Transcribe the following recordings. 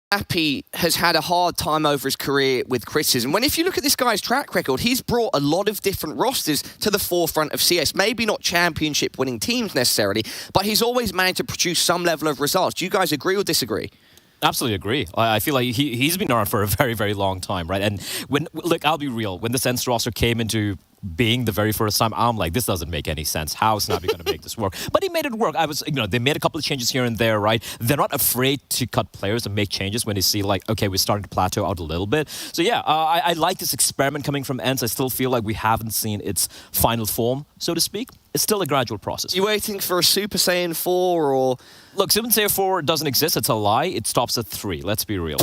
Happy has had a hard time over his career with criticism. When if you look at this guy's track record, he's brought a lot of different rosters to the forefront of CS. Maybe not championship winning teams necessarily, but he's always managed to produce some level of results. Do you guys agree or disagree? Absolutely agree. I feel like he's been around for a very, very long time, right? And look, I'll be real. When the Ence roster came into being the very first time, I'm like, this doesn't make any sense. How is Snappy going to make this work? But he made it work. They made a couple of changes here and there, right? They're not afraid to cut players and make changes when they see like, okay, we're starting to plateau out a little bit. So yeah, I like this experiment coming from Ence. I still feel like we haven't seen its final form, so to speak. It's still a gradual process. You waiting for a Super Saiyan 4 or... Look, Super Saiyan 4 doesn't exist. It's a lie. It stops at 3. Let's be real.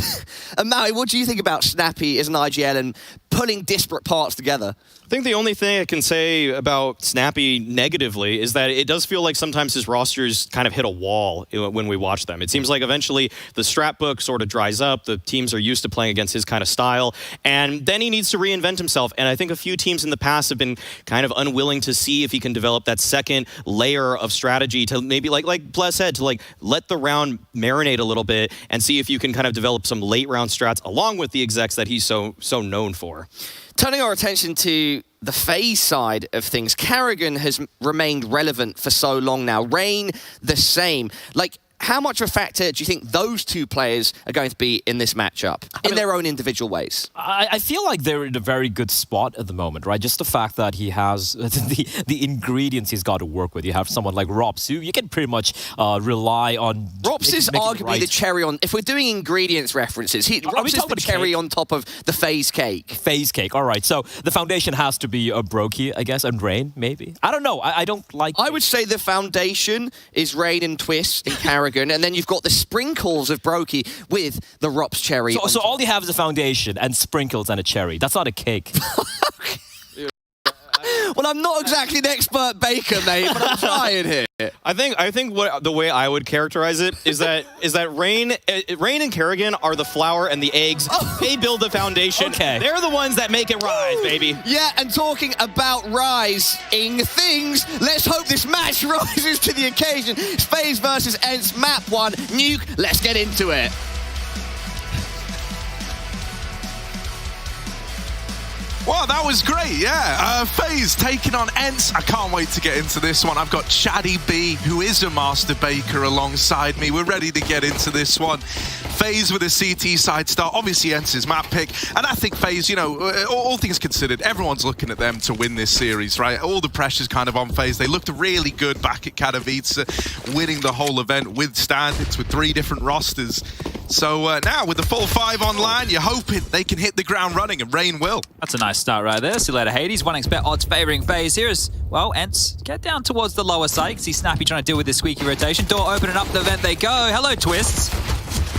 And Maui, what do you think about Snappy as an IGL and pulling disparate parts together? I think the only thing I can say about Snappy negatively is that it does feel like sometimes his rosters kind of hit a wall when we watch them. It seems like eventually the strat book sort of dries up. The teams are used to playing against his kind of style. And then he needs to reinvent himself. And I think a few teams in the past have been kind of unwilling to see if he can develop that second layer of strategy to maybe, like Bless said, to like let the round marinate a little bit and see if you can kind of develop some late round strats along with the execs that he's so known for. Turning our attention to the FaZe side of things, karrigan has remained relevant for so long now. Rain, the same. Like, how much of a factor do you think those two players are going to be in this matchup, in their own individual ways? I feel like they're in a very good spot at the moment, right? Just the fact that he has the ingredients he's got to work with. You have someone like Rops, who you can pretty much rely on. Rops is arguably the cherry on... If we're doing ingredients references, Rops is the cherry on top of the FaZe cake. FaZe cake, all right. So the foundation has to be Brokey, I guess, and Rain, maybe. I don't know. I don't like... I would say the foundation is Rain and Twist and karrigan. And then you've got the sprinkles of Brokey with the Rops cherry. So all you have is a foundation and sprinkles and a cherry. That's not a cake. Well, I'm not exactly an expert baker, mate, but I'm trying here. I think the way I would characterize it is that Rain and karrigan are the flour and the eggs. Oh. They build the foundation. Okay. They're the ones that make it rise, baby. Yeah, and talking about rising things, let's hope this match rises to the occasion. It's FaZe versus Ence, map 1, Nuke. Let's get into it. Wow, that was great, yeah. FaZe taking on Ence. I can't wait to get into this one. I've got Chatty B, who is a master baker, alongside me. We're ready to get into this one. FaZe with a CT side start. Obviously, Ence's map pick. And I think FaZe, you know, all things considered, everyone's looking at them to win this series, right? All the pressure's kind of on FaZe. They looked really good back at Katowice, winning the whole event with standards, with 3 different rosters. So now, with the full 5 online, you're hoping they can hit the ground running, and Rain will. That's a nice start right there. See you later, Hades. 1x bet odds favouring FaZe here as, well, Ence get down towards the lower side. See Snappy trying to deal with this squeaky rotation. Door opening up, the vent they go. Hello, Twists.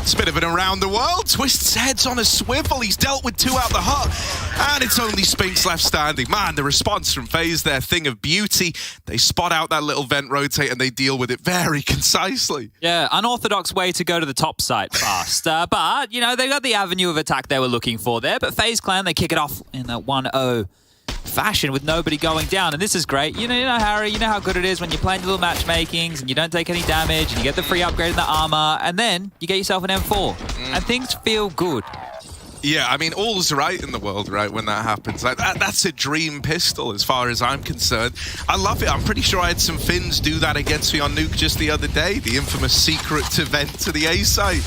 It's a bit of an around the world. Twist's head's on a swivel. He's dealt with 2 out the hut. And it's only Spinks left standing. Man, the response from FaZe, their thing of beauty. They spot out that little vent rotate and they deal with it very concisely. Yeah, unorthodox way to go to the top site fast. But, you know, they got the avenue of attack they were looking for there. But FaZe Clan, they kick it off in that 1-0 fashion with nobody going down, and this is great. You know Harry, you know how good it is when you're playing little matchmakings and you don't take any damage and you get the free upgrade in the armor, and then you get yourself an M4 and things feel good. Yeah, I mean, all's right in the world, right, when that happens. Like that's a dream pistol as far as I'm concerned. I love it. I'm pretty sure I had some Finns do that against me on Nuke just the other day, the infamous secret to vent to the A site.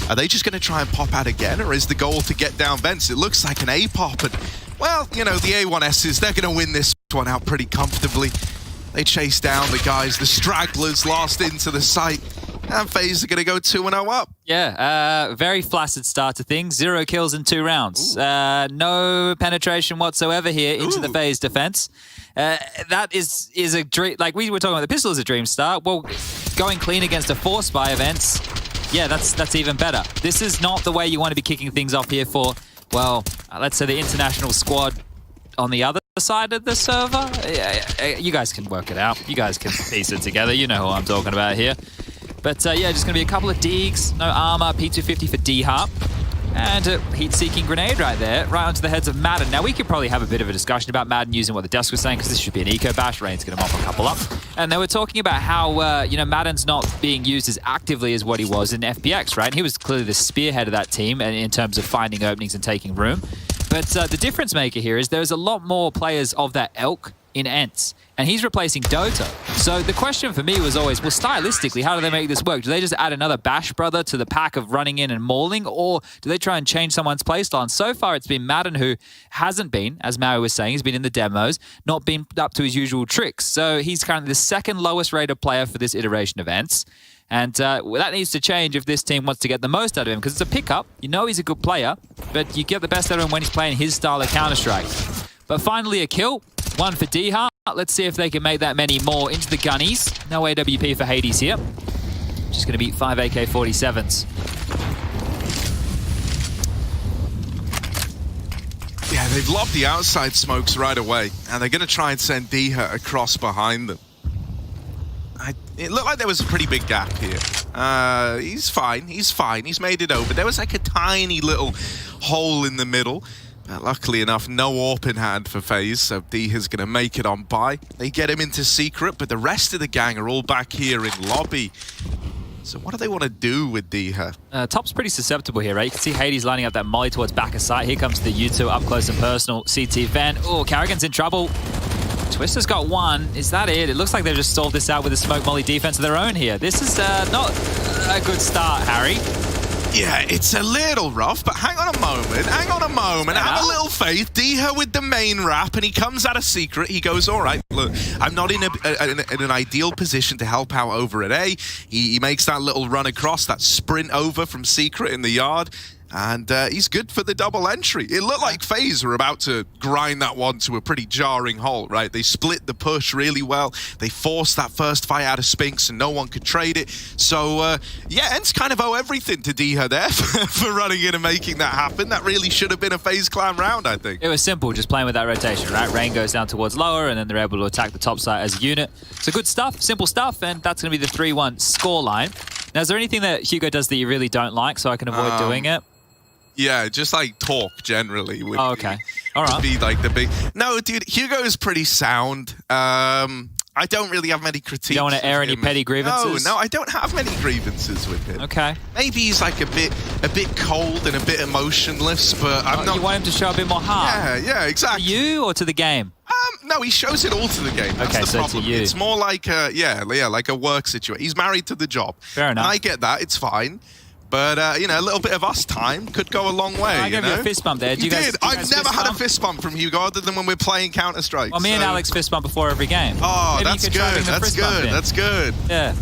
Are they just going to try and pop out again, or is the goal to get down vents? It looks like an A pop, and well, you know, the A1Ss, they're going to win this one out pretty comfortably. They chase down the guys, the stragglers lost into the site, and FaZe are going to go 2-0 up. Yeah, very flaccid start to things. 0 kills in 2 rounds. No penetration whatsoever here into the FaZe defense. That is a dream. Like we were talking about, the pistol is a dream start. Well, going clean against a force by events, yeah, that's even better. This is not the way you want to be kicking things off here for, well, let's say the international squad on the other side of the server. You guys can work it out. You guys can piece it together. You know who I'm talking about here. But yeah, just going to be a couple of Deegs, no armor, P250 for D-Harp. And a heat-seeking grenade right there, right onto the heads of Madden. Now, we could probably have a bit of a discussion about Madden using what the desk was saying, because this should be an eco-bash. Rain's going to mop a couple up. And they were talking about how, you know, Madden's not being used as actively as what he was in FPX, right? And he was clearly the spearhead of that team in terms of finding openings and taking room. But the difference maker here is there's a lot more players of that ilk in Ence. and he's replacing Dota. So the question for me was always, well, stylistically, how do they make this work? Do they just add another Bash brother to the pack of running in and mauling, or do they try and change someone's playstyle? And so far, it's been Madden who hasn't been, as Mario was saying, he's been in the demos, not been up to his usual tricks. So he's currently the second lowest rated player for this iteration of Ence. And that needs to change if this team wants to get the most out of him, because it's a pickup. You know he's a good player, but you get the best out of him when he's playing his style of Counter-Strike. But finally a kill, one for D-Hart. Let's see if they can make that many more into the gunnies. No AWP for Hades here. Just going to beat 5 AK-47s. Yeah, they've lobbed the outside smokes right away, and they're going to try and send D-Hart across behind them. It looked like there was a pretty big gap here. He's fine. He's made it over. There was like a tiny little hole in the middle. Luckily enough, no AWP in hand for FaZe, so D-Har's going to make it on by. They get him into secret, but the rest of the gang are all back here in lobby. So what do they want to do with D-Har? Top's pretty susceptible here, right? You can see Hades lining up that molly towards back of sight. Here comes the U2 up close and personal. CT Van. Oh, Carrigan's in trouble. Twister's got one. Is that it? It looks like they've just solved this out with a smoke molly defense of their own here. This is not a good start, Harry. Yeah, it's a little rough, but hang on a moment. Have a little faith. D-Har with the main wrap, and he comes out of secret. He goes, all right, look, I'm not in an ideal position to help out over at A. He makes that little run across, that sprint over from secret in the yard. And he's good for the double entry. It looked like FaZe were about to grind that one to a pretty jarring halt, right? They split the push really well. They forced that first fight out of Spinks and no one could trade it. So, yeah, Ence kind of owe everything to D-Har there for running in and making that happen. That really should have been a FaZe Clan round, I think. It was simple, just playing with that rotation, right? Rain goes down towards lower, and then they're able to attack the top side as a unit. So good stuff, simple stuff, and that's going to be the 3-1 scoreline. Now, is there anything that Hugo does that you really don't like so I can avoid doing it? Yeah, just like talk generally. Oh, okay. All right. Be like the big... No, dude, Hugo is pretty sound. I don't really have many critiques. You don't want to air any petty grievances? No, I don't have many grievances with him. Okay. Maybe he's like a bit cold and a bit emotionless, but I'm not... You want him to show a bit more heart? Yeah, exactly. To you or to the game? No, he shows it all to the game. That's okay, the so problem. to you. It's more like like a work situation. He's married to the job. Fair enough. And I get that. It's fine. But, you know, a little bit of us time could go a long way. I gave you a fist bump there. You did. I've never had a fist bump from Hugo other than when we're playing Counter-Strike. Well, me and Alex fist bump before every game. Oh, Maybe that's good. That's good. Yeah.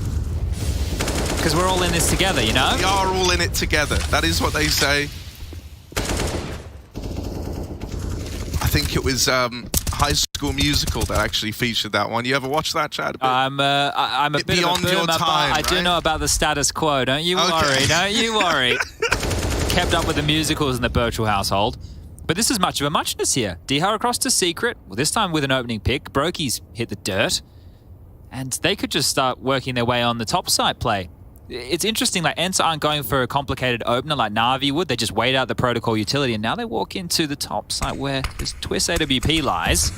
Because we're all in this together, you know? We are all in it together. That is what they say. I think it was High School Musical that actually featured that one. You ever watch that, Chad? I'm a bit beyond of a your boomer, time, but I do know about the status quo. Don't you worry. Don't you worry. Kept up with the musicals in the Birchall household. But this is much of a muchness here. D-Har across to secret. Well, this time with an opening pick. Brokey's hit the dirt. And they could just start working their way on the top side play. It's interesting, like, Ence aren't going for a complicated opener like Na'Vi would. They just wait out the protocol utility, and now they walk into the top site where this Twist AWP lies.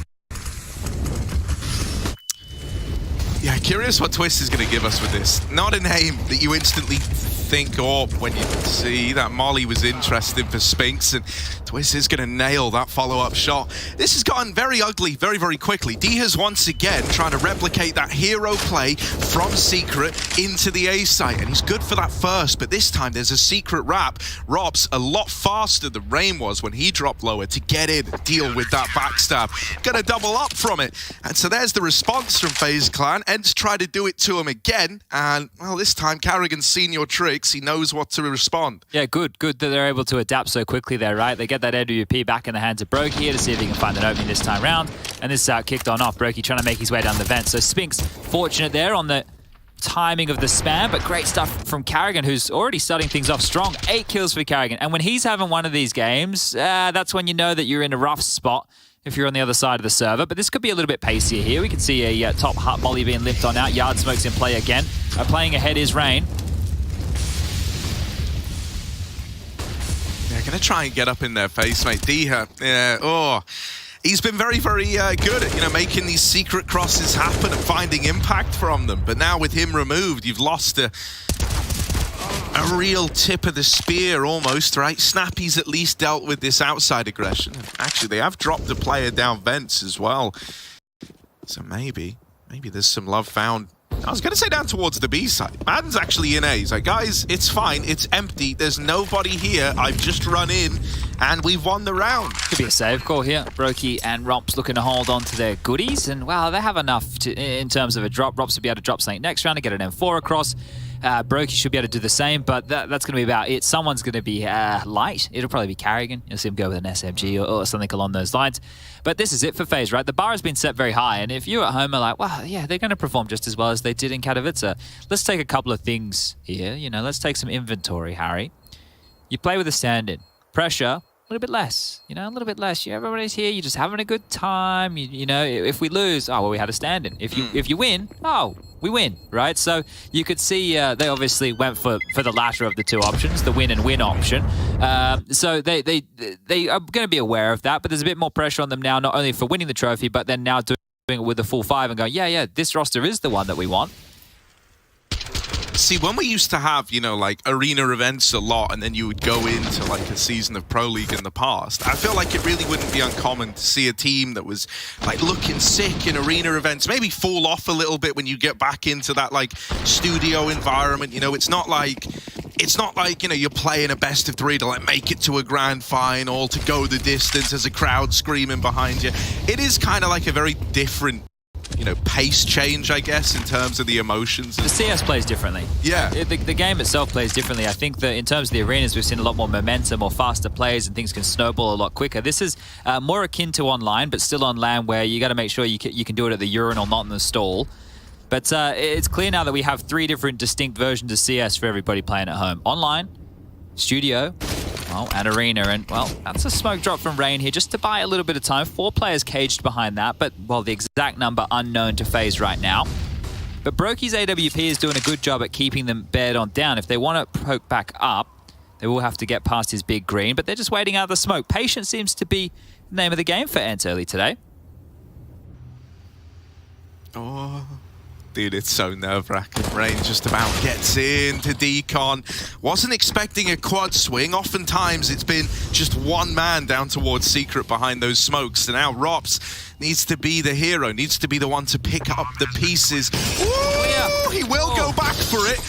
Yeah, curious what Twist is going to give us with this. Not a name that you instantly think of when you see that Molly was interesting for Spinks, and Twist is going to nail that follow-up shot. This has gotten very ugly very, very quickly. D-Har's once again trying to replicate that hero play from secret into the A site, and he's good for that first, but this time there's a secret wrap. Rob's a lot faster than Rain was when he dropped lower to get in, deal with that backstab. Gonna double up from it, and so there's the response from FaZe Clan. Ence tried to do it to him again, and, well, this time Carrigan's seen your tricks. He knows what to respond. Yeah, good that they're able to adapt so quickly there, right? They get that AWP back in the hands of Brokey here to see if he can find an opening this time round, and this is kicked on off. Brokey trying to make his way down the vent. So Spinks fortunate there on the timing of the spam, but great stuff from Carrigan, who's already starting things off strong. 8 kills for Carrigan, and when he's having one of these games, that's when you know that you're in a rough spot if you're on the other side of the server. But this could be a little bit pacier here. We can see a top hut molly being limped on out. Yard Smoke's in play again. Playing ahead is Rain. They're going to try and get up in their face, mate. D-Har, he's been very, very good at, you know, making these secret crosses happen and finding impact from them. But now with him removed, you've lost a real tip of the spear almost, right? Snappy's at least dealt with this outside aggression. Actually, they have dropped a player down vents as well. So maybe there's some love found. I was going to say down towards the B side. Madden's actually in A. He's like, guys, it's fine. It's empty. There's nobody here. I've just run in, and we've won the round. Could be a save call here. Brokey and Romps looking to hold on to their goodies. And, wow, they have enough in terms of a drop. Romps will be able to drop something next round to get an M4 across. Brokey should be able to do the same, but that's going to be about it. Someone's going to be light. It'll probably be Carrigan. You'll see him go with an SMG or something along those lines. But this is it for FaZe, right? The bar has been set very high, and if you at home are like, well, yeah, they're going to perform just as well as they did in Katowice. Let's take a couple of things here. You know, let's take some inventory, Harry. You play with a stand-in. Pressure, a little bit less. You know, a little bit less. Everybody's here. You're just having a good time. You know, if we lose, oh, well, we had a stand-in. If you win, oh, we win, right? So you could see they obviously went for the latter of the two options, the win and win option. So they are going to be aware of that, but there's a bit more pressure on them now, not only for winning the trophy, but then now doing it with the full 5 and going, yeah, this roster is the one that we want. See, when we used to have, you know, like arena events a lot, and then you would go into like a season of Pro League in the past, I feel like it really wouldn't be uncommon to see a team that was like looking sick in arena events, maybe fall off a little bit when you get back into that like studio environment. You know, it's not like, you know, you're playing a best of 3 to like make it to a grand final, to go the distance as a crowd screaming behind you. It is kind of like a very different, you know, pace change, I guess, in terms of the emotions. The CS plays differently. Yeah. The game itself plays differently. I think that in terms of the arenas, we've seen a lot more momentum or faster plays and things can snowball a lot quicker. This is more akin to online, but still on LAN, where you got to make sure you can do it at the urinal, not in the stall. But it's clear now that we have 3 different distinct versions of CS for everybody playing at home. Online, studio, well, and arena. And, well, that's a smoke drop from Rain here just to buy a little bit of time. 4 players caged behind that, but, well, the exact number unknown to FaZe right now. But Brokey's AWP is doing a good job at keeping them bared on down. If they want to poke back up, they will have to get past his big green, but they're just waiting out the smoke. Patience seems to be the name of the game for Ence early today. Oh, dude, it's so nerve-wracking. Rain just about gets into decon. Wasn't expecting a quad swing. Oftentimes, it's been just one man down towards Secret behind those smokes. So now Rops needs to be the hero, needs to be the one to pick up the pieces. Ooh, he will go back for it.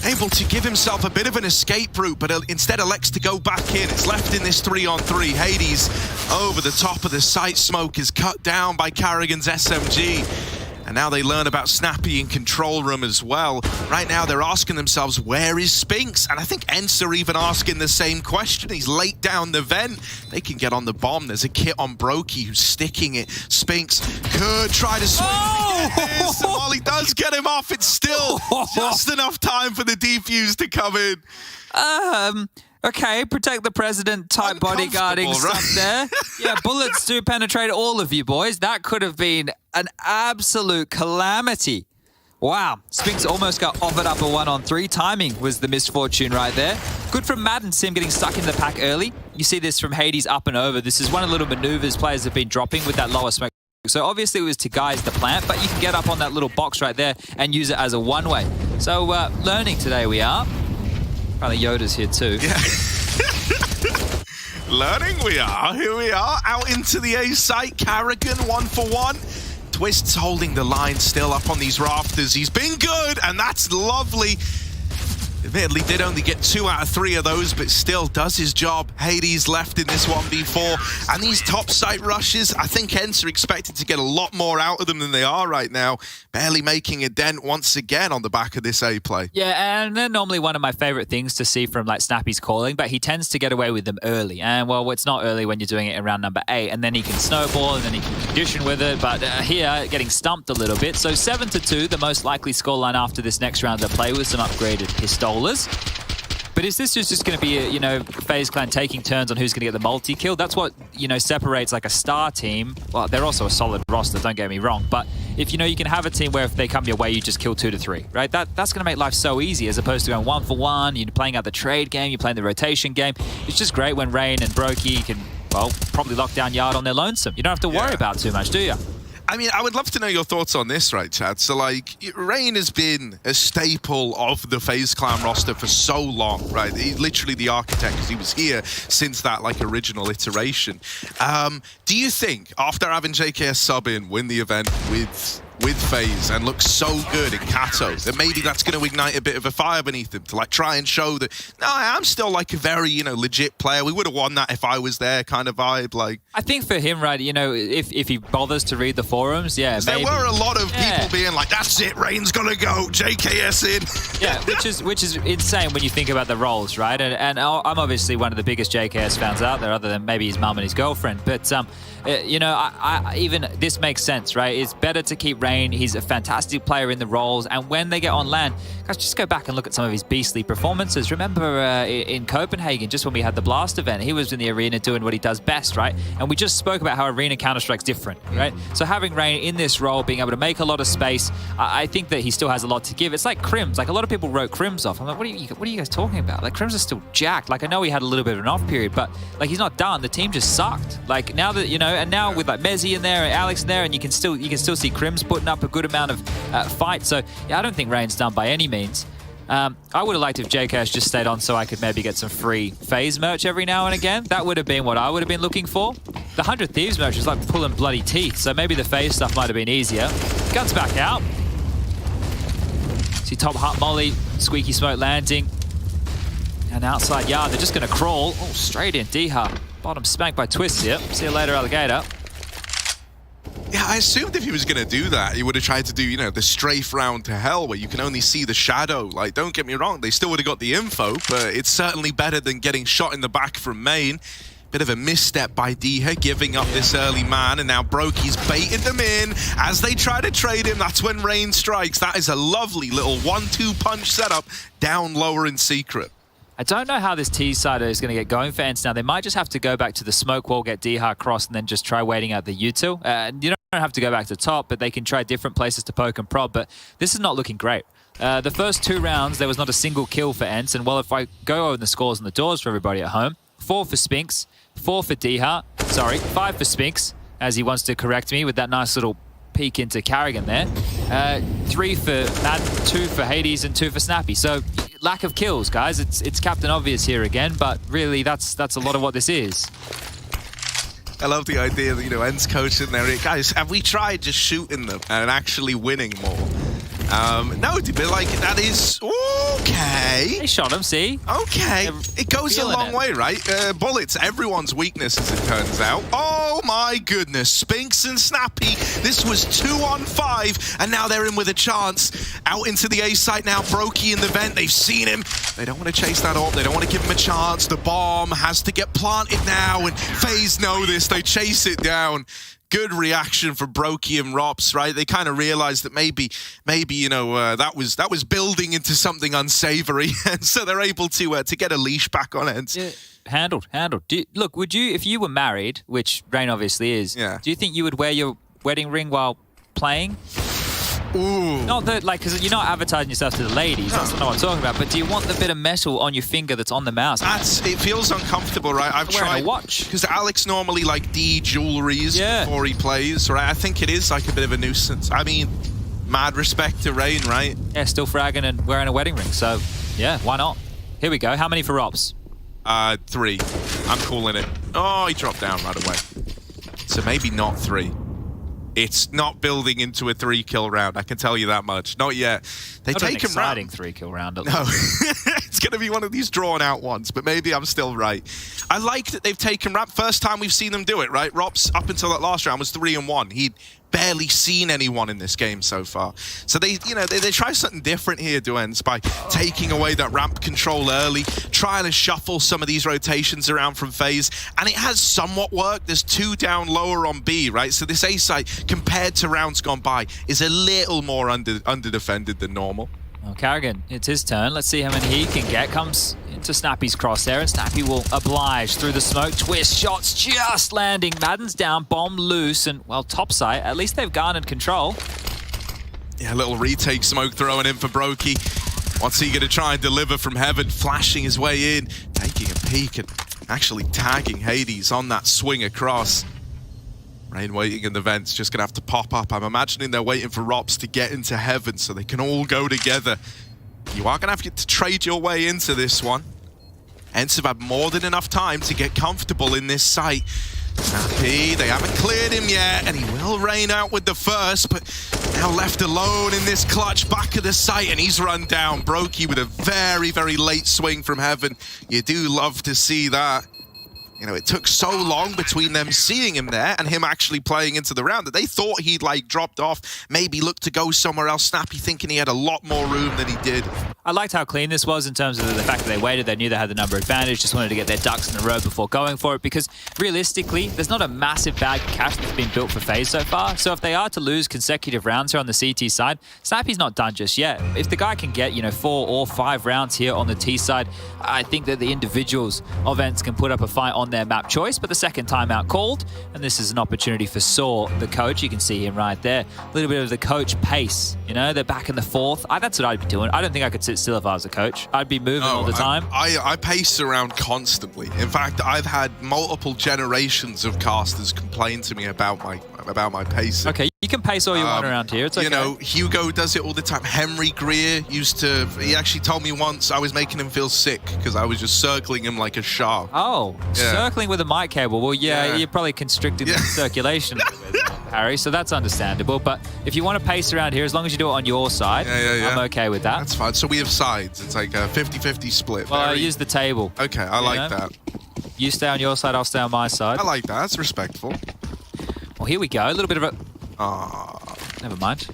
Able to give himself a bit of an escape route, but instead elects to go back in. It's left in this 3-on-3. Hades over the top of the site. Smoke is cut down by Carrigan's SMG. And now they learn about Snappy in control room as well. Right now, they're asking themselves, where is Spinks? And I think Ence are even asking the same question. He's late down the vent. They can get on the bomb. There's a kit on Brokey who's sticking it. Spinks could try to swing. Yes, and while he does get him off, it's still just enough time for the defuse to come in. Okay, protect the president type bodyguarding stuff there. Yeah, bullets do penetrate all of you boys. That could have been an absolute calamity. Wow, Spinks almost got offered up a 1-on-3. Timing was the misfortune right there. Good from Madden, see him getting stuck in the pack early. You see this from Hades up and over. This is one of the little maneuvers players have been dropping with that lower smoke. So obviously it was to guise the plant, but you can get up on that little box right there and use it as a one-way. So learning today we are. Probably Yoda's here too. Yeah. Learning we are. Here we are. Out into the A site. Carrigan 1-for-1. Twist's holding the line still up on these rafters. He's been good, and that's lovely. Admittedly, did only get 2 out of 3 of those, but still does his job. Hades left in this 1v4. And these top site rushes, I think Ence are expected to get a lot more out of them than they are right now. Barely making a dent once again on the back of this A play. Yeah, and they're normally one of my favorite things to see from like Snappy's calling, but he tends to get away with them early. And well, it's not early when you're doing it in round number 8, and then he can snowball and then he can condition with it. But here, getting stumped a little bit. So 7-2, the most likely scoreline after this next round of play with some upgraded pistolas. But is this just going to be, you know, FaZe Clan taking turns on who's going to get the multi-kill? That's what, you know, separates like a star team. Well, they're also a solid roster, don't get me wrong. But if, you know, you can have a team where if they come your way, you just kill 2 to 3, right? That's going to make life so easy as opposed to going 1-for-1. You're playing out the trade game, you're playing the rotation game. It's just great when Rain and Brokey can, well, probably lock down Yard on their lonesome. You don't have to worry about too much, do you? I mean, I would love to know your thoughts on this, right, Chad? So, like, Rain has been a staple of the FaZe Clan roster for so long, right? He's literally the architect because he was here since that, like, original iteration. Do you think, after having JKS sub in, win the event with FaZe and look so good in Kato, that maybe that's going to ignite a bit of a fire beneath him to, like, try and show that, no, I am still, like, a very, you know, legit player. We would have won that if I was there kind of vibe, like. I think for him, right, you know, if he bothers to read the forums, yeah, maybe. There were a lot of people being like, that's it, Rain's got to go, JKS in. Yeah, which is insane when you think about the roles, right? And I'm obviously one of the biggest JKS fans out there, other than maybe his mum and his girlfriend. But, you know, I even this makes sense, right? It's better to keep Rain. He's a fantastic player in the roles. And when they get on LAN, guys, just go back and look at some of his beastly performances. Remember in Copenhagen, just when we had the Blast event, he was in the arena doing what he does best, right? And we just spoke about how arena Counter-Strike's different, right? So having Rain in this role, being able to make a lot of space, I think that he still has a lot to give. It's like Crims. Like, a lot of people wrote Crims off. I'm like, what are you guys talking about? Like, Crims is still jacked. Like, I know he had a little bit of an off period, but like, he's not done. The team just sucked. Like, now that, you know, and now with like Mezzy in there and Alex in there, and you can still see Crims putting up a good amount of fight. So yeah, I don't think Rain's done by any means. I would have liked if JKS just stayed on so I could maybe get some free FaZe merch every now and again. That would have been what I would have been looking for. The 100 Thieves merch is like pulling bloody teeth, so maybe the FaZe stuff might have been easier. Guns back out. See top hut molly, squeaky smoke landing. And outside yard, they're just going to crawl. Oh, straight in, D-Hub. Bottom spanked by Twist here. See you later, Alligator. Yeah, I assumed if he was going to do that, he would have tried to do, you know, the strafe round to hell where you can only see the shadow. Like, don't get me wrong, they still would have got the info, but it's certainly better than getting shot in the back from main. Bit of a misstep by Diha, giving up this early man, and now Brokey's baited them in as they try to trade him. That's when Rain strikes. That is a lovely little 1-2 punch setup down lower in secret. I don't know how this T-side is going to get going for Ence now. They might just have to go back to the smoke wall, get D-Hard crossed, and then just try waiting out the util. You don't have to go back to top, but they can try different places to poke and prod, but this is not looking great. The first 2 rounds, there was not a single kill for Ence, and well, if I go over the scores and the doors for everybody at home, 4 for Spinks, 4 for D-Hard, sorry, 5 for Spinks, as he wants to correct me with that nice little peek into Carrigan there. 3 for Madden, 2 for Hades, and 2 for Snappy. So lack of kills, guys. It's Captain Obvious here again, but really that's a lot of what this is. I love the idea that, you know, Ence coaching there. Guys, have we tried just shooting them and actually winning more? No, but like, that is okay. They shot him, see? Okay. It goes a long way, right? Bullets, everyone's weakness, as it turns out. Oh my goodness. Spinks and Snappy. This was 2-on-5, and now they're in with a chance. Out into the A site now. Brokey in the vent. They've seen him. They don't want to chase that up. They don't want to give him a chance. The bomb has to get planted now, and FaZe know this. They chase it down. Good reaction for Brokey and Rops, right? They kind of realized that maybe you know, that was building into something unsavory, and so they're able to get a leash back on it. Yeah. Handled. Look, would you, if you were married, which Rain obviously is, do you think you would wear your wedding ring while playing? Ooh. Not that, like, because you're not advertising yourself to the ladies. That's not what I'm talking about. But do you want the bit of metal on your finger that's on the mouse? It feels uncomfortable, right? I've tried a watch because Alex normally like de-jewelries before he plays, right? I think it is like a bit of a nuisance. I mean, mad respect to Rain, right? Yeah, still fragging and wearing a wedding ring. So yeah, why not? Here we go. How many for Rops? 3. I'm calling it. Oh, he dropped down right away. So maybe not 3. It's not building into a 3-kill round, I can tell you that much. Not yet. They take him round. Exciting 3-kill round. No, it's going to be one of these drawn-out ones, but maybe I'm still right. I like that they've taken ramp. First time we've seen them do it, right? Rops, up until that last round, was 3-1. He'd barely seen anyone in this game so far. So they try something different here, Duens, by taking away that ramp control early, trying to shuffle some of these rotations around from FaZe, and it has somewhat worked. There's 2 down lower on B, right? So this A site, compared to rounds gone by, is a little more under-defended than normal. Well, Carrigan, it's his turn. Let's see how many he can get. Comes into Snappy's crosshair, and Snappy will oblige through the smoke. Twist shots just landing. Madden's down, bomb loose, and, well, top side. At least they've garnered control. Yeah, a little retake smoke thrown in for Brokey. What's he going to try and deliver from heaven? Flashing his way in, taking a peek and actually tagging Hades on that swing across. Rain waiting in the vents, just going to have to pop up. I'm imagining they're waiting for Rops to get into heaven so they can all go together. You are going to have to trade your way into this one. Ence have had more than enough time to get comfortable in this site. Snappy, they haven't cleared him yet, and he will rain out with the first, but now left alone in this clutch back of the site, and he's run down. Brokey with a very, very late swing from heaven. You do love to see that. You know, it took so long between them seeing him there and him actually playing into the round that they thought he'd, like, dropped off, maybe looked to go somewhere else. Snappy thinking he had a lot more room than he did. I liked how clean this was in terms of the fact that they waited. They knew they had the number advantage, just wanted to get their ducks in a row before going for it, because realistically, there's not a massive bag of cash that's been built for FaZe so far. So if they are to lose consecutive rounds here on the CT side, Snappy's not done just yet. If the guy can get, 4 or 5 rounds here on the T side, I think that the individuals of Ence can put up a fight on their map choice, but the second timeout called, and this is an opportunity for Saw, the coach. You can see him right there. A little bit of the coach pace, they're back in the 4th. That's what I'd be doing. I don't think I could sit still if I was a coach. I'd be moving all the time. I pace around constantly. In fact, I've had multiple generations of casters complain to me about my pacing. Okay, you can pace all you want around here. It's okay. Hugo does it all the time. Henry Greer he actually told me once I was making him feel sick because I was just circling him like a shark. Oh, yeah. Circling with a mic cable. Well, yeah. You're probably constricting the circulation a little bit, Harry, so that's understandable. But if you want to pace around here, as long as you do it on your side, I'm okay with that. That's fine. So we have sides. It's like a 50-50 split. Well, I use the table. Okay, I like that. You stay on your side, I'll stay on my side. I like that. That's respectful. Well, here we go. A little bit of a... Never mind.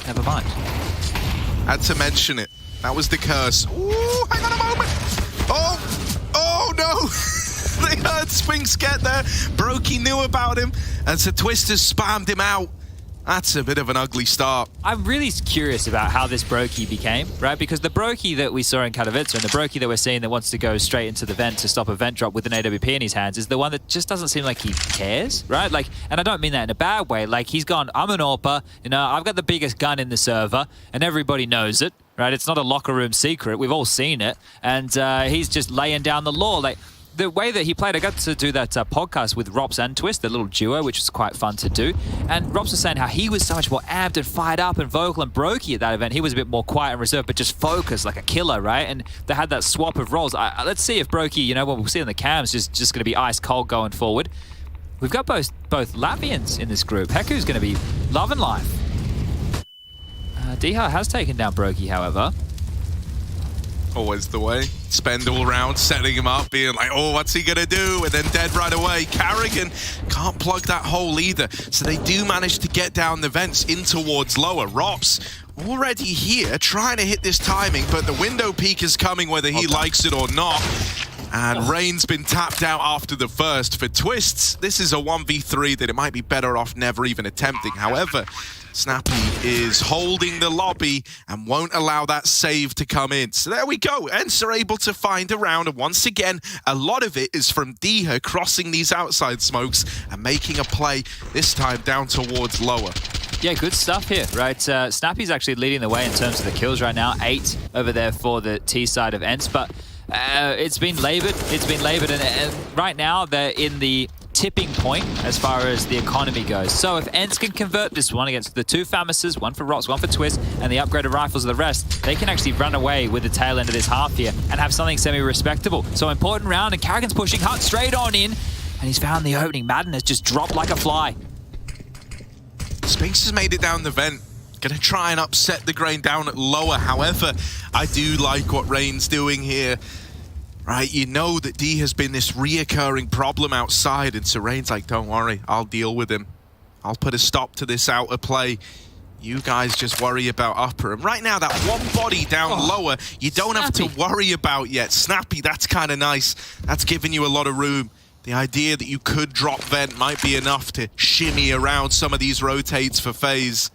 Never mind. Had to mention it. That was the curse. Ooh, hang on a moment. Oh no. They heard Spinks get there. Brokey knew about him, and so Twister spammed him out. That's a bit of an ugly start. I'm really curious about how this Brokey became, right? Because the Brokey that we saw in Katowice and the Brokey that we're seeing that wants to go straight into the vent to stop a vent drop with an AWP in his hands is the one that just doesn't seem like he cares, right? And I don't mean that in a bad way. He's gone, I'm an AWPer, I've got the biggest gun in the server, and everybody knows it, right? It's not a locker room secret. We've all seen it. And he's just laying down the law. The way that he played, I got to do that podcast with Rops and Twist, the little duo, which was quite fun to do. And Rops was saying how he was so much more amped and fired up and vocal, and Brokey at that event, he was a bit more quiet and reserved, but just focused like a killer, right? And they had that swap of roles. Let's see if Brokey, what we'll see on the cams, is just going to be ice cold going forward. We've got both Latvians in this group. Heku's going to be loving life. Diha has taken down Brokey, however. Always the way. Spend all round setting him up, being like, oh, what's he gonna do? And then dead right away. Carrigan can't plug that hole either. So they do manage to get down the vents in towards lower. Rops already here, trying to hit this timing, but the window peak is coming whether he likes it or not. And Rain's been tapped out after the first. For Twists, this is a 1v3 that it might be better off never even attempting. However, Snappy is holding the lobby and won't allow that save to come in. So there we go. Ence are able to find a round. And once again, a lot of it is from Diha crossing these outside smokes and making a play, this time down towards lower. Yeah, good stuff here, right? Snappy's actually leading the way in terms of the kills right now. 8 over there for the T side of Ence, but it's been labored. And right now they're in the tipping point as far as the economy goes. So if Ence can convert this one against the 2 Famouses, one for Rops, one for Twist, and the upgraded rifles of the rest, they can actually run away with the tail end of this half here and have something semi-respectable. So important round, and Carrigan's pushing hard straight on in, and he's found the opening. Madden has just dropped like a fly. Spinks has made it down the vent. Gonna try and upset the grain down at lower. However, I do like what Rain's doing here. Right, you know that D has been this reoccurring problem outside, and so Rain's like, don't worry, I'll deal with him. I'll put a stop to this outer play. You guys just worry about upper. And right now, that one body down lower, you don't have to worry about yet. Snappy, that's kind of nice. That's giving you a lot of room. The idea that you could drop vent might be enough to shimmy around some of these rotates for FaZe.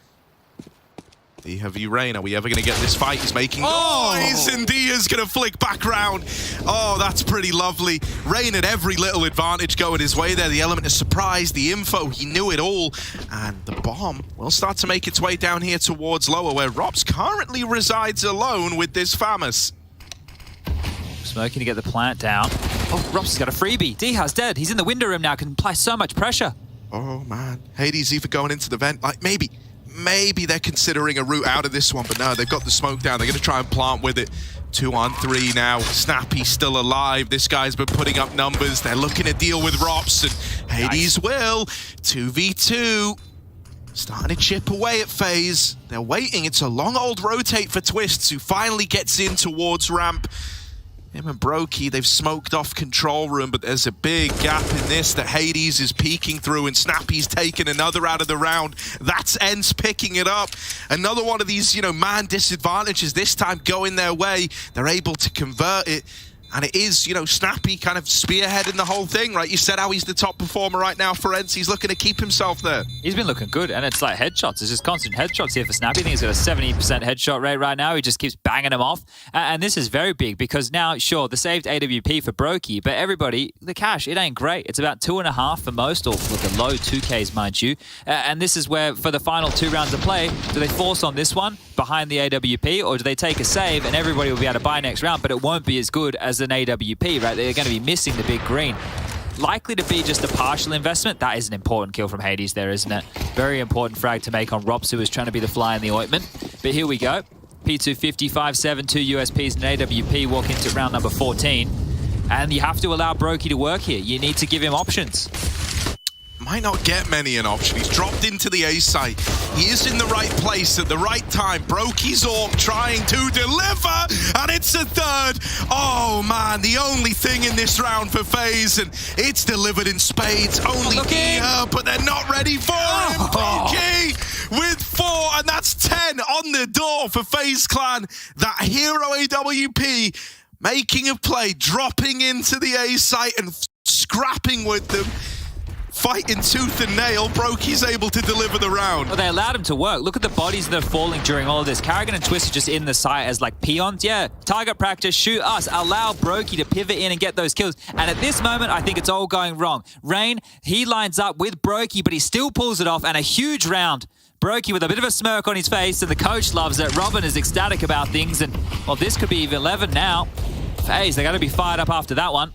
Diha v Rain, are we ever going to get this fight? He's making noise, and Diha's going to flick back round. Oh, that's pretty lovely. Rain had every little advantage going his way there. The element of surprise, the info, he knew it all. And the bomb will start to make its way down here towards lower, where Rops currently resides alone with this Famous. Smoking to get the plant down. Oh, Rops has got a freebie. Diha's dead. He's in the window room now, can apply so much pressure. Oh, man. Hades either going into the vent. Like, maybe they're considering a route out of this one, but no, they've got the smoke down. They're going to try and plant with it. 2 on 3 now. Snappy's still alive. This guy's been putting up numbers. They're looking to deal with Rops, and Hades will. 2v2. Starting to chip away at FaZe. They're waiting. It's a long old rotate for Twists, who finally gets in towards ramp. Him and Brokey, they've smoked off control room, but there's a big gap in this that Hades is peeking through, and Snappy's taken another out of the round. That's Ence picking it up. Another one of these, man disadvantages, this time going their way. They're able to convert it. And it is, Snappy kind of spearheading the whole thing, right? You said how he's the top performer right now for Ence. He's looking to keep himself there. He's been looking good, and it's like headshots. It's just constant headshots here for Snappy. I think he's got a 70% headshot rate right now. He just keeps banging them off. And this is very big because now, sure, the saved AWP for Brokey, but everybody, the cash, it ain't great. It's about 2.5 for most, or with the low 2Ks, mind you. And this is where, for the final 2 rounds of play, do they force on this one behind the AWP, or do they take a save and everybody will be able to buy next round, but it won't be as good as an AWP, right? They're going to be missing the big green. Likely to be just a partial investment. That is an important kill from Hades there, isn't it? Very important frag to make on Rops, who is trying to be the fly in the ointment. But here we go. P250, 5-7, 2 USPs and an AWP walk into round number 14. And you have to allow Brokey to work here. You need to give him options. Might not get many an option. He's dropped into the A site. He is in the right place at the right time. Brokey's AWP trying to deliver, and it's a third. Oh man, the only thing in this round for FaZe, and it's delivered in spades. Only Dia, but they're not ready for him. Brokey with 4, and that's 10 on the door for FaZe Clan. That hero AWP making a play, dropping into the A site and scrapping with them. Fighting tooth and nail, Brokey's able to deliver the round. Well, they allowed him to work. Look at the bodies that are falling during all of this. Karrigan and Twist are just in the site as like peons. Yeah, target practice, shoot us. Allow Brokey to pivot in and get those kills. And at this moment, I think it's all going wrong. Rain, he lines up with Brokey, but he still pulls it off, and a huge round. Brokey with a bit of a smirk on his face, and the coach loves it. Robin is ecstatic about things, and well, this could be even 11 now. FaZe, they're going to be fired up after that one.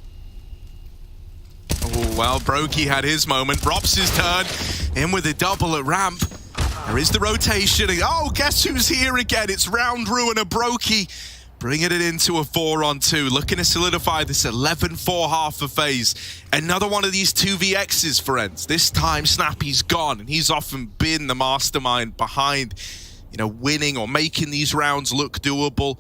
Oh, well, Brokey had his moment. Rops' turn. In with a double at ramp. There is the rotation. Oh, guess who's here again? It's Round Ruiner Brokey. Bringing it into a 4-on-2. Looking to solidify this 11-4 half for FaZe. Another one of these 2vx's for Ence. This time, Snappy's gone, and he's often been the mastermind behind, winning or making these rounds look doable.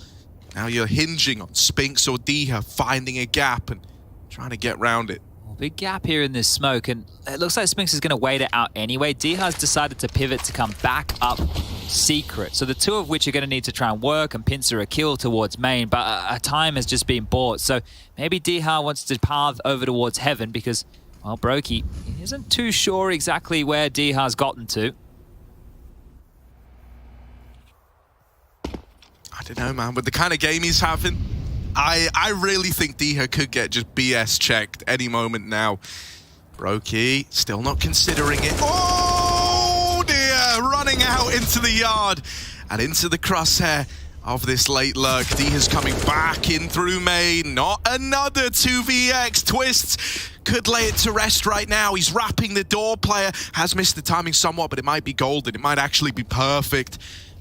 Now you're hinging on Spinks or Diha, finding a gap and trying to get round it. Big gap here in this smoke, and it looks like Spinks is going to wait it out anyway. Diha's decided to pivot to come back up secret. So the two of which are going to need to try and work and pincer a kill towards main, but a time has just been bought. So maybe Diha wants to path over towards heaven because, well, Brokey isn't too sure exactly where Diha's gotten to. I don't know, man, but the kind of game he's having, I really think Diha could get just BS checked any moment now. Brokey still not considering it. Oh dear, running out into the yard and into the crosshair of this late lurk. Diha's coming back in through main. Not another 2vx. Twists could lay it to rest right now. He's wrapping the door. Player has missed the timing somewhat, but it might be golden. It might actually be perfect.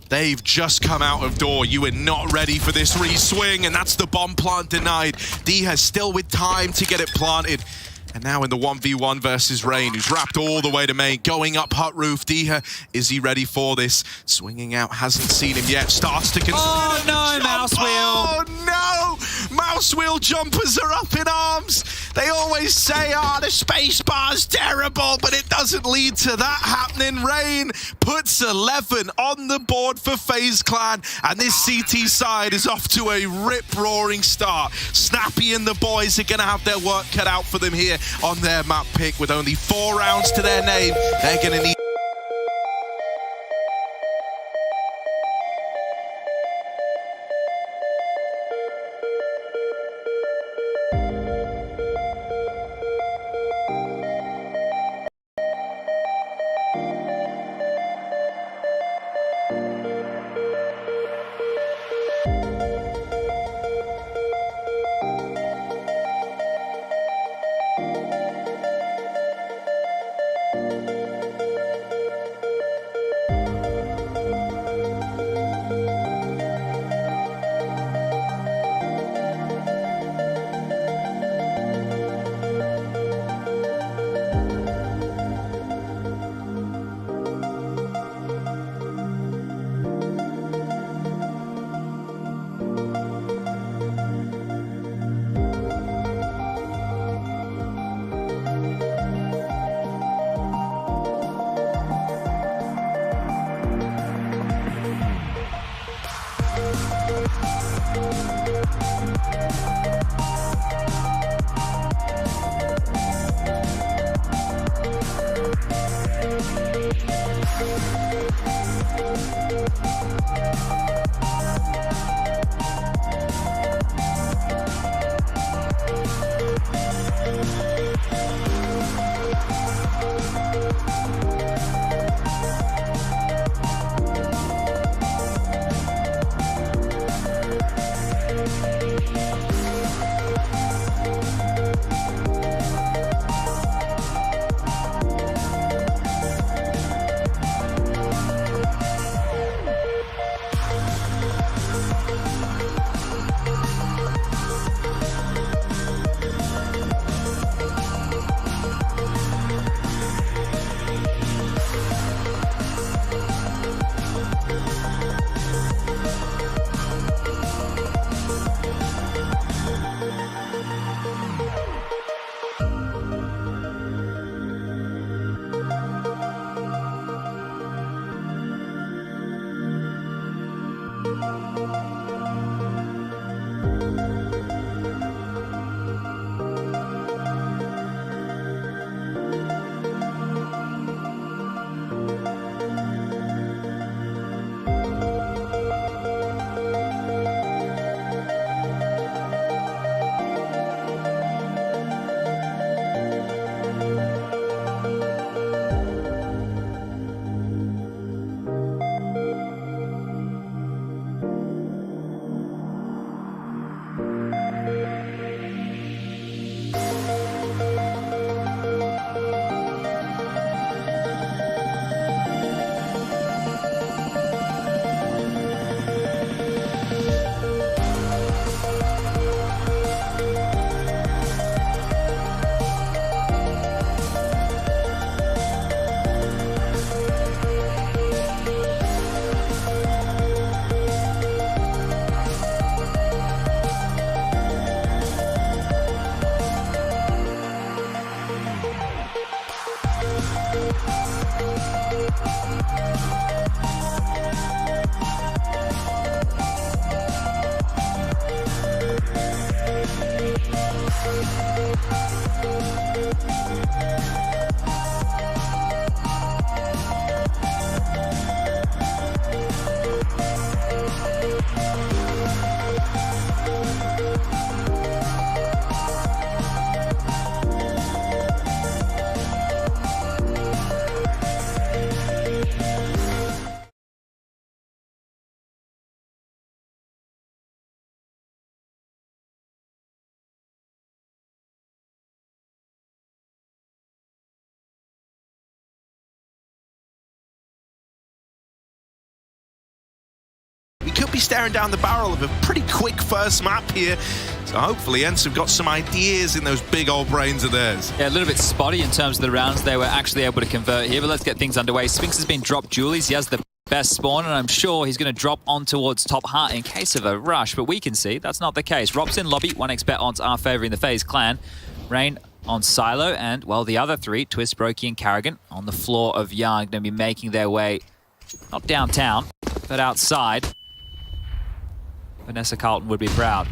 They've just come out of door. You are not ready for this re-swing, and that's the bomb plant denied. Diha still with time to get it planted. And now in the 1v1 versus Rain, who's wrapped all the way to main, going up hut roof. Diha, is he ready for this? Swinging out, hasn't seen him yet. Starts to consider. Oh no, mouse wheel! Oh no! Mouse wheel jumpers are up in arms. They always say, the space bar's terrible, but it doesn't lead to that happening. Rain puts 11 on the board for FaZe Clan, and this CT side is off to a rip-roaring start. Snappy and the boys are going to have their work cut out for them here on their map pick. With only 4 rounds to their name, they're going to need We could be staring down the barrel of a pretty quick first map here. So hopefully Ence have got some ideas in those big old brains of theirs. Yeah, a little bit spotty in terms of the rounds they were actually able to convert here, but let's get things underway. Spinx has been dropped Julies. He has the best spawn, and I'm sure he's going to drop on towards top heart in case of a rush, but we can see that's not the case. Rob's in lobby, 1xBet odds are favouring the FaZe clan. Rain on Silo, and, well, the other three, Twist, Brokey, and Carrigan, on the floor of Young, going to be making their way, not downtown, but outside. Vanessa Carlton would be proud.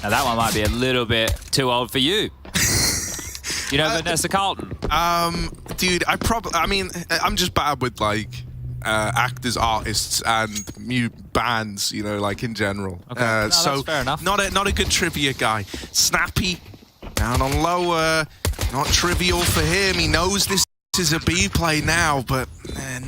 Now, that one might be a little bit too old for you. You know Vanessa Carlton? Dude, I'm just bad with, like, actors, artists, and bands, you know, like, in general. Okay. No, so that's fair enough. Not a good trivia guy. Snappy, down on lower, not trivial for him. He knows this is a B play now, but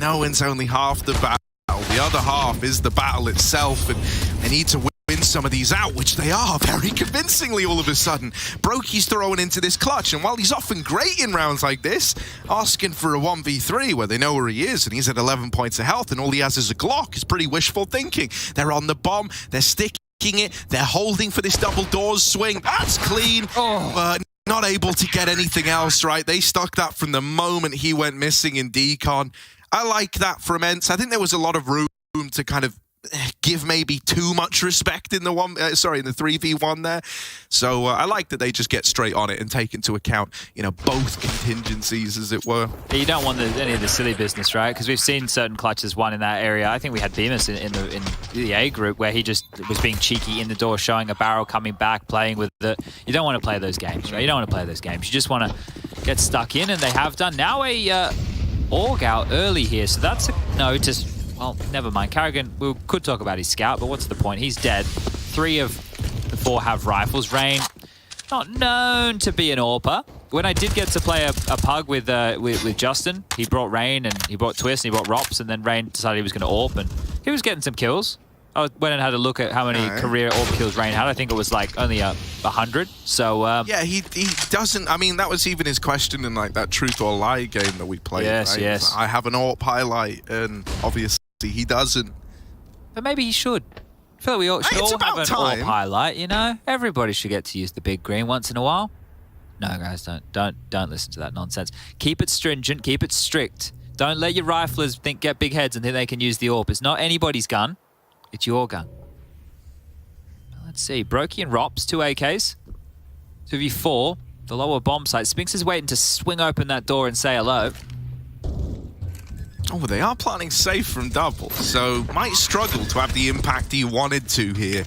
knowing's only half the battle. The other half is the battle itself, and they need to win some of these out, which they are very convincingly all of a sudden. Brokey's throwing into this clutch, and while he's often great in rounds like this, asking for a 1v3 where they know where he is, and he's at 11 points of health, and all he has is a Glock, is pretty wishful thinking. They're on the bomb, they're sticking it, they're holding for this double doors swing. That's clean, but not able to get anything else, right? They stuck that from the moment he went missing in decon. I like that from Ence. I think there was a lot of room to kind of give maybe too much respect in the in the 3v1 there. So I like that they just get straight on it and take into account, both contingencies, as it were. Yeah, you don't want any of the silly business, right? Because we've seen certain clutches won in that area. I think we had Bemis in the A group where he just was being cheeky in the door, showing a barrel, coming back, playing with it. You don't want to play those games, right? You don't want to play those games. You just want to get stuck in, and they have done. Now a Org out early here, so that's a no to... Well, never mind. Carrigan, we could talk about his scout, but what's the point? He's dead. 3 of the 4 have rifles. Rain, not known to be an AWPer. When I did get to play a pug with Justin, he brought Rain and he brought Twist and he brought Rops, and then Rain decided he was going to AWP, and he was getting some kills. I went and had a look at how many career AWP kills Rain had. I think it was like only 100. So yeah, he doesn't. I mean, that was even his question in like that Truth or Lie game that we played. Yes, right? yes. I have an AWP highlight, and obviously he doesn't. But maybe he should. I feel like we all should all have an AWP highlight. Everybody should get to use the big green once in a while. No, guys, don't listen to that nonsense. Keep it stringent. Keep it strict. Don't let your riflers get big heads and think they can use the AWP. It's not anybody's gun. It's your gun. Let's see. Brokey and Rops, 2 AKs. 2v4. The lower bomb site. Spinks is waiting to swing open that door and say hello. Oh, they are planning safe from double, so might struggle to have the impact he wanted to here.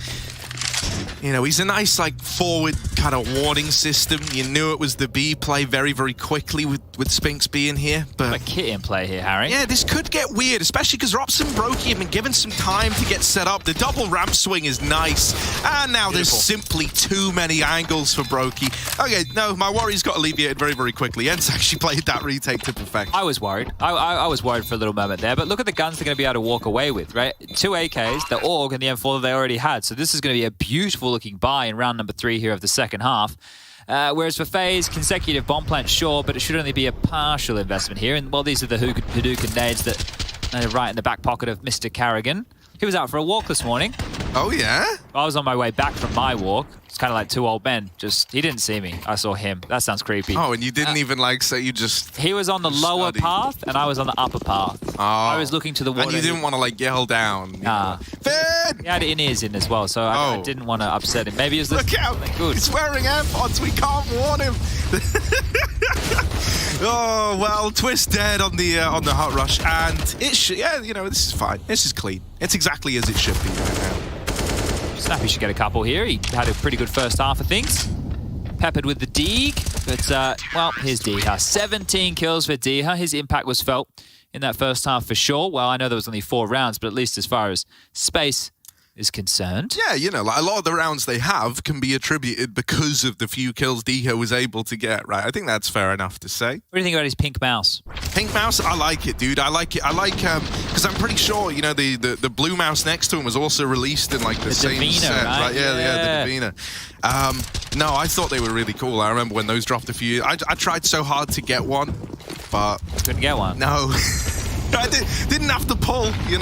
He's a nice, forward kind of warning system. You knew it was the B play very, very quickly with Spinks being here. But a kit in play here, Harry. Yeah, this could get weird, especially because Robson and Brokey have been given some time to get set up. The double ramp swing is nice. And now there's simply too many angles for Brokey. Okay, no, my worries got alleviated very, very quickly. Ence actually played that retake to perfection. I was worried. I was worried for a little moment there, but look at the guns they're going to be able to walk away with, right? 2 AKs, the AUG, and the M4 that they already had. So this is going to be a beautiful looking buy in round number 3 here of the second half. Whereas for FaZe, consecutive bomb plants, sure, but it should only be a partial investment here. And well, these are the Hadouken nades that are right in the back pocket of Mr. Carrigan. He was out for a walk this morning. Oh, yeah? I was on my way back from my walk. It's kind of like 2 old men. He didn't see me. I saw him. That sounds creepy. Oh, and you didn't even say you just... He was on the lower path, and I was on the upper path. Oh. I was looking to the water. And you didn't want to, yell down. Nah. Finn! He had in-ears in as well, so I didn't want to upset him. Maybe it was Look out! Good. He's wearing AirPods. We can't warn him. Oh, well, Twist dead on the hot rush, and this is fine. This is clean. It's exactly as it should be right now. Snappy should get a couple here. He had a pretty good first half of things. Peppered with the Deeg, but, well, here's Deha. 17 kills for Deha. His impact was felt in that first half for sure. Well, I know there was only 4 rounds, but at least as far as space is concerned. Yeah, a lot of the rounds they have can be attributed because of the few kills Deha was able to get, right? I think that's fair enough to say. What do you think about his pink mouse? Pink mouse, I like it, dude. I like it. Because I'm pretty sure, the blue mouse next to him was also released in the same Divina, set, right? Yeah, the Divina. No, I thought they were really cool. I remember when those dropped a few years. I tried so hard to get one, but couldn't get one. No. I didn't have to pull, You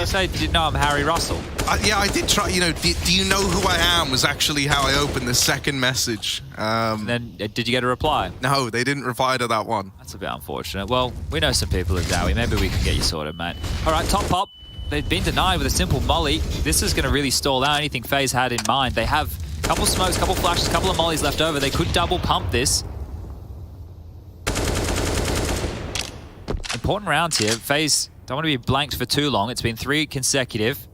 say, did you know I'm Harry Russell? Yeah, I did try. Do you know who I am was actually how I opened the second message. And then, did you get a reply? No, they didn't reply to that one. That's a bit unfortunate. Well, we know some people at Dowie. Maybe we can get you sorted, mate. All right, top pop. They've been denied with a simple molly. This is going to really stall out anything FaZe had in mind. They have a couple smokes, a couple flashes, a couple of mollies left over. They could double pump this. Important rounds here. FaZe don't want to be blanked for too long. It's been 3 consecutive.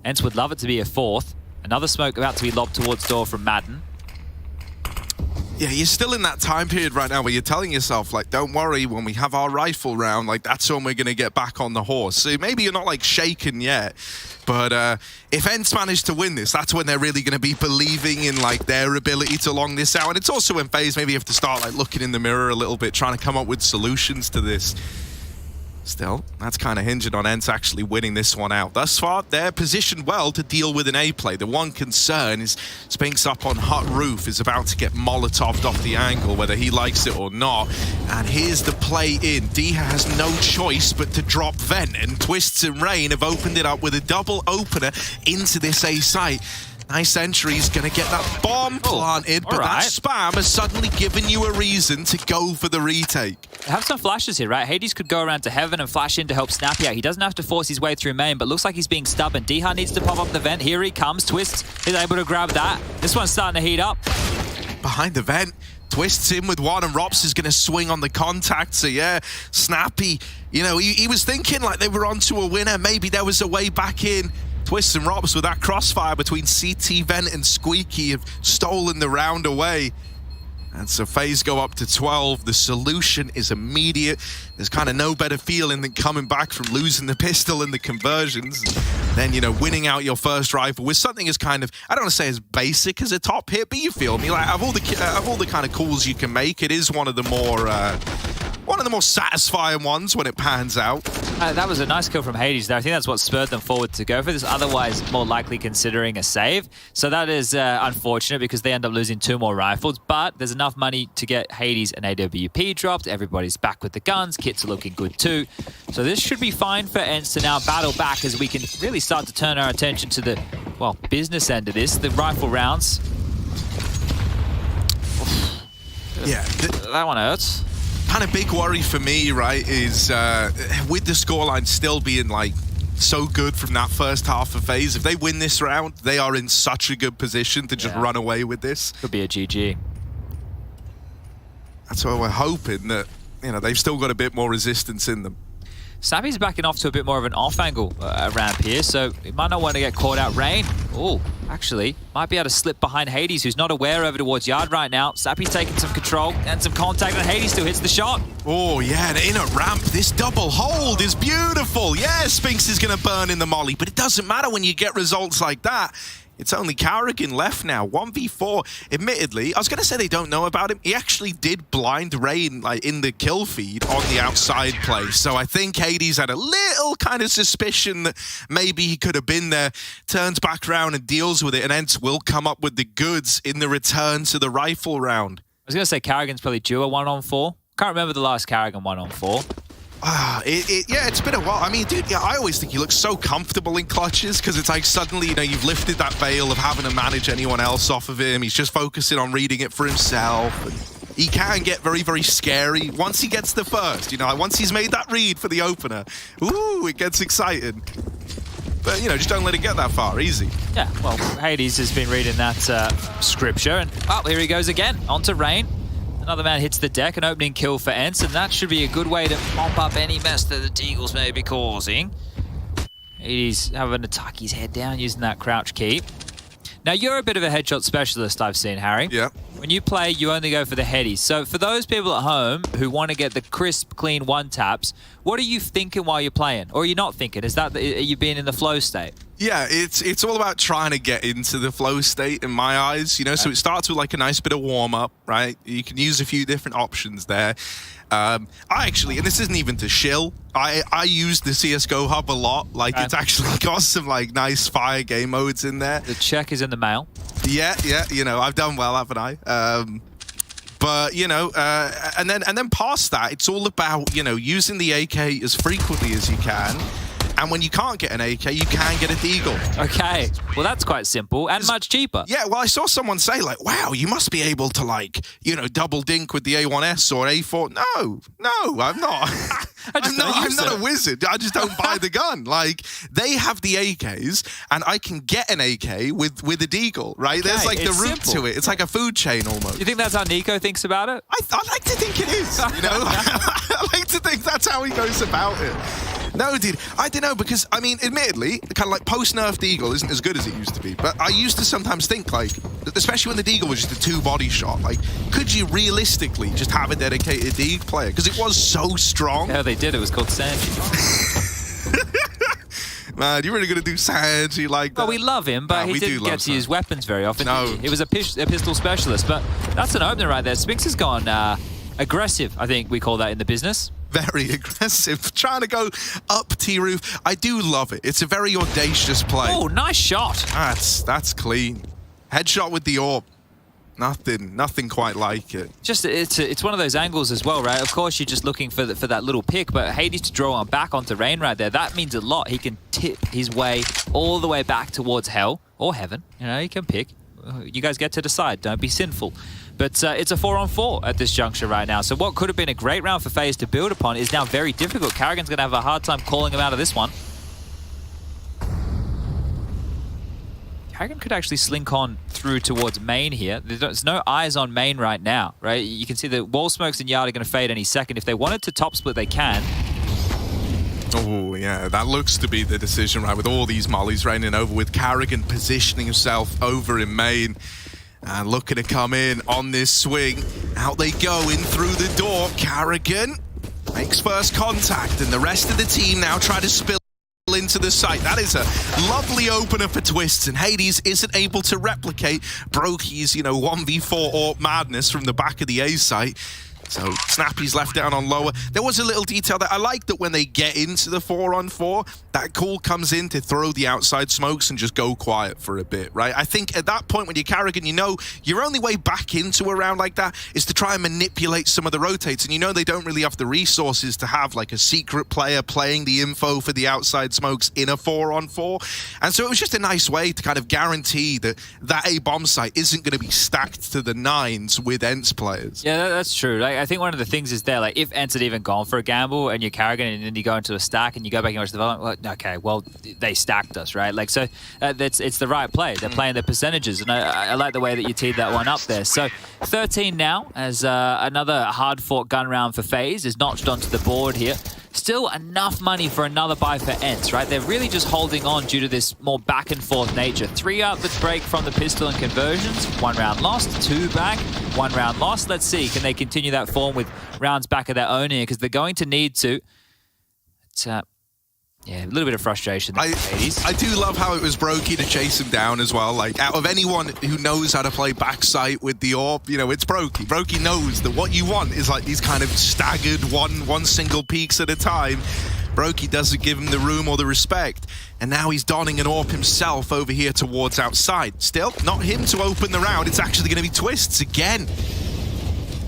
Ence would love it to be a 4th. Another smoke about to be lobbed towards door from Madden. Yeah, you're still in that time period right now where you're telling yourself, don't worry, when we have our rifle round, that's when we're going to get back on the horse. So maybe you're not, shaken yet. But if Ence manage to win this, that's when they're really going to be believing in, their ability to long this out. And it's also when FaZe maybe have to start, looking in the mirror a little bit, trying to come up with solutions to this. Still, that's kind of hinging on Ence actually winning this one out. Thus far, they're positioned well to deal with an A play. The one concern is Spinks up on hot roof is about to get Molotoved off the angle, whether he likes it or not. And here's the play in. Deha has no choice but to drop vent, and Twists and Rain have opened it up with a double opener into this A site. Nice entry. He's going to get that bomb planted, but that spam has suddenly given you a reason to go for the retake. Have some flashes here, right? Hades could go around to Heaven and flash in to help Snappy out. He doesn't have to force his way through main, but looks like he's being stubborn. Diha needs to pop up the vent. Here he comes. Twist is able to grab that. This one's starting to heat up. Behind the vent. Twists in with one, and Rops is going to swing on the contact. So yeah, Snappy, you know, he was thinking like they were onto a winner. Maybe there was a way back in. Twists and Rops with that crossfire between CT, Vent, and Squeaky have stolen the round away. And so FaZe go up to 12. The solution is immediate. There's kind of no better feeling than coming back from losing the pistol and the conversions. And then, you know, winning out your first rifle with something as kind of, I don't want to say as basic as a top hit, but you feel me? Like, of all the kind of calls you can make, it is one of the more satisfying ones when it pans out. That was a nice kill from Hades there. I think that's what spurred them forward to go for this, otherwise more likely considering a save. So that is unfortunate because they end up losing 2 more rifles, but there's enough money to get Hades and AWP dropped. Everybody's back with the guns. Kits are looking good too. So this should be fine for Ence to now battle back as we can really start to turn our attention to the, well, business end of this, the rifle rounds. Yeah. That one hurts. Kind of big worry for me, right, is with the scoreline still being like so good from that first half of FaZe, if they win this round, they are in such a good position to just run away with this. Could be a GG. That's why we're hoping that, you know, they've still got a bit more resistance in them. Snappy's backing off to a bit more of an off angle ramp here, so he might not want to get caught out. Rain, oh, actually, might be able to slip behind Hades, who's not aware over towards Yard right now. Snappy's taking some control and some contact, and Hades still hits the shot. Oh, yeah, and in a ramp, this double hold is beautiful. Yeah, Spinks is going to burn in the molly, but it doesn't matter when you get results like that. It's only Carrigan left now, 1v4. Admittedly, I was going to say they don't know about him. He actually did blind Rain like in the kill feed on the outside play. So I think Hades had a little kind of suspicion that maybe he could have been there, turns back around and deals with it, and Ence will come up with the goods in the return to the rifle round. I was going to say Carrigan's probably due a 1-on-4. Can't remember the last Carrigan 1-on-4. Yeah, it's been a while. I mean, dude, yeah, I always think he looks so comfortable in clutches because it's like suddenly, you know, you've lifted that veil of having to manage anyone else off of him. He's just focusing on reading it for himself. And he can get very, very scary once he gets the first, you know, like once he's made that read for the opener. Ooh, it gets exciting. But, you know, just don't let it get that far. Easy. Yeah, well, Hades has been reading that scripture. And, oh, here he goes again. Onto Rain. Another man hits the deck, an opening kill for Ence, and that should be a good way to mop up any mess that the Deagles may be causing. He's having to tuck his head down using that crouch key. Now, you're a bit of a headshot specialist, I've seen, Harry. Yeah. When you play, you only go for the headies. So for those people at home who want to get the crisp, clean one-taps, what are you thinking while you're playing? Or are you not thinking? Are you being in the flow state? Yeah, it's all about trying to get into the flow state in my eyes, you know, so it starts with like a nice bit of warm-up, right? You can use a few different options there. I actually, and this isn't even to shill, I use the CSGO hub a lot. Like, it's actually got some like nice fire game modes in there. The check is in the mail. Yeah, you know, I've done well, haven't I? But, you know, and then past that, it's all about, you know, using the AK as frequently as you can. And when you can't get an AK, you can get a Deagle. Okay. Well, that's quite simple and much cheaper. Yeah, well, I saw someone say, like, wow, you must be able to, like, you know, double dink with the A1S or A4. No, I'm not. I'm not a wizard. I just don't buy the gun. Like, they have the AKs, and I can get an AK with a Deagle, right? Okay, there's, like, the route simple. to it. It's like a food chain almost. You think that's how Nico thinks about it? I like to think it is, you know? I like to think that's how he goes about it. No, dude, I don't know, because, I mean, admittedly, kind of like post-nerf Deagle isn't as good as it used to be, but I used to sometimes think, like, especially when the Deagle was just a 2-body shot, like, could you realistically just have a dedicated Deagle player? Because it was so strong. Yeah, they did. It was called Sanji. Man, you're really going to do Sanji like that? Well, we love him, but he didn't get to use weapons very often. No. He was a pistol specialist, but that's an opener right there. Spinks has gone aggressive, I think we call that in the business. Very aggressive, trying to go up T-roof. I do love it. It's a very audacious play. Oh, nice shot. That's clean. Headshot with the AWP. Nothing quite like it. Just it's one of those angles as well, right? Of course, you're just looking for that little pick, but Hades to draw on back onto Rain right there, that means a lot. He can tip his way all the way back towards hell or heaven. You know, he can pick. You guys get to decide. Don't be sinful. But it's a 4-on-4 at this juncture right now. So what could have been a great round for FaZe to build upon is now very difficult. Karrigan's going to have a hard time calling him out of this one. Karrigan could actually slink on through towards main here. There's no eyes on main right now, right? You can see the wall smokes and Yard are going to fade any second. If they wanted to top split, they can. Oh, yeah, that looks to be the decision, right? With all these mollies raining over, with Karrigan positioning himself over in main and looking to come in on this swing. Out they go, in through the door. Karrigan makes first contact, and the rest of the team now try to spill into the site. That is a lovely opener for Twists, and Hades isn't able to replicate Brokey's, 1v4 AWP madness from the back of the A site. So Snappy's left down on lower. There was a little detail that I like, that when they get into the 4-on-4, that call comes in to throw the outside smokes and just go quiet for a bit, right? I think at that point when you're Karrigan, your only way back into a round like that is to try and manipulate some of the rotates. And they don't really have the resources to have like a secret player playing the info for the outside smokes in a 4-on-4. And so it was just a nice way to kind of guarantee that A bomb site isn't going to be stacked to the 9s with Ence players. Yeah, that's true. I think one of the things is there, like if Ence had even gone for a gamble and you're Karrigan and then you go into a stack and you go back and watch the development, well, okay, well, they stacked us, right? Like, so it's the right play. They're playing their percentages, and I like the way that you teed that one up there. So 13 now, as another hard-fought gun round for FaZe is notched onto the board here. Still enough money for another buy for Ence, right? They're really just holding on due to this more back and forth nature. 3 outlets break from the pistol and conversions. 1 round lost, 2 back, 1 round lost. Let's see, can they continue that form with rounds back of their own here? Because they're going to need to. It's, yeah, a little bit of frustration there, I do love how it was Brokey to chase him down as well. Like, out of anyone who knows how to play backside with the AWP, it's Brokey. Brokey knows that what you want is like these kind of staggered one single peaks at a time. Brokey doesn't give him the room or the respect. And now he's donning an AWP himself over here towards outside. Still, not him to open the round. It's actually going to be Twists again.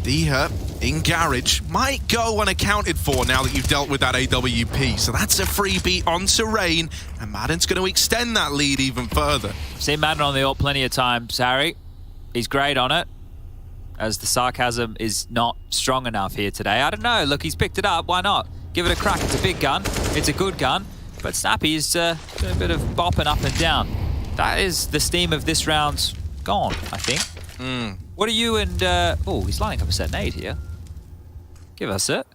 D-Hurt in Garage might go unaccounted for now that you've dealt with that AWP. So that's a freebie onto Rain, and Madden's going to extend that lead even further. Seen Madden on the AWP plenty of times, Harry. He's great on it, as the sarcasm is not strong enough here today. I don't know. Look, he's picked it up. Why not? Give it a crack. It's a big gun. It's a good gun. But Snappy is doing a bit of bopping up and down. That is the steam of this round gone, I think. What are you and... oh, he's lining up a set nade here. Give us it.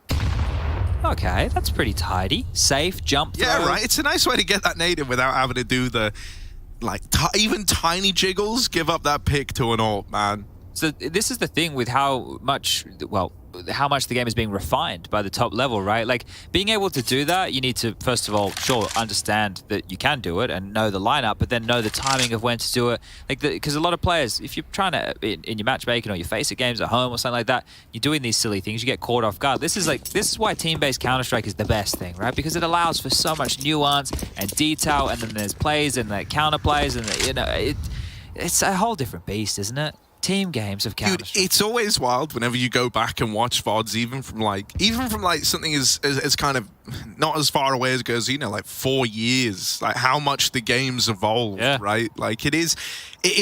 Okay, that's pretty tidy. Safe, jump throw. Yeah, right. It's a nice way to get that nade in without having to do the, like, even tiny jiggles. Give up that pick to an AWP, man. So this is the thing with how much the game is being refined by the top level, right? Like, being able to do that, you need to, first of all, sure, understand that you can do it and know the lineup, but then know the timing of when to do it. Like, because a lot of players, if you're trying to, in your matchmaking or your FaZe games at home or something like that, you're doing these silly things, you get caught off guard. This is why team-based Counter-Strike is the best thing, right? Because it allows for so much nuance and detail, and then there's plays and like counter plays, and it's a whole different beast, isn't it? Team games of Counter-Strike. Dude, it's always wild whenever you go back and watch VODs, even from like something as kind of not as far away as goes, like 4 years, like how much the game's evolved, right? Like it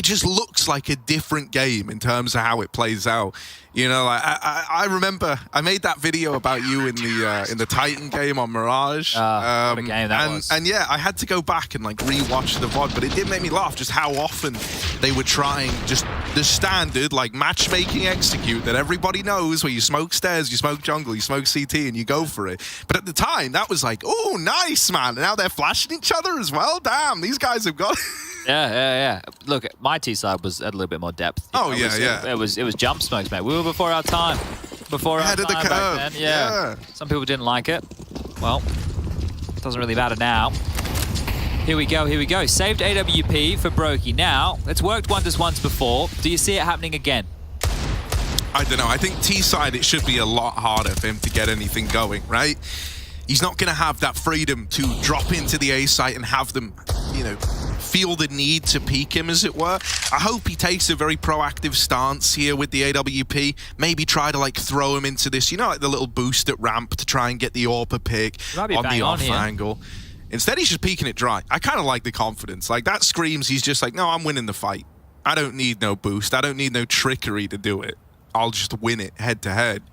just looks like a different game in terms of how it plays out. I remember I made that video about you in the Titan game on Mirage. What a game that was. And yeah, I had to go back and like rewatch the VOD, but it did make me laugh just how often they were trying just the standard like matchmaking execute that everybody knows, where you smoke stairs, you smoke jungle, you smoke CT, and you go for it. But at the time, that was like, oh, nice, man. And now they're flashing each other as well. Damn, these guys have got Yeah. Look, my T side was at a little bit more depth. It was jump smokes, mate. We were before our time. Ahead of the curve. Back then. Yeah. Some people didn't like it. Well, it doesn't really matter now. Here we go. Saved AWP for Brokey. Now, it's worked wonders once before. Do you see it happening again? I don't know. I think T-side, it should be a lot harder for him to get anything going, right? He's not going to have that freedom to drop into the A site and have them, feel the need to peek him, as it were. I hope he takes a very proactive stance here with the AWP. Maybe try to like throw him into this, you know, like the little boost at ramp to try and get the AWP pick on the off angle. Instead, he's just peeking it dry. I kind of like the confidence. Like, that screams he's just like, no, I'm winning the fight. I don't need no boost. I don't need no trickery to do it. I'll just win it head to head.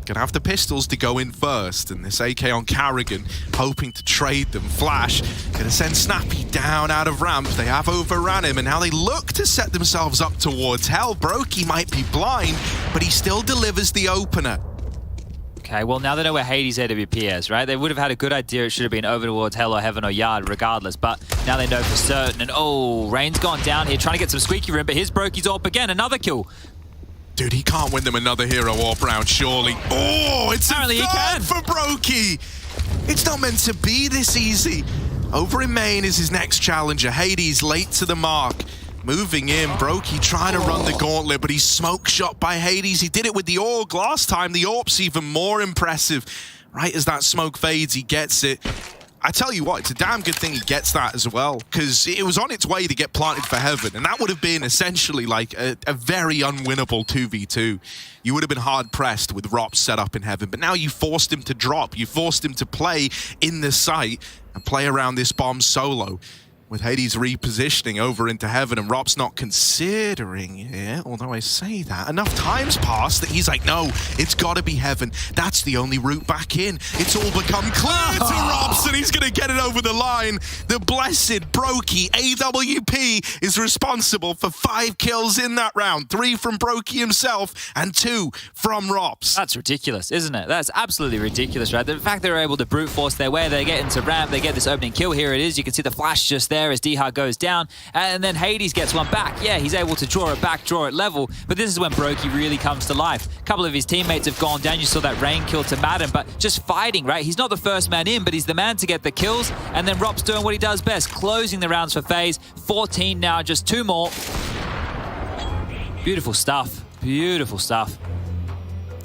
Gonna have the pistols to go in first, and this AK on Carrigan, hoping to trade them. Flash, gonna send Snappy down out of ramp. They have overran him, and now they look to set themselves up towards hell. Brokey might be blind, but he still delivers the opener. Okay, well, now they know where Hades AWP is, right? They would have had a good idea it should have been over towards Hell or Heaven or Yard, regardless, but now they know for certain. And oh, Rain's gone down here, trying to get some squeaky room, but here's Brokey's AWP again, another kill. Dude, he can't win them another hero AWP round, surely. Oh, it's Apparently a third for Brokey. It's not meant to be this easy. Over in main is his next challenger. Hades late to the mark. Moving in, Brokey trying to run the gauntlet, but he's smoke shot by Hades. He did it with the AWP last time. The AWP's even more impressive. Right as that smoke fades, he gets it. I tell you what, it's a damn good thing he gets that as well, because it was on its way to get planted for Heaven, and that would have been essentially like a very unwinnable 2v2. You would have been hard-pressed with Rops set up in Heaven, but now you forced him to drop. You forced him to play in the site and play around this bomb solo. With Hades repositioning over into Heaven and Rob's not considering it, although I say that, enough time's passed that he's like, no, it's got to be Heaven. That's the only route back in. It's all become clear to Robs, and he's going to get it over the line. The blessed Brokey AWP is responsible for 5 kills in that round. 3 from Brokey himself and 2 from Robs. That's ridiculous, isn't it? That's absolutely ridiculous, right? The fact they're able to brute force their way, they get into ramp, they get this opening kill. Here it is. You can see the flash just there as D-Hard goes down, and then Hades gets one back. Yeah, he's able to draw it back, draw it level, but this is when Brokey really comes to life. A couple of his teammates have gone down. You saw that Rain kill to Madden, but just fighting, right? He's not the first man in, but he's the man to get the kills, and then Rob's doing what he does best, closing the rounds for FaZe. 14 now, just 2 more. Beautiful stuff. Beautiful stuff.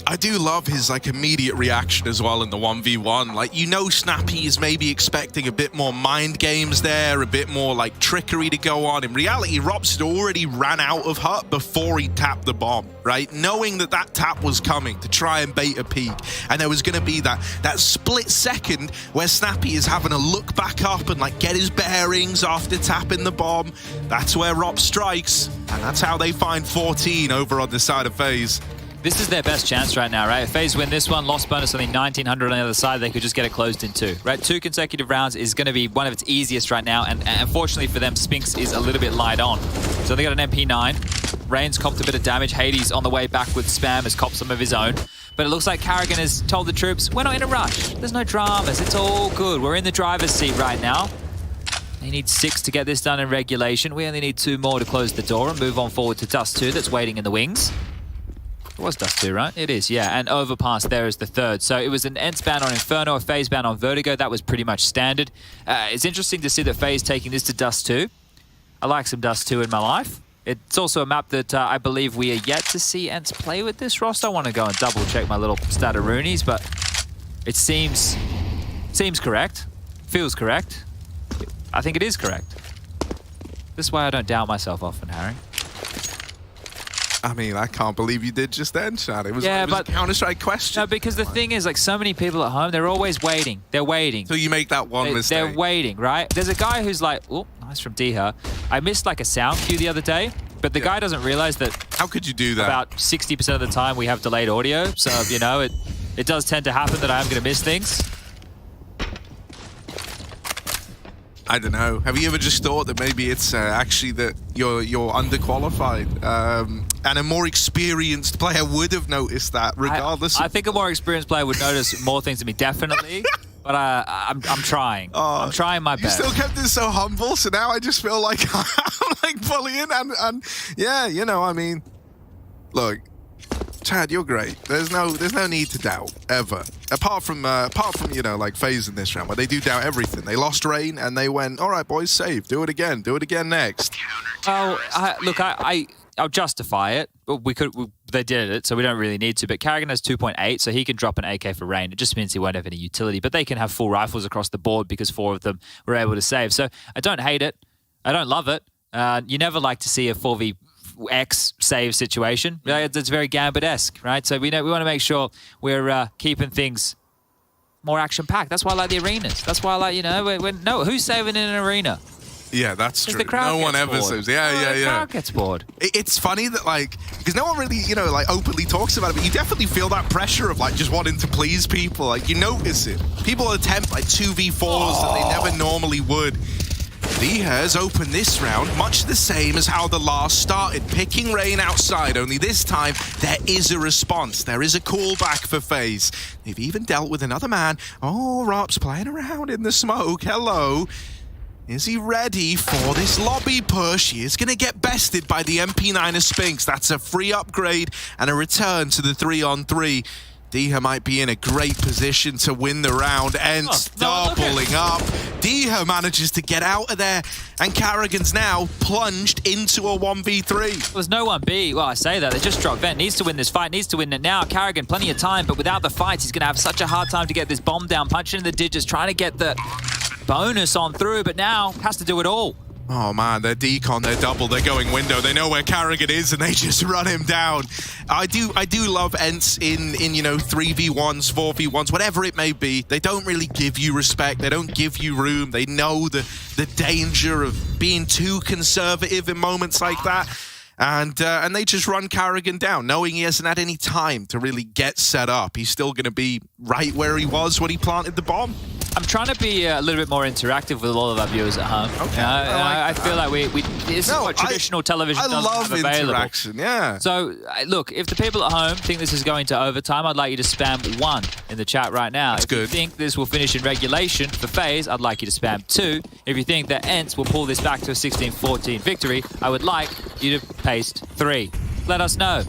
I do love his like immediate reaction as well in the 1v1. Like, you know, Snappy is maybe expecting a bit more mind games there, a bit more like trickery to go on. In reality, Robs had already ran out of hut before he tapped the bomb, right? Knowing that that tap was coming to try and bait a peek. And there was going to be that split second where Snappy is having to look back up and like get his bearings after tapping the bomb. That's where Robs strikes. And that's how they find 14 over on the side of FaZe. This is their best chance right now, right? If FaZe win this one, lost bonus only 1,900 on the other side, they could just get it closed in 2, right? 2 consecutive rounds is going to be one of its easiest right now, and unfortunately for them, Spinks is a little bit light on. So they got an MP9. Rain's copped a bit of damage. Hades on the way back with Spam has copped some of his own. But it looks like Carrigan has told the troops, we're not in a rush. There's no dramas. It's all good. We're in the driver's seat right now. They need 6 to get this done in regulation. We only need 2 more to close the door and move on forward to Dust 2 that's waiting in the wings. It was Dust 2, right? It is, yeah. And Overpass there is the 3rd. So it was an Ence ban on Inferno, a FaZe ban on Vertigo. That was pretty much standard. It's interesting to see that FaZe taking this to Dust 2. I like some Dust 2 in my life. It's also a map that I believe we are yet to see Ence play with this roster. I want to go and double check my little stat of Roonies, but it seems correct. Feels correct. I think it is correct. This is why I don't doubt myself often, Harry. I mean, I can't believe you did just then, Chad. It was, yeah, it was a Counter-Strike question. No, because the thing is, like, so many people at home, they're always waiting. They're waiting. So you make that one mistake. They're waiting, right? There's a guy who's like, oh, nice from D-Her. I missed, like, a sound cue the other day, but the guy doesn't realize that... How could you do that? About 60% of the time, we have delayed audio. So, you know, it does tend to happen that I am going to miss things. I don't know. Have you ever just thought that maybe it's actually that you're underqualified, and a more experienced player would have noticed that, regardless? I think a more experienced player would notice more things than me, definitely. But I'm trying. I'm trying my best. You still kept it so humble, so now I just feel like I'm like bullying, and yeah, you know, I mean, look. Chad, you're great. There's no need to doubt ever. Apart from you know, like FaZe in this round where they do doubt everything. They lost Rain and they went, all right, boys, save. Do it again. Do it again next. Oh, look, I'll justify it. But they did it, so we don't really need to. But karrigan has 2.8, so he can drop an AK for Rain. It just means he won't have any utility. But they can have full rifles across the board because 4 of them were able to save. So I don't hate it. I don't love it. You never like to see a 4vX save situation. It's very Gambit-esque, right? So we want to make sure we're keeping things more action-packed. That's why I like the arenas. That's why I like, who's saving in an arena? Yeah, that's true. The crowd No one gets ever bored. says. The crowd gets bored. It's funny that, like, because no one really, like, openly talks about it, but you definitely feel that pressure of, like, just wanting to please people. Like, you notice it. People attempt, like, 2v4s that they never normally would. Diha has opened this round much the same as how the last started, picking Rain outside, only this time there is a response. There is a callback for FaZe. They've even dealt with another man. Oh, Rop's playing around in the smoke. Hello. Is he ready for this lobby push? He is going to get bested by the MP9 of Spinks. That's a free upgrade and a return to the 3-on-3. Diha might be in a great position to win the round. Ence doubling up. Diha manages to get out of there, and karrigan's now plunged into a 1v3. There was no 1B. Well, I say that. They just dropped Vent. Needs to win this fight. Needs to win it now. karrigan, plenty of time, but without the fight, he's going to have such a hard time to get this bomb down. Punching in the digits, trying to get the bonus on through, but now has to do it all. Oh man, they're decon, they're double, they're going window. They know where karrigan is and they just run him down. I do love Ence in 3v1s, 4v1s, whatever it may be. They don't really give you respect. They don't give you room. They know the danger of being too conservative in moments like that. And they just run karrigan down, knowing he hasn't had any time to really get set up. He's still going to be right where he was when he planted the bomb. I'm trying to be a little bit more interactive with a lot of our viewers at home. Okay, I feel like this is what traditional television doesn't have available. I love interaction, yeah. So, look, if the people at home think this is going to overtime, I'd like you to spam 1 in the chat right now. That's if you good. think this will finish in regulation for FaZe, I'd like you to spam 2. If you think that Ence will pull this back to a 16-14 victory, I would like you to paste 3. Let us know.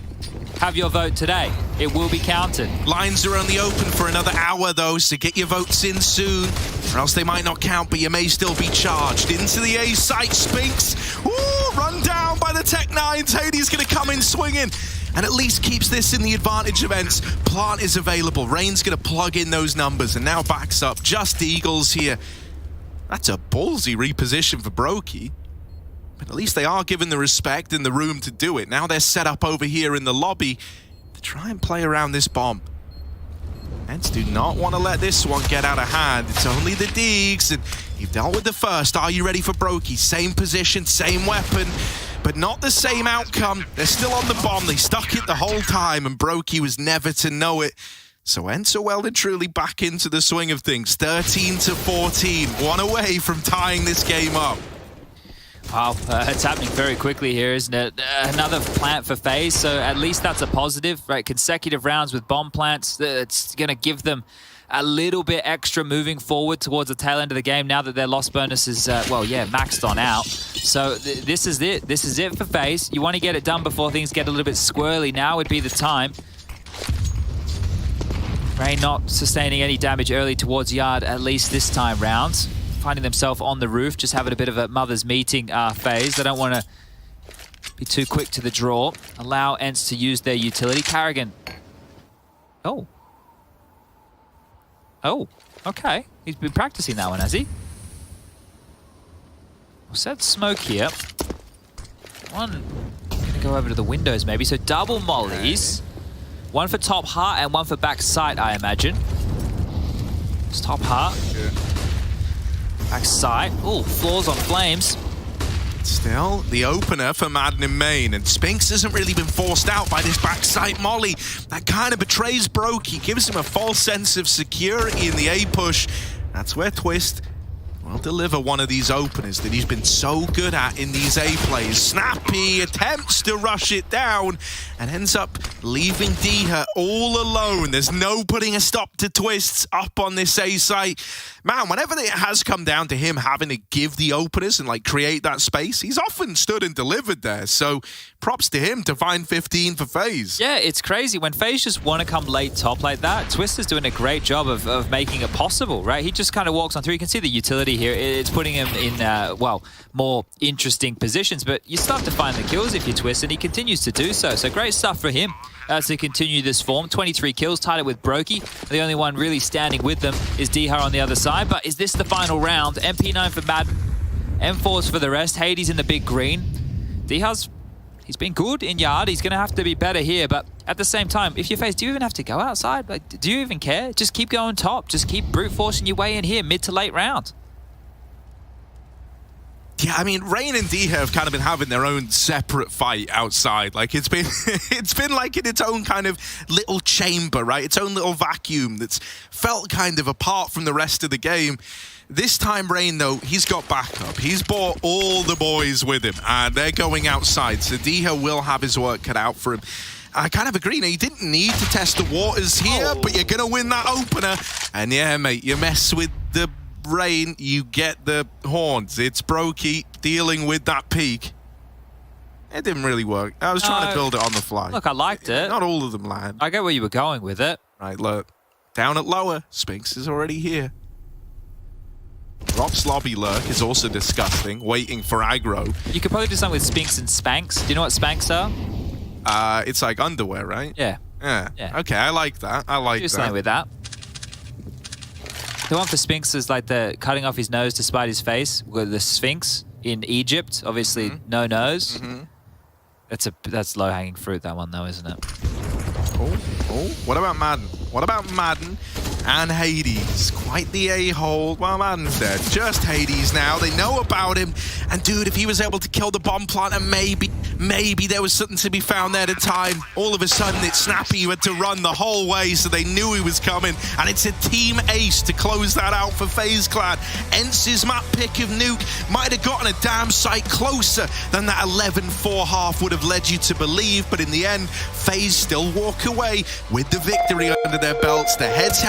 Have your vote today. It will be counted. Lines are only open for another hour, though, so get your votes in soon, or else they might not count, but you may still be charged. Into the A site, Spinks. Ooh, run down by the Tech-9s. Hades going to come in swinging, and at least keeps this in the advantage of Ence. Plant is available. Rain's going to plug in those numbers, and now backs up. Just Eagles here. That's a ballsy reposition for Brokey. But at least they are given the respect and the room to do it. Now they're set up over here in the lobby to try and play around this bomb. Ence do not want to let this one get out of hand. It's only the Deegs, and you've dealt with the first. Are you ready for Brokey? Same position, same weapon, but not the same outcome. They're still on the bomb. They stuck it the whole time, and Brokey was never to know it. So Ence are well and truly back into the swing of things. 13-14, one away from tying this game up. Wow, it's happening very quickly here, isn't it? Another plant for FaZe, so at least that's a positive, right? Consecutive rounds with bomb plants. It's going to give them a little bit extra moving forward towards the tail end of the game now that their loss bonus is, maxed on out. So this is it. This is it for FaZe. You want to get it done before things get a little bit squirrely. Now would be the time. Rain not sustaining any damage early towards Yard, at least this time round. Finding themselves on the roof, just having a bit of a mother's meeting phase. They don't want to be too quick to the draw. Allow Ence to use their utility. karrigan. Oh, okay. He's been practicing that one, has he? We'll set smoke here. One, gonna go over to the windows maybe. So double mollies. One for top heart and one for back sight, I imagine. It's top heart. Yeah. Back sight. Oh, floors on flames. Still, the opener for Madden in main, and Spinks hasn't really been forced out by this backside molly. That kind of betrays Brokey, gives him a false sense of security in the A push. That's where Twist will deliver one of these openers that he's been so good at in these A plays. Snappy attempts to rush it down and ends up leaving Diha all alone. There's no putting a stop to Twists up on this A site. Man, whenever it has come down to him having to give the openers and like create that space, he's often stood and delivered there. So props to him to find 15 for FaZe. Yeah, it's crazy. When FaZe just want to come late top like that, Twist is doing a great job of making it possible, right? He just kind of walks on through. You can see the utility see here. It's putting him in, well, more interesting positions, but you start to find the kills if you twist, and he continues to do so. So great stuff for him to continue this form. 23 kills, tied it with Brokey. The only one really standing with them is Dihar on the other side, but is this the final round? MP9 for Madden, M4's for the rest. Hades in the big green. Dihar's, he's been good in yard. He's going to have to be better here, but at the same time, if you FaZe, do you even have to go outside? Like, do you even care? Just keep going top. Just keep brute forcing your way in here, mid to late round. Yeah, I mean, Rain and Dihar have kind of been having their own separate fight outside. Like, it's been it's been like in its own kind of little chamber, right? Its own little vacuum that's felt kind of apart from the rest of the game. This time, Rain, though, he's got backup. He's brought all the boys with him, and they're going outside. So Dihar will have his work cut out for him. I kind of agree. Now, you didn't need to test the waters here, but you're going to win that opener. And yeah, mate, you mess with the Rain, you get the horns. It's Brokey dealing with that peak. It didn't really work. I was trying to build it on the fly. Look, I liked it. Not all of them land. I get where you were going with it. Right, look. Down at lower, Spinks is already here. Rock's lobby lurk is also disgusting, waiting for aggro. You could probably do something with Spinks and Spanks. Do you know what Spanks are? It's like underwear, right? Yeah. Yeah. Okay, I like that. I like Do that. something with that. The one for Spinks is like the cutting off his nose to spite his face with the Sphinx in Egypt. Obviously, no nose. That's low-hanging fruit, that one, though, isn't it? Oh, what about Madden? What about Madden and Hades? Quite the a-hole. Well, Madden's dead. Just Hades now. They know about him. And dude, if he was able to kill the bomb planter, maybe there was something to be found there at a time. All of a sudden, it's Snappy who had to run the whole way, so they knew he was coming. And it's a team ace to close that out for FaZe Clan. Ence's map pick of Nuke might have gotten a damn sight closer than that 11-4 half would have led you to believe. But in the end, FaZe still walk away with the victory under their belts. Their heads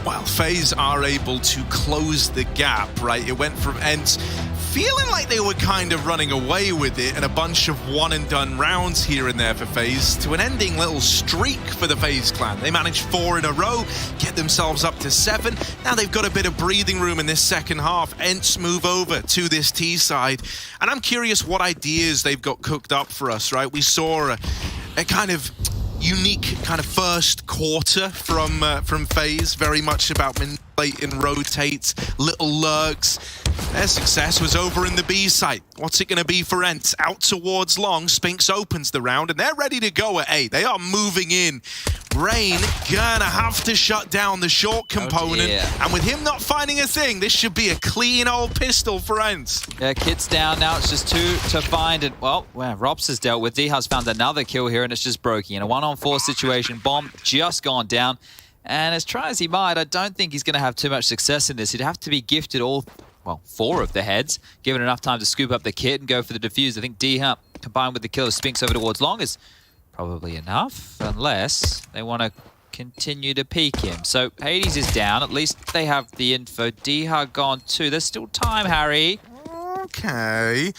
Well, FaZe are able to close the gap, right? It went from Ence feeling like they were kind of running away with it and a bunch of one-and-done rounds here and there for FaZe to an ending little streak for the FaZe clan. They managed 4 in a row, get themselves up to 7. Now they've got a bit of breathing room in this second half. Ence move over to this T side. And I'm curious what ideas they've got cooked up for us, right? We saw a kind of unique kind of first quarter from FaZe, very much about manipulate and rotate, little lurks. Their success was over in the B site. What's it going to be for Ence? Out towards long, Spinks opens the round, and they're ready to go at A. They are moving in. Rain gonna have to shut down the short component, and with him not finding a thing, this should be a clean old pistol for Ence. Yeah, Kit's down now. It's just 2 to find, and well, Robs has dealt with. Dihas found another kill here, and it's just Brokey in a 1-on-4 situation. Bomb just gone down, and as try as he might, I don't think he's going to have too much success in this. He'd have to be gifted all, well, 4 of the heads, given enough time to scoop up the kit and go for the defuse. I think Dihas combined with the kill of Spinks over towards long is probably enough, unless they want to continue to peek him. So Hades is down. At least they have the info. Dihas gone too. There's still time, Harry. Okay.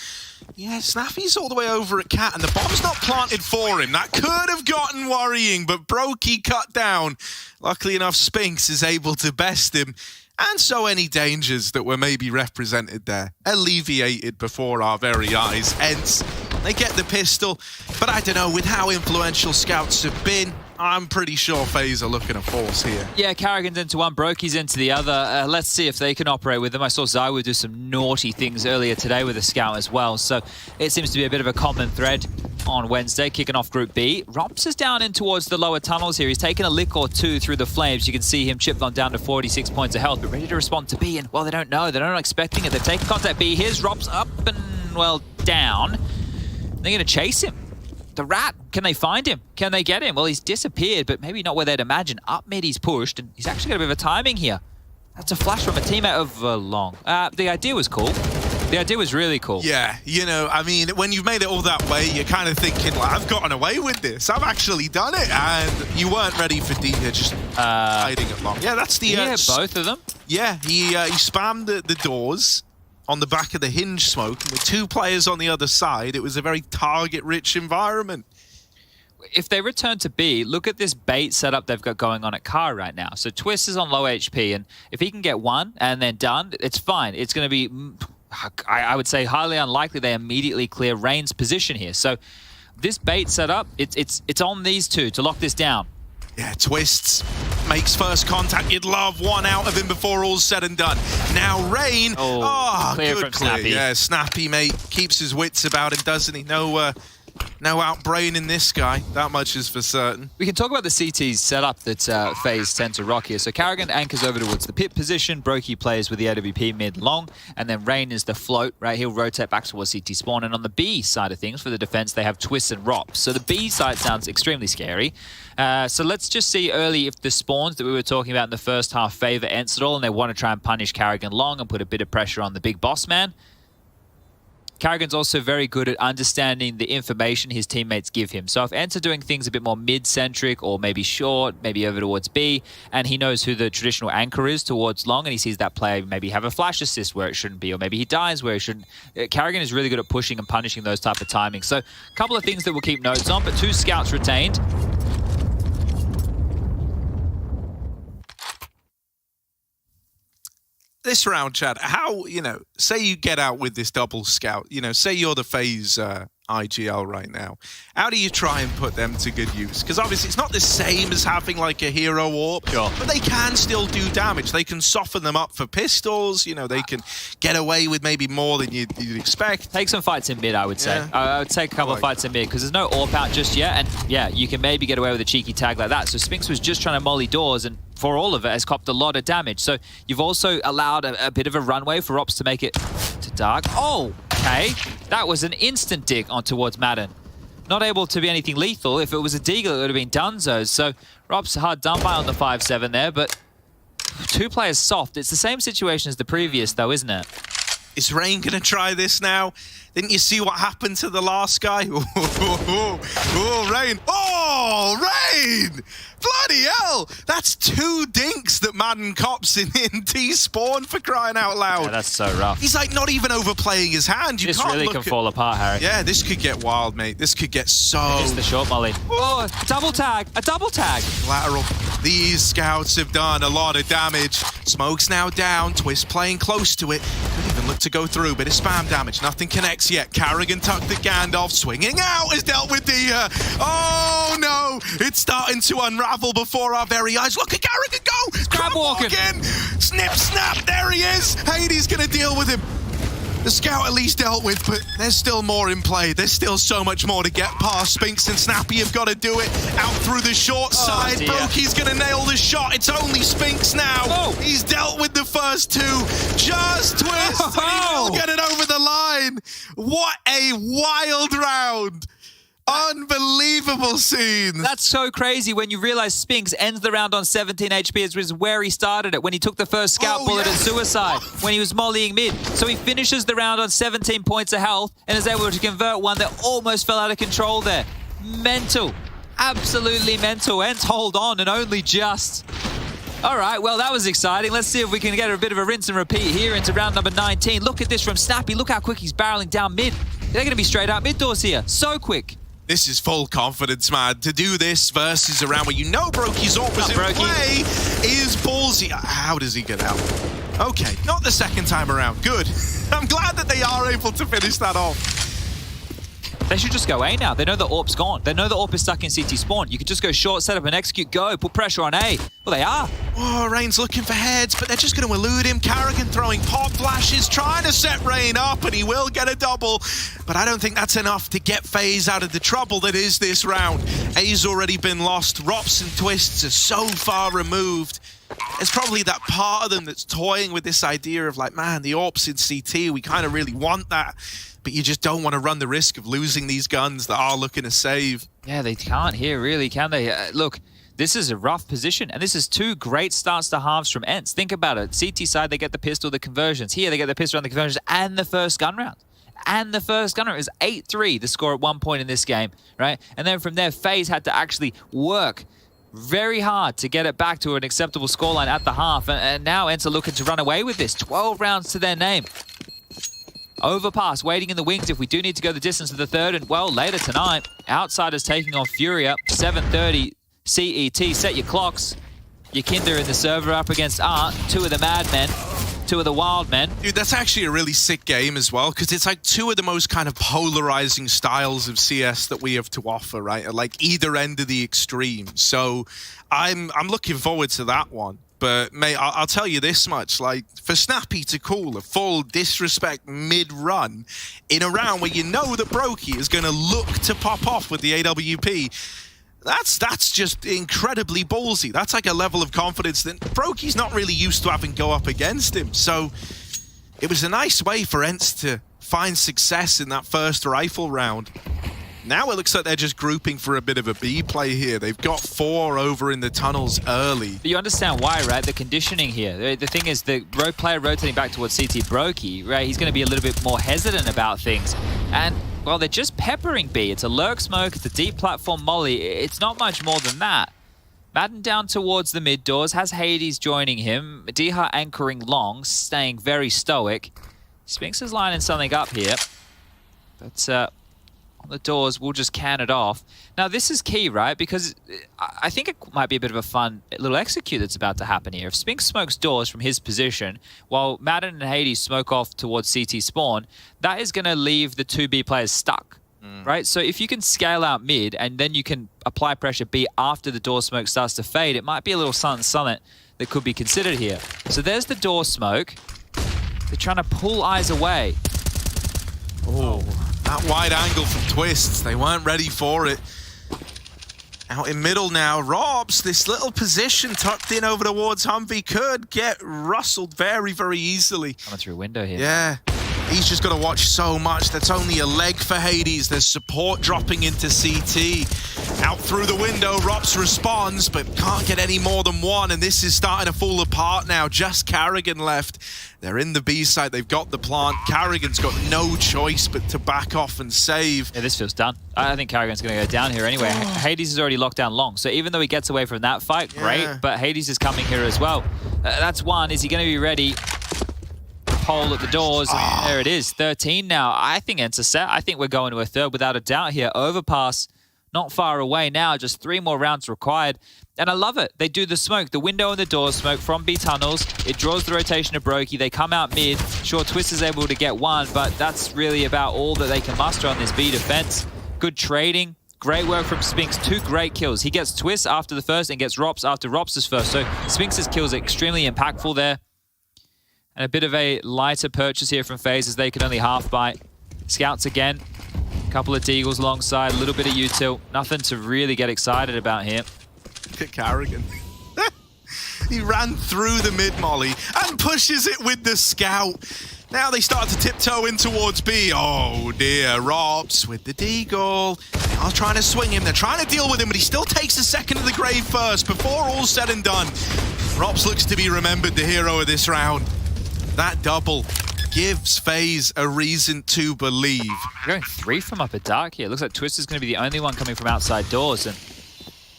Yeah, Snappy's all the way over at Cat, and the bomb's not planted for him. That could have gotten worrying, but Brokey cut down. Luckily enough, Spinks is able to best him. And so any dangers that were maybe represented there, alleviated before our very eyes. Ence, they get the pistol, but I don't know, with how influential scouts have been, I'm pretty sure FaZe are looking at force here. Yeah, Carrigan's into one, Brokey's into the other. Let's see if they can operate with them. I saw Zywood do some naughty things earlier today with a scout as well, so it seems to be a bit of a common thread on Wednesday, kicking off Group B. Romps is down in towards the lower tunnels here. He's taken a lick or 2 through the flames. You can see him chipped on down to 46 points of health, but ready to respond to B, and well, they don't know. They're not expecting it. They've taken contact B. Here's Romps up and, well, down. They're going to chase him. The rat, can they find him? Can they get him? Well, he's disappeared, but maybe not where they'd imagine. Up mid, he's pushed, and he's actually got a bit of a timing here. That's a flash from a teammate of Long. The idea was cool. The idea was really cool. Yeah, you know, I mean, when you've made it all that way, you're kind of thinking, like, I've gotten away with this. I've actually done it. And you weren't ready for D. You're just hiding it long. Yeah, that's the... Yeah, both of them. Yeah, he spammed the doors on the back of the hinge smoke. And with 2 players on the other side, it was a very target-rich environment. If they return to B, look at this bait setup they've got going on at Car right now. So Twist is on low HP, and if he can get one and then done, it's fine. It's going to be... I would say highly unlikely they immediately clear Rain's position here. So this bait setup, it's on these 2 to lock this down. Yeah, Twists makes first contact. You'd love one out of him before all's said and done. Now Rain, clear good from clear. Snappy. Yeah, Snappy, mate, keeps his wits about him, doesn't he? No outbraining this guy. That much is for certain. We can talk about the CT's setup that FaZe tend to rock here. So Karrigan anchors over towards the pit position. Brokey plays with the AWP mid-long. And then Rain is the float, right? He'll rotate back towards CT spawn. And on the B side of things, for the defense, they have Twist and Rops. So the B side sounds extremely scary. So let's just see early if the spawns that we were talking about in the first half favor Ence at all. And they want to try and punish Karrigan long and put a bit of pressure on the big boss man. Karrigan's also very good at understanding the information his teammates give him. So if Ence are doing things a bit more mid-centric or maybe short, maybe over towards B, and he knows who the traditional anchor is towards long, and he sees that player maybe have a flash assist where it shouldn't be, or maybe he dies where he shouldn't. Karrigan is really good at pushing and punishing those type of timings. So a couple of things that we'll keep notes on, but 2 scouts retained. This round, Chad, how, say you get out with this double scout, say you're the FaZe IGL right now. How do you try and put them to good use? Because obviously it's not the same as having like a hero AWP, but they can still do damage. They can soften them up for pistols, they can get away with maybe more than you'd expect. Take some fights in mid, I would say. Yeah. I would take a couple of fights in mid because there's no AWP out just yet, and yeah, you can maybe get away with a cheeky tag like that. So Spinx was just trying to molly doors, and for all of it, has copped a lot of damage. So you've also allowed a bit of a runway for Ops to make it to dark. Oh, okay. That was an instant dig on towards Madden. Not able to be anything lethal. If it was a deagle, it would have been Dunzo's. So Rob's hard done by on the 5-7 there, but 2 players soft. It's the same situation as the previous, though, isn't it? Is Rain going to try this now? Didn't you see what happened to the last guy? Oh, Rain. Oh, Rain! Bloody hell! That's 2 dinks that Madden cops in T-spawn, for crying out loud. Yeah, that's so rough. He's like not even overplaying his hand. This really can fall apart, Harry. Yeah, this could get wild, mate. This could get so... It's the short molly. Oh, a double tag. A double tag. Lateral. These scouts have done a lot of damage. Smoke's now down. Twist playing close to it. Could even look to go through, but it's spam damage. Nothing connects yet. Karrigan tucked the Gandalf. Swinging out. Has dealt with the... Oh, no. It's starting to unravel before our very eyes. Look at Karrigan go. Crab walking. Snip, snap. There he is. Hades going to deal with him. The scout at least dealt with, but there's still more in play. There's still so much more to get past. Spinx and Snappy have got to do it. Out through the short side. Brokey's going to nail the shot. It's only Spinx now. Oh. He's dealt with the first 2. Just Twist. And he will get it over the line. What a wild round. Unbelievable scenes. That's so crazy when you realize Spinx ends the round on 17 HP, as was where he started it when he took the first scout bullet at Suicide, when he was mollying mid. So he finishes the round on 17 points of health and is able to convert one that almost fell out of control there. Mental. Absolutely mental. Ence hold on, and only just. All right, well, that was exciting. Let's see if we can get a bit of a rinse and repeat here into round number 19. Look at this from Snappy. Look how quick he's barreling down mid. They're going to be straight out mid doors here. So quick. This is full confidence, man. To do this versus a round where Brokey's AWP was in play is ballsy. How does he get out? Okay, not the second time around. Good. I'm glad that they are able to finish that off. They should just go A now. They know the AWP's gone. They know the AWP is stuck in CT spawn. You could just go short, set up and execute, go, put pressure on A. Well, they are. Oh, Rain's looking for heads, but they're just going to elude him. Karrigan throwing pop flashes, trying to set Rain up, and he will get a double. But I don't think that's enough to get FaZe out of the trouble that is this round. A's already been lost. Rops and Twists are so far removed. There's probably that part of them that's toying with this idea of like, man, the AWP's in CT, we kind of really want that. But you just don't want to run the risk of losing these guns that are looking to save. Yeah, they can't here, really, can they? Look, this is a rough position, and this is two great starts to halves from Ence. Think about it. CT side, they get the pistol, the conversions. Here, they get the pistol and the conversions, and the first gun round. And the first gun round is 8-3, the score at one point in this game, right? And then from there, FaZe had to actually work very hard to get it back to an acceptable scoreline at the half, and now Ence are looking to run away with this. 12 rounds to their name. Overpass, waiting in the wings if we do need to go the distance to the third, and well, later tonight, Outsiders taking on Furia, 7:30 CET. Set your clocks. Your Kinder in the server up against Art, two of the Madmen, two of the Wild Men. Dude, that's actually a really sick game as well, because it's like two of the most kind of polarizing styles of CS that we have to offer, right? At like either end of the extreme. So I'm looking forward to that one. But mate, I'll tell you this much, like for Snappy to call a full disrespect mid-run in a round where you know that Brokey is going to look to pop off with the AWP, that's just incredibly ballsy. That's like a level of confidence that Brokey's not really used to having go up against him. So it was a nice way for Ence to find success in that first rifle round. Now it looks like they're just grouping for a bit of a B play here. They've got 4 over in the tunnels early. But you understand why, right? The conditioning here. The thing is, the road player rotating back towards CT Brokey, right? He's going to be a little bit more hesitant about things. And, well, they're just peppering B. It's a lurk smoke, it's a deep platform molly. It's not much more than that. Madden down towards the mid doors, has Hades joining him. Diha anchoring long, staying very stoic. Spinks is lining something up here. But, on the doors, we'll just can it off. Now, this is key, right? Because I think it might be a bit of a fun little execute that's about to happen here. If Spinks smokes doors from his position, while Madden and Hades smoke off towards CT spawn, that is going to leave the 2B players stuck, right? So if you can scale out mid, and then you can apply pressure B after the door smoke starts to fade, it might be a little something that could be considered here. So there's the door smoke. They're trying to pull eyes away. Oh. That wide angle from Twists, they weren't ready for it. Out in middle now, Robs, this little position tucked in over towards Humvee could get rustled very, very easily. Coming through a window here. Yeah, he's just got to watch so much. That's only a leg for Hades. There's support dropping into CT. Out through the window, Robs responds, but can't get any more than one, and this is starting to fall apart now. Just Carrigan left. They're in the B side, they've got the plant. Carrigan's got no choice but to back off and save. Yeah, this feels done. I think Carrigan's going to go down here anyway. Hades is already locked down long, so even though he gets away from that fight, great, but Hades is coming here as well. That's one. Is he going to be ready? Pole at the doors. There it is, 13 now. I think Ence are set. I think we're going to a third without a doubt here. Overpass, not far away now, just 3 more rounds required. And I love it. They do the smoke, the window and the door smoke from B tunnels. It draws the rotation of Brokey. They come out mid. Sure, Twist is able to get one, but that's really about all that they can muster on this B defense. Good trading. Great work from Spinks. 2 great kills. He gets Twist after the first and gets Rops after Rops' first. So Spinks' kills are extremely impactful there. And a bit of a lighter purchase here from FaZe as they can only half buy. Scouts again. Couple of Deagles alongside. A little bit of util. Nothing to really get excited about here. Look at Carrigan. He ran through the mid-molly and pushes it with the scout. Now they start to tiptoe in towards B. Oh dear, Robs with the Deagle. They are trying to swing him. They're trying to deal with him, but he still takes a second of the grave first before all's said and done. Robs looks to be remembered the hero of this round. That double gives FaZe a reason to believe. We're going 3 from upper dark here. Looks like Twist is going to be the only one coming from outside doors. And,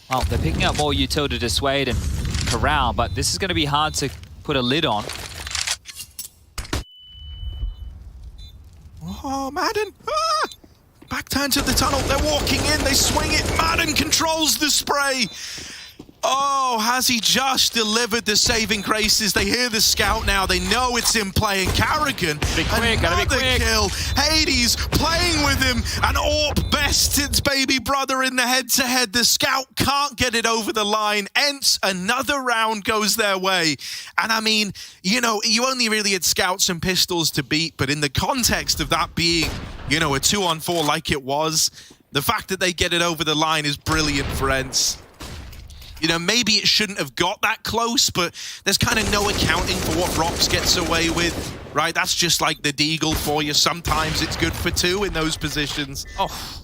well, they're picking up more util to dissuade and corral, but this is going to be hard to put a lid on. Oh, Madden! Ah! Back turn to the tunnel. They're walking in. They swing it. Madden controls the spray. Oh, has he just delivered the saving graces? They hear the scout now. They know it's in play. And Carrigan, another kill. Hades playing with him. And Orp bests its baby brother in the head-to-head. The scout can't get it over the line. Ence, another round goes their way. And I mean, you know, you only really had scouts and pistols to beat. But in the context of that being, you know, a 2-on-4 like it was, the fact that they get it over the line is brilliant for Ence. You know, maybe it shouldn't have got that close, but there's kind of no accounting for what Rops gets away with, right? That's just like the Deagle for you. Sometimes it's good for 2 in those positions. Oh,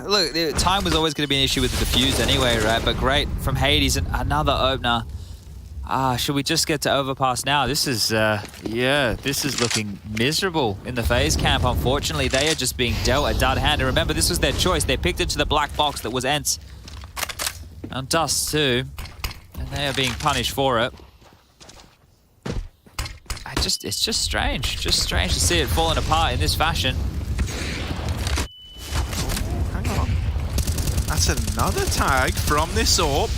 Look, the time was always going to be an issue with the defuse anyway, right? But great from Hades and another opener. Should we just get to overpass now? This is, this is looking miserable in the FaZe camp. Unfortunately, they are just being dealt a dud hand. And remember, this was their choice. They picked into the black box that was Ence. And Dust too. And they are being punished for it. It's just strange. Just strange to see it falling apart in this fashion. Hang on. That's another tag from this AWP.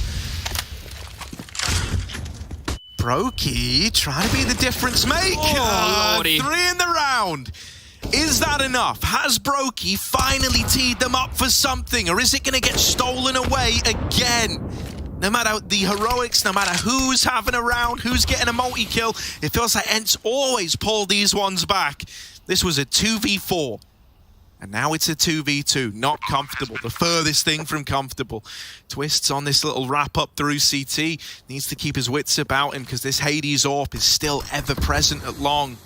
Brokey trying to be the difference maker. Oh, Lordy. 3 in the round. Is that enough? Has Brokey finally teed them up for something, or is it going to get stolen away again? No matter the heroics, no matter who's having a round, who's getting a multi-kill, it feels like Ence always pull these ones back. This was a 2v4, and now it's a 2v2. Not comfortable, the furthest thing from comfortable. Twists on this little wrap-up through CT. Needs to keep his wits about him because this Hades AWP is still ever present at long.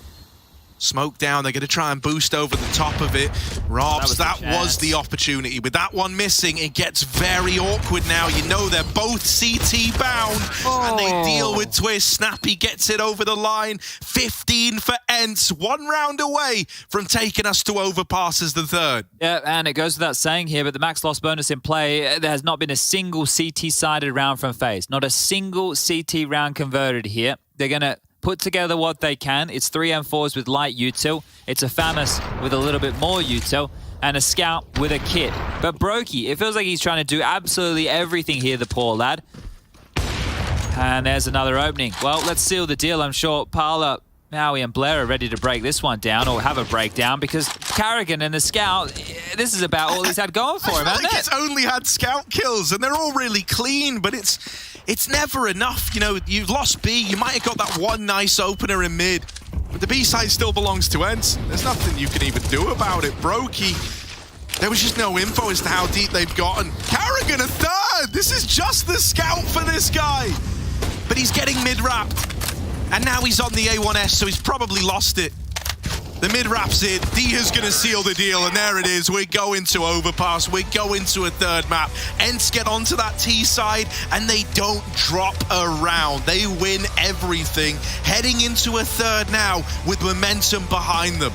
Smoke down, they're going to try and boost over the top of it. Robs, that was the opportunity. With that one missing, it gets very awkward now. You know they're both CT bound, and they deal with Twist. Snappy gets it over the line. 15 for Ence, 1 round away from taking us to overpass as the third. Yeah, and it goes without saying here, but the max loss bonus in play, there has not been a single CT-sided round from FaZe. Not a single CT round converted here. They're going to put together what they can. It's 3 M4s with light util. It's a FAMAS with a little bit more util. And a scout with a kit. But Brokey, it feels like he's trying to do absolutely everything here, the poor lad. And there's another opening. Well, let's seal the deal. I'm sure Parla, Maui, and Blair are ready to break this one down, or have a breakdown, because Carrigan and the scout, this is about all he's had going for him, hasn't it? It's only had scout kills, and they're all really clean, but it's never enough. You know, you've lost B, you might have got that one nice opener in mid, but the B side still belongs to Ence. There's nothing you can even do about it. Brokey, there was just no info as to how deep they've gotten. Carrigan a third! This is just the scout for this guy! But he's getting mid-wrapped. And now he's on the A1S, so he's probably lost it. The mid-wrap's in, Dia's gonna seal the deal, and there it is. We're going to overpass, we're going to a third map. Ence get onto that T side, and they don't drop a round. They win everything, heading into a third now with momentum behind them.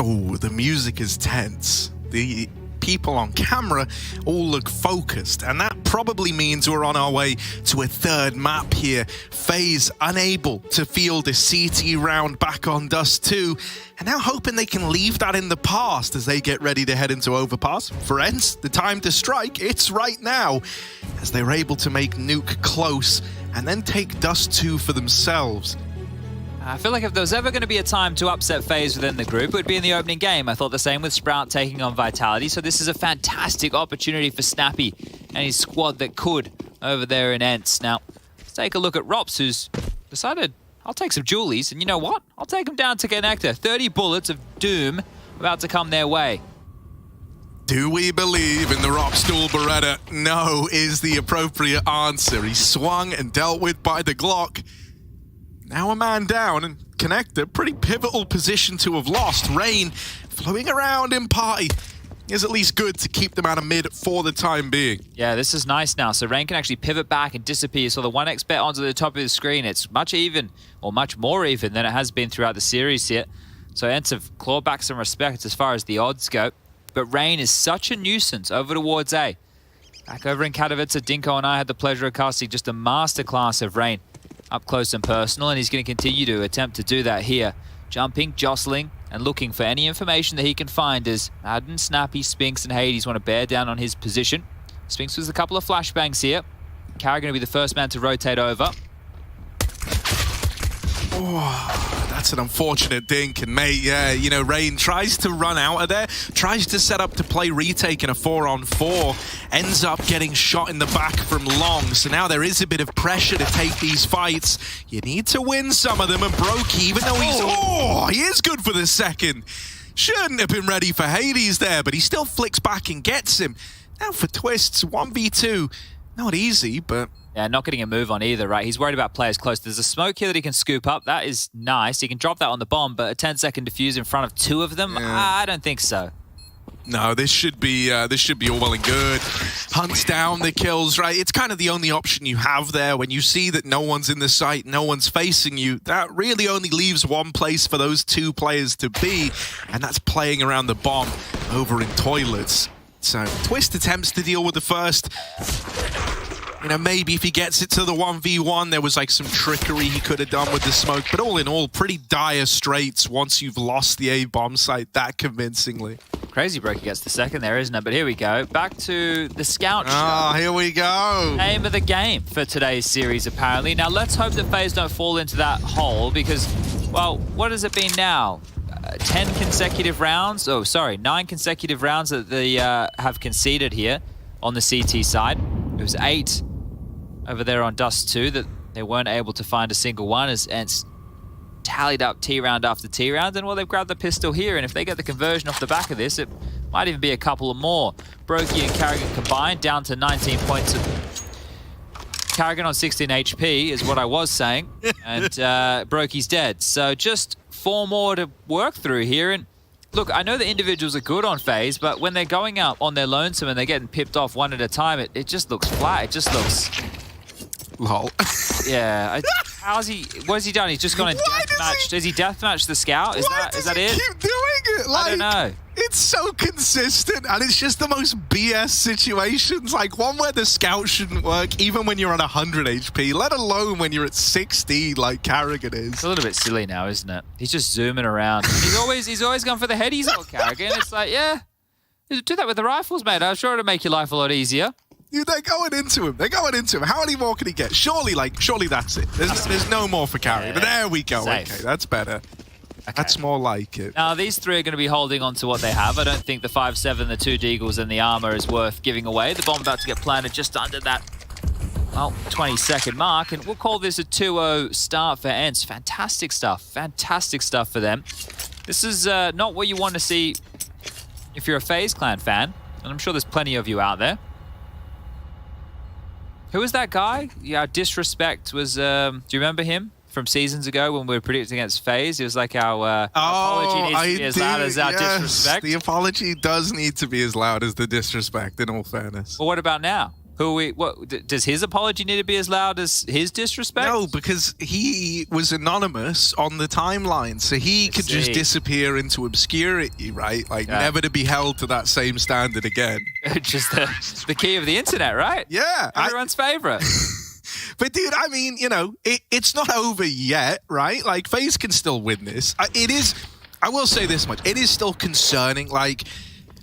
Oh, the music is tense. The people on camera all look focused, and that probably means we're on our way to a third map here. FaZe unable to field a CT round back on Dust 2, and now hoping they can leave that in the past as they get ready to head into Overpass. For Ence, the time to strike, it's right now, as they were able to make Nuke close and then take Dust 2 for themselves. I feel like if there was ever going to be a time to upset FaZe within the group, it would be in the opening game. I thought the same with Sprout taking on Vitality, so this is a fantastic opportunity for Snappy and his squad that could over there in Ence. Now, let's take a look at Rops, who's decided, I'll take some Julies, and you know what? I'll take them down to Connector. 30 bullets of doom about to come their way. Do we believe in the Rockstool Beretta? No is the appropriate answer. He swung and dealt with by the Glock. Now a man down, and Connector, pretty pivotal position to have lost. Rain flowing around in party is at least good to keep them out of mid for the time being. Yeah, this is nice now. So Rain can actually pivot back and disappear. So the 1x bet onto the top of the screen, it's much even, or much more even than it has been throughout the series here. So Ence have clawed back some respect as far as the odds go. But Rain is such a nuisance over towards A. Back over in Katowice, Dinko and I had the pleasure of casting just a masterclass of Rain up close and personal, and he's going to continue to attempt to do that here. Jumping, jostling, and looking for any information that he can find as Madden, Snappy, Spinks, and Hades want to bear down on his position. Spinks with a couple of flashbangs here. Carragher going to be the first man to rotate over. Oh, that's an unfortunate dink, and mate, yeah, you know, Rain tries to run out of there, tries to set up to play retake in a 4-on-4, ends up getting shot in the back from long, so now there is a bit of pressure to take these fights. You need to win some of them, and Brokey, even though he is good for the second. Shouldn't have been ready for Hades there, but he still flicks back and gets him. Now for Twists, 1v2, not easy, but... Yeah, not getting a move on either, right? He's worried about players close. There's a smoke here that he can scoop up. That is nice. He can drop that on the bomb, but a 10-second defuse in front of two of them? Yeah. I don't think so. No, this should be all well and good. Hunts down the kills, right? It's kind of the only option you have there. When you see that no one's in the site, no one's facing you, that really only leaves one place for those two players to be, and that's playing around the bomb over in toilets. So Twist attempts to deal with the first. You know, maybe if he gets it to the 1v1, there was like some trickery he could have done with the smoke. But all in all, pretty dire straits once you've lost the A-bomb site that convincingly. Crazy Brokey gets the second there, isn't it? But here we go. Back to the scout show. Ah, here we go. Aim of the game for today's series, apparently. Now, let's hope that FaZe don't fall into that hole because, well, what has it been now? 10 consecutive rounds? Oh, sorry, 9 consecutive rounds that they have conceded here on the CT side. It was 8 over there on Dust 2 that they weren't able to find a single one as Ence tallied up T-round after T-round, and well, they've grabbed the pistol here, and if they get the conversion off the back of this, it might even be a couple of more. Brokey and Carrigan combined down to 19 points. Carrigan on 16 HP is what I was saying, and Brokey's dead. So just 4 more to work through here, and look, I know the individuals are good on FaZe, but when they're going up on their lonesome and they're getting pipped off one at a time, it just looks flat. It just looks... Lol. Yeah. How's he... What has he done? He's just gone and deathmatched... Does he deathmatch the scout? Is that it? Keep doing it? Like, I don't know. It's so consistent, and it's just the most BS situations. Like one where the scout shouldn't work, even when you're on 100 HP, let alone when you're at 60, like Carrigan is. It's a little bit silly now, isn't it? He's just zooming around. He's always gone for the headies, old Carrigan. It's like, yeah, do that with the rifles, mate. I'm sure it'll make your life a lot easier. Dude, they're going into him. How many more can he get? Surely that's it. There's no more for Carrigan. But there we go. Safe. Okay, that's better. Okay. That's more like it. Now, these three are going to be holding on to what they have. I don't think the 5-7, the 2 Deagles, and the armor is worth giving away. The bomb about to get planted just under that, well, 20-second mark. And we'll call this a 2-0 start for Ence. Fantastic stuff. Fantastic stuff for them. This is not what you want to see if you're a FaZe Clan fan. And I'm sure there's plenty of you out there. Who was that guy? Yeah, Disrespect was... do you remember him? From seasons ago when we were predicting against FaZe. It was like our apology needs to be as loud as our disrespect. The apology does need to be as loud as the disrespect, in all fairness. Well, what about now? Does his apology need to be as loud as his disrespect? No, because he was anonymous on the timeline, so he could just disappear into obscurity, right? Like, never to be held to that same standard again. Just the key of the internet, right? Yeah. Everyone's favorite. But, dude, I mean, you know, it's not over yet, right? Like, FaZe can still win this. I will say this much. It is still concerning. Like,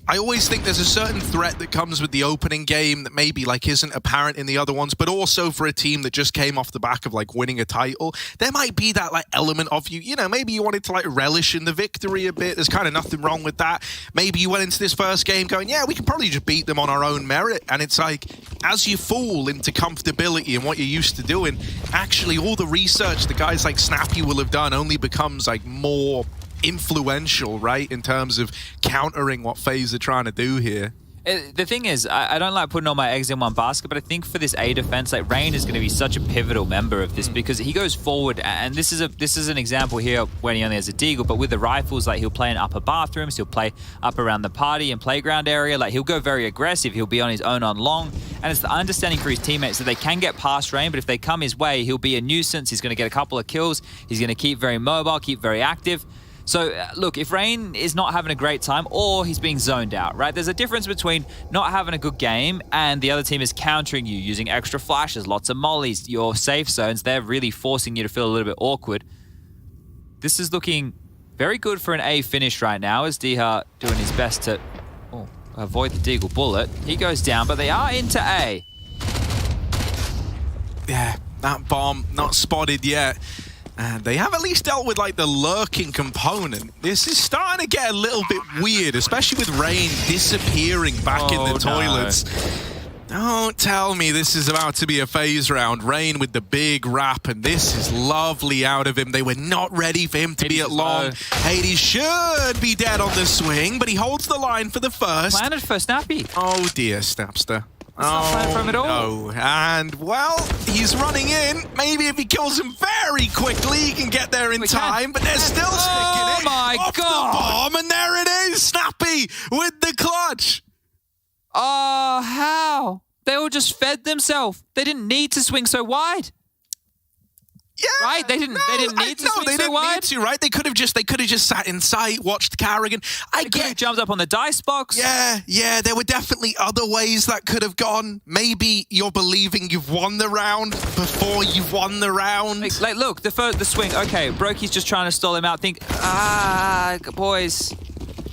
I always think there's a certain threat that comes with the opening game that maybe like isn't apparent in the other ones, but also for a team that just came off the back of like winning a title, there might be that like element of you know, maybe you wanted to like relish in the victory a bit. There's kind of nothing wrong with that. Maybe you went into this first game going, yeah, we can probably just beat them on our own merit. And it's like, as you fall into comfortability and what you're used to doing, actually all the research that guys like Snappy will have done only becomes like more influential, right, in terms of countering what FaZe are trying to do here. The thing is, I don't like putting all my eggs in one basket, but I think for this A defense, like Rain is going to be such a pivotal member of this because he goes forward, and this is an example here when he only has a deagle, but with the rifles, like he'll play in upper bathrooms, he'll play up around the party and playground area, like he'll go very aggressive, he'll be on his own on long, and it's the understanding for his teammates that they can get past Rain, but if they come his way, he'll be a nuisance, he's going to get a couple of kills, he's going to keep very mobile, keep very active. So, look, if Rain is not having a great time or he's being zoned out, right? There's a difference between not having a good game and the other team is countering you using extra flashes, lots of mollies, your safe zones. They're really forcing you to feel a little bit awkward. This is looking very good for an A finish right now as Diha doing his best to avoid the deagle bullet. He goes down, but they are into A. Yeah, that bomb not spotted yet. And they have at least dealt with, like, the lurking component. This is starting to get a little bit weird, especially with Rain disappearing back in the toilets. Don't tell me this is about to be a FaZe round. Rain with the big wrap, and this is lovely out of him. They were not ready for him to be at long. Hades should be dead on the swing, but he holds the line for the first. Planted for Snappy. Oh, dear, Snapster. Not planned for him at all. No. And, well, he's running in. Maybe if he kills him very quickly, he can get there in time, but they're still sticking it. Oh, my off God. the bomb, and there it is. Snappy with the clutch. Oh, how? They all just fed themselves. They didn't need to swing so wide. Yeah, right? They didn't need to swing so wide. No, they didn't need to, right? They could have just sat in sight, watched Carrigan. They could have jumped up on the dice box. Yeah, there were definitely other ways that could have gone. Maybe you're believing you've won the round before you've won the round. Like look, the swing. Okay, Brokey's just trying to stall him out. Think, boys,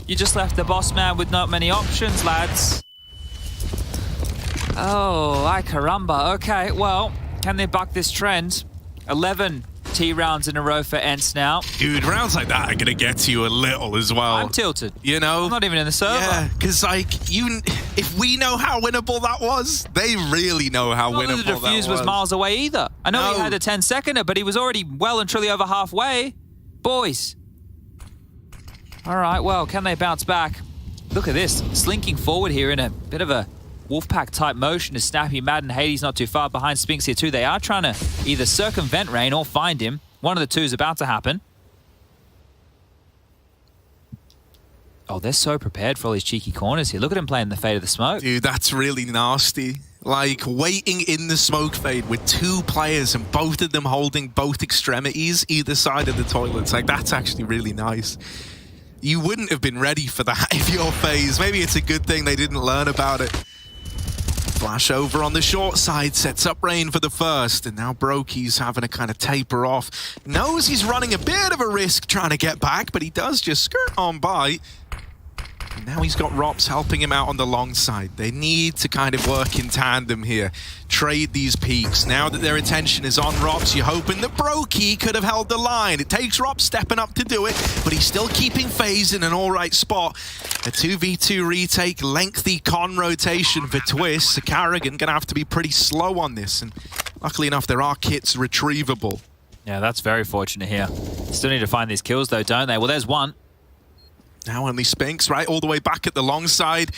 you just left the boss man with not many options, lads. Oh, ay caramba. Okay, well, can they buck this trend? 11 T rounds in a row for Ence now. Dude, rounds like that are going to get to you a little as well. I'm tilted. You know? I'm not even in the server. Yeah, because, like, if we know how winnable that was, they really know how winnable that was. The defuse was miles away either. I know he had a 10-seconder, but he was already well and truly over halfway. Boys. All right, well, can they bounce back? Look at this. Slinking forward here in a bit of a Wolfpack type motion is Snappy, Madden, Hades not too far behind Spinks here too. They are trying to either circumvent Rain or find him. One of the two is about to happen. Oh, they're so prepared for all these cheeky corners here. Look at him playing the fade of the smoke. Dude, that's really nasty. Like, waiting in the smoke fade with two players and both of them holding both extremities either side of the toilets. Like, that's actually really nice. You wouldn't have been ready for that if you're FaZe. Maybe it's a good thing they didn't learn about it. Flash over on the short side, sets up Rain for the first, and now Brokey's having to kind of taper off. Knows he's running a bit of a risk trying to get back, but he does just skirt on by. And now he's got Rops helping him out on the long side. They need to kind of work in tandem here. Trade these peaks. Now that their attention is on Rops, you're hoping that Brokey could have held the line. It takes Rops stepping up to do it, but he's still keeping FaZe in an all-right spot. A 2v2 retake, lengthy con rotation for Twist. So Carrigan going to have to be pretty slow on this. And luckily enough, there are kits retrievable. Yeah, that's very fortunate here. Still need to find these kills, though, don't they? Well, there's one. Now only Spinks, right? All the way back at the long side.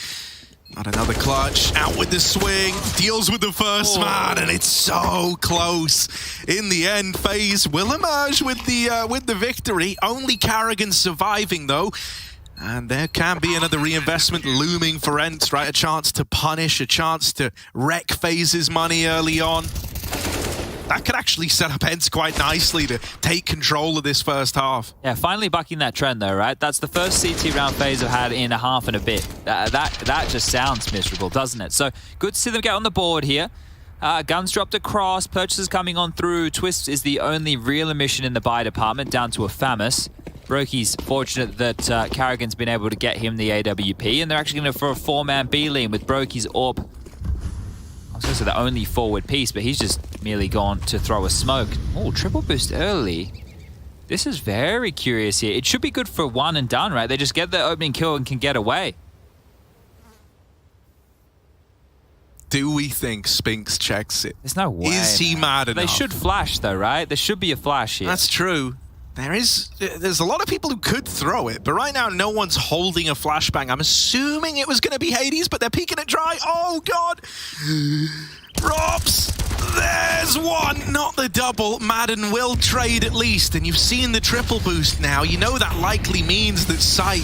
Not another clutch. Out with the swing. Deals with the first man, and it's so close. In the end, FaZe will emerge with the victory. Only Carrigan surviving, though. And there can be another reinvestment looming for Ence, right? A chance to punish, a chance to wreck FaZe's money early on. That could actually set up Ence quite nicely to take control of this first half. Yeah, finally bucking that trend though, right? That's the first CT round FaZe have had in a half and a bit. That just sounds miserable, doesn't it? So good to see them get on the board here. Guns dropped across, purchases coming on through. Twist is the only real emission in the buy department, down to a Famus. Broki's fortunate that Carrigan's been able to get him the AWP, and they're actually going to for a 4-man B lane with Broki's AWP. I was going to say the only forward piece, but he's just merely gone to throw a smoke. Oh, triple boost early. This is very curious here. It should be good for one and done, right? They just get the opening kill and can get away. Do we think Spinks checks it? There's no way. Is he mad enough? They should flash though, right? There should be a flash here. That's true. There's a lot of people who could throw it, but right now no one's holding a flashbang. I'm assuming it was going to be Hades, but they're peeking it dry. Oh, God. Robs, there's one, not the double. Madden will trade at least, and you've seen the triple boost now. You know that likely means that Sight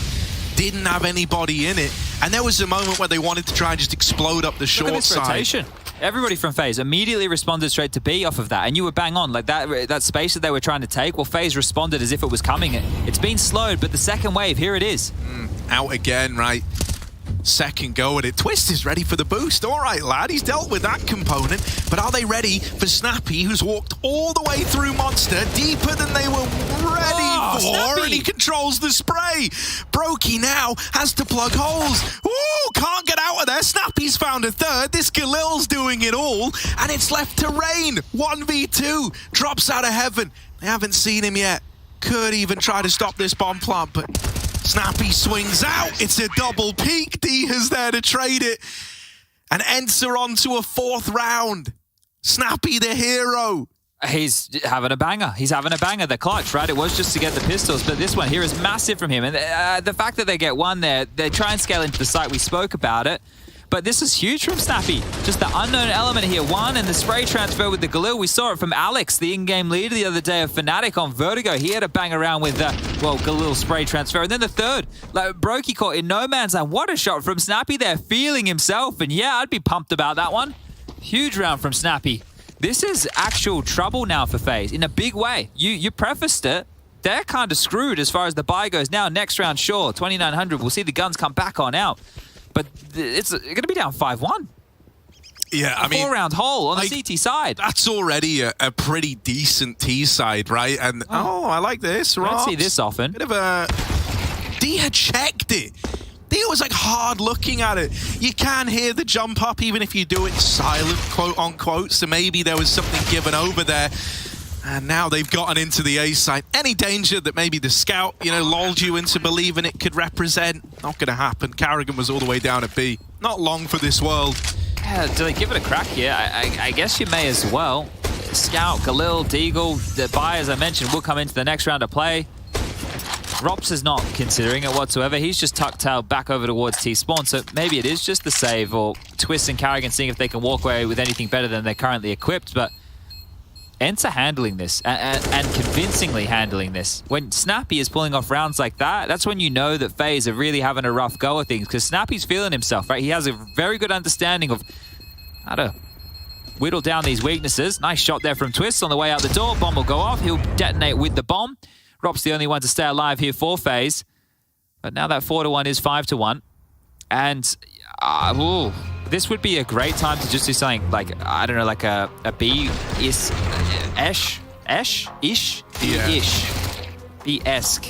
didn't have anybody in it, and there was a moment where they wanted to try and just explode up the short Look at this side. rotation. Everybody from FaZe immediately responded straight to B off of that, and you were bang on. Like that space that they were trying to take, well, FaZe responded as if it was coming. It's been slowed, but the second wave, here it is. Out again, right? Second go at it. Twist is ready for the boost. All right, lad, he's dealt with that component, but are they ready for Snappy, who's walked all the way through Monster, deeper than they were ready for, Snappy. and he controls the spray. Brokey now has to plug holes. Ooh, can't get out of there. Snappy's found a third. This Galil's doing it all, and it's left to Rain. 1v2, drops out of heaven. They haven't seen him yet. Could even try to stop this bomb plant, but Snappy swings out. It's a double peak. D is there to trade it. And Ence are on to a 4th round. Snappy the hero. He's having a banger. He's having a banger. The clutch, right? It was just to get the pistols, but this one here is massive from him. And the fact that they get one there, they try and scale into the site. We spoke about it. But this is huge from Snappy. Just the unknown element here. One, and the spray transfer with the Galil. We saw it from Alex, the in-game leader the other day of Fnatic on Vertigo. He had a bang around with, Galil spray transfer. And then the third, like Brokey caught in no man's land. What a shot from Snappy there, feeling himself. And yeah, I'd be pumped about that one. Huge round from Snappy. This is actual trouble now for FaZe in a big way. You prefaced it. They're kind of screwed as far as the buy goes now. Next round, sure, 2,900. We'll see the guns come back on out. But it's going to be down 5-1. Yeah, I mean, 4-round hole on the CT side. That's already a pretty decent T side, right? And I like this. I don't see this often. Bit of a D had checked it. D was like hard looking at it. You can hear the jump up even if you do it silent, quote unquote. So maybe there was something given over there. And now they've gotten into the A site. Any danger that maybe the scout, lulled you into believing it could represent? Not going to happen. Carrigan was all the way down at B. Not long for this world. Yeah, do they give it a crack here? I guess you may as well. Scout, Galil, Deagle, the buy, as I mentioned, will come into the next round of play. Rops is not considering it whatsoever. He's just tucked tail back over towards T-Spawn, so maybe it is just the save, or Twist and Carrigan seeing if they can walk away with anything better than they're currently equipped, but Ence are handling this, and convincingly handling this. When Snappy is pulling off rounds like that, that's when you know that FaZe are really having a rough go of things, because Snappy's feeling himself, right? He has a very good understanding of how to whittle down these weaknesses. Nice shot there from Twist on the way out the door. Bomb will go off. He'll detonate with the bomb. Rop's the only one to stay alive here for FaZe. But now that 4-1 is 5-1. And this would be a great time to just do something like, I don't know, like a B-ish? B-esque.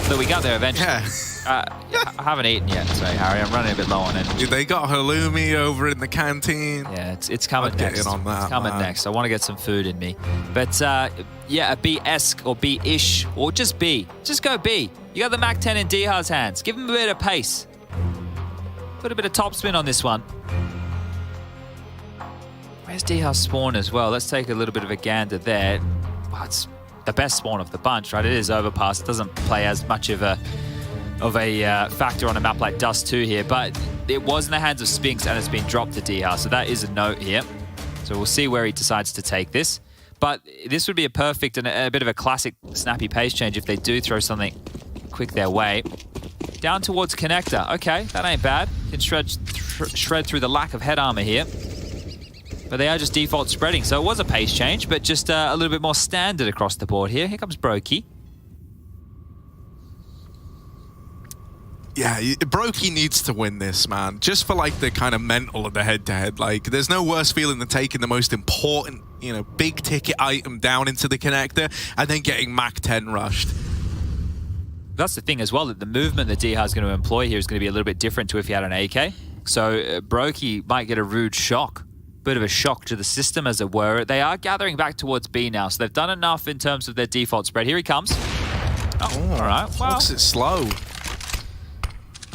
So we got there eventually. Yeah. I haven't eaten yet, sorry, Harry. I'm running a bit low on energy. They got halloumi over in the canteen. Yeah, it's coming next. Get in on that, it's coming next. I want to get some food in me. But yeah, a B-esque or B-ish or just B. Just go B. You got the Mac 10 in Diha's hands. Give him a bit of pace. Put a bit of top spin on this one. Where's Diha's spawn as well? Let's take a little bit of a gander there. Well, it's the best spawn of the bunch, right? It is overpass. It doesn't play as much of a factor on a map like Dust 2 here, but it was in the hands of Spinks and it's been dropped to Diha, so that is a note here. So we'll see where he decides to take this. But this would be a perfect and a bit of a classic Snappy pace change if they do throw something quick their way. Down towards connector. Okay, that ain't bad. Can shred through the lack of head armor here. But they are just default spreading, so it was a pace change, but just a little bit more standard across the board here. Here comes Brokey. Yeah, Brokey needs to win this, man. Just for like the kind of mental of the head-to-head. Like, there's no worse feeling than taking the most important, you know, big ticket item down into the connector and then getting Mach 10 rushed. That's the thing as well, that the movement that DH is going to employ here is going to be a little bit different to if he had an AK. So Brokey might get a rude shock. Bit of a shock to the system, as it were. They are gathering back towards B now, so they've done enough in terms of their default spread. Here he comes. Oh, all right. Well, looks it slow.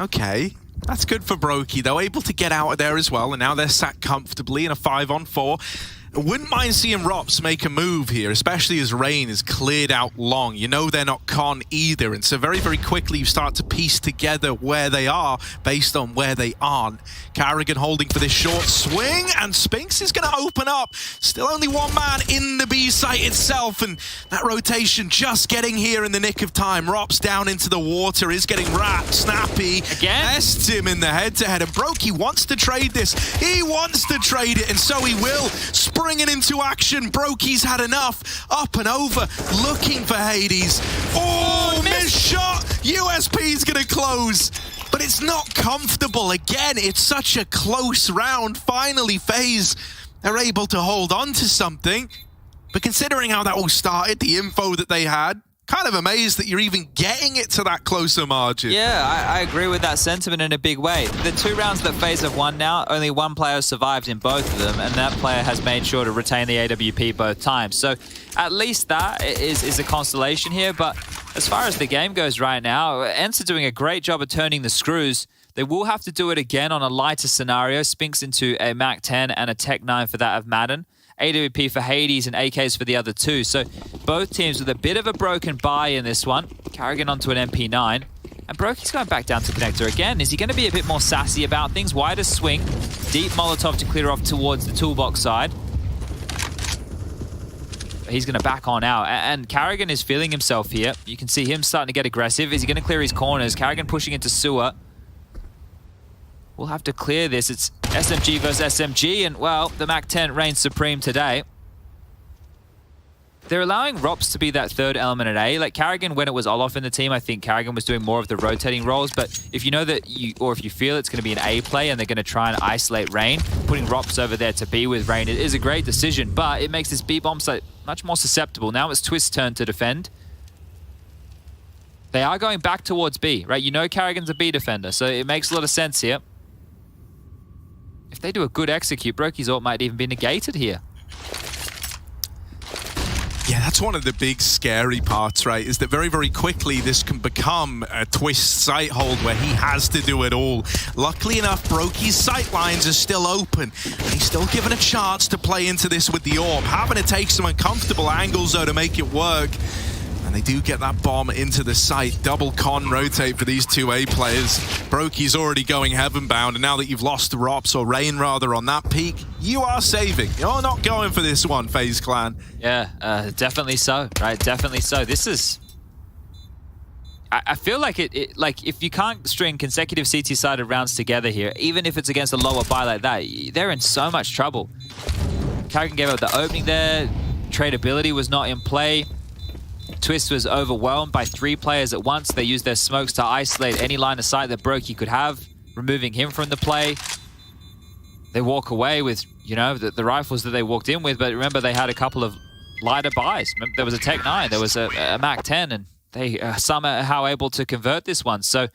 Okay, that's good for Brokey, though. Able to get out of there as well, and now they're sat comfortably in a 5-on-4. I wouldn't mind seeing Rops make a move here, especially as Rain is cleared out long. You know they're not con either, and so very, very quickly you start to piece together where they are based on where they aren't. Carrigan holding for this short swing, and Spinks is going to open up. Still only one man in the B site itself, and that rotation just getting here in the nick of time. Rops down into the water, is getting wrapped. Snappy bests him in the head-to-head, and Brokey wants to trade this. He wants to trade it, and so he will. Springing into action, Brokey's had enough. Up and over, looking for Hades. Oh, missed shot! USP's gonna close, but it's not comfortable. Again, it's such a close round. Finally, FaZe are able to hold on to something. But considering how that all started, the info that they had, kind of amazed that you're even getting it to that closer margin. Yeah, I agree with that sentiment in a big way. The 2 rounds that FaZe have won now, only one player survived in both of them, and that player has made sure to retain the AWP both times. So at least that is a consolation here, but as far as the game goes right now, Ence are doing a great job of turning the screws. They will have to do it again on a lighter scenario. Spinks into a Mach 10 and a Tech 9 for that of Madden. AWP for Hades and AKs for the other 2. So both teams with a bit of a broken buy in this one. Carrigan onto an MP9. And Brokey's going back down to connector again. Is he going to be a bit more sassy about things? Wider swing. Deep Molotov to clear off towards the toolbox side. He's going to back on out. And Carrigan is feeling himself here. You can see him starting to get aggressive. Is he going to clear his corners? Carrigan pushing into sewer. We'll have to clear this. It's SMG versus SMG, and, well, the Mach 10 reigns supreme today. They're allowing Rops to be that third element at A. Like Carrigan, when it was Olof in the team, I think Carrigan was doing more of the rotating roles, but if you know that or if you feel it's going to be an A play and they're going to try and isolate Rain, putting Rops over there to B with Rain, it is a great decision, but it makes this B bomb site much more susceptible. Now it's Twist's turn to defend. They are going back towards B, right? You know Carrigan's a B defender, so it makes a lot of sense here. If they do a good execute, Brokey's ult might even be negated here. Yeah, that's one of the big scary parts, right? Is that very, very quickly this can become a Twist sight hold where he has to do it all. Luckily enough, Brokey's sight lines are still open. And he's still given a chance to play into this with the orb. Having to take some uncomfortable angles, though, to make it work. And they do get that bomb into the site. Double con rotate for these 2A players. Brokey's already going heaven-bound, and now that you've lost Rops, or Rain rather, on that peak, you are saving. You're not going for this one, FaZe Clan. Yeah, definitely so, right? Definitely so. This is... I feel like like if you can't string consecutive CT-sided rounds together here, even if it's against a lower buy like that, they're in so much trouble. Carrigan gave up the opening there. Tradability was not in play. Twist was overwhelmed by 3 players at once. They used their smokes to isolate any line of sight that Brokey could have, removing him from the play. They walk away with, you know, the rifles that they walked in with, but remember they had a couple of lighter buys. Remember, there was a Tech 9, there was a Mach 10, and they somehow able to convert this one. So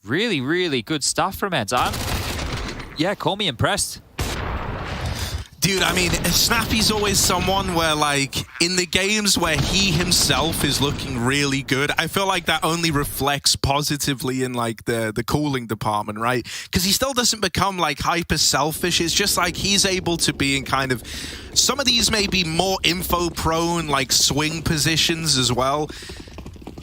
really, really good stuff from Ence. Yeah, call me impressed. Dude, I mean, Snappy's always someone where, like, in the games where he himself is looking really good, I feel like that only reflects positively in, like, the cooling department, right? Because he still doesn't become, like, hyper selfish. It's just, like, he's able to be in kind of... Some of these may be more info-prone, like, swing positions as well.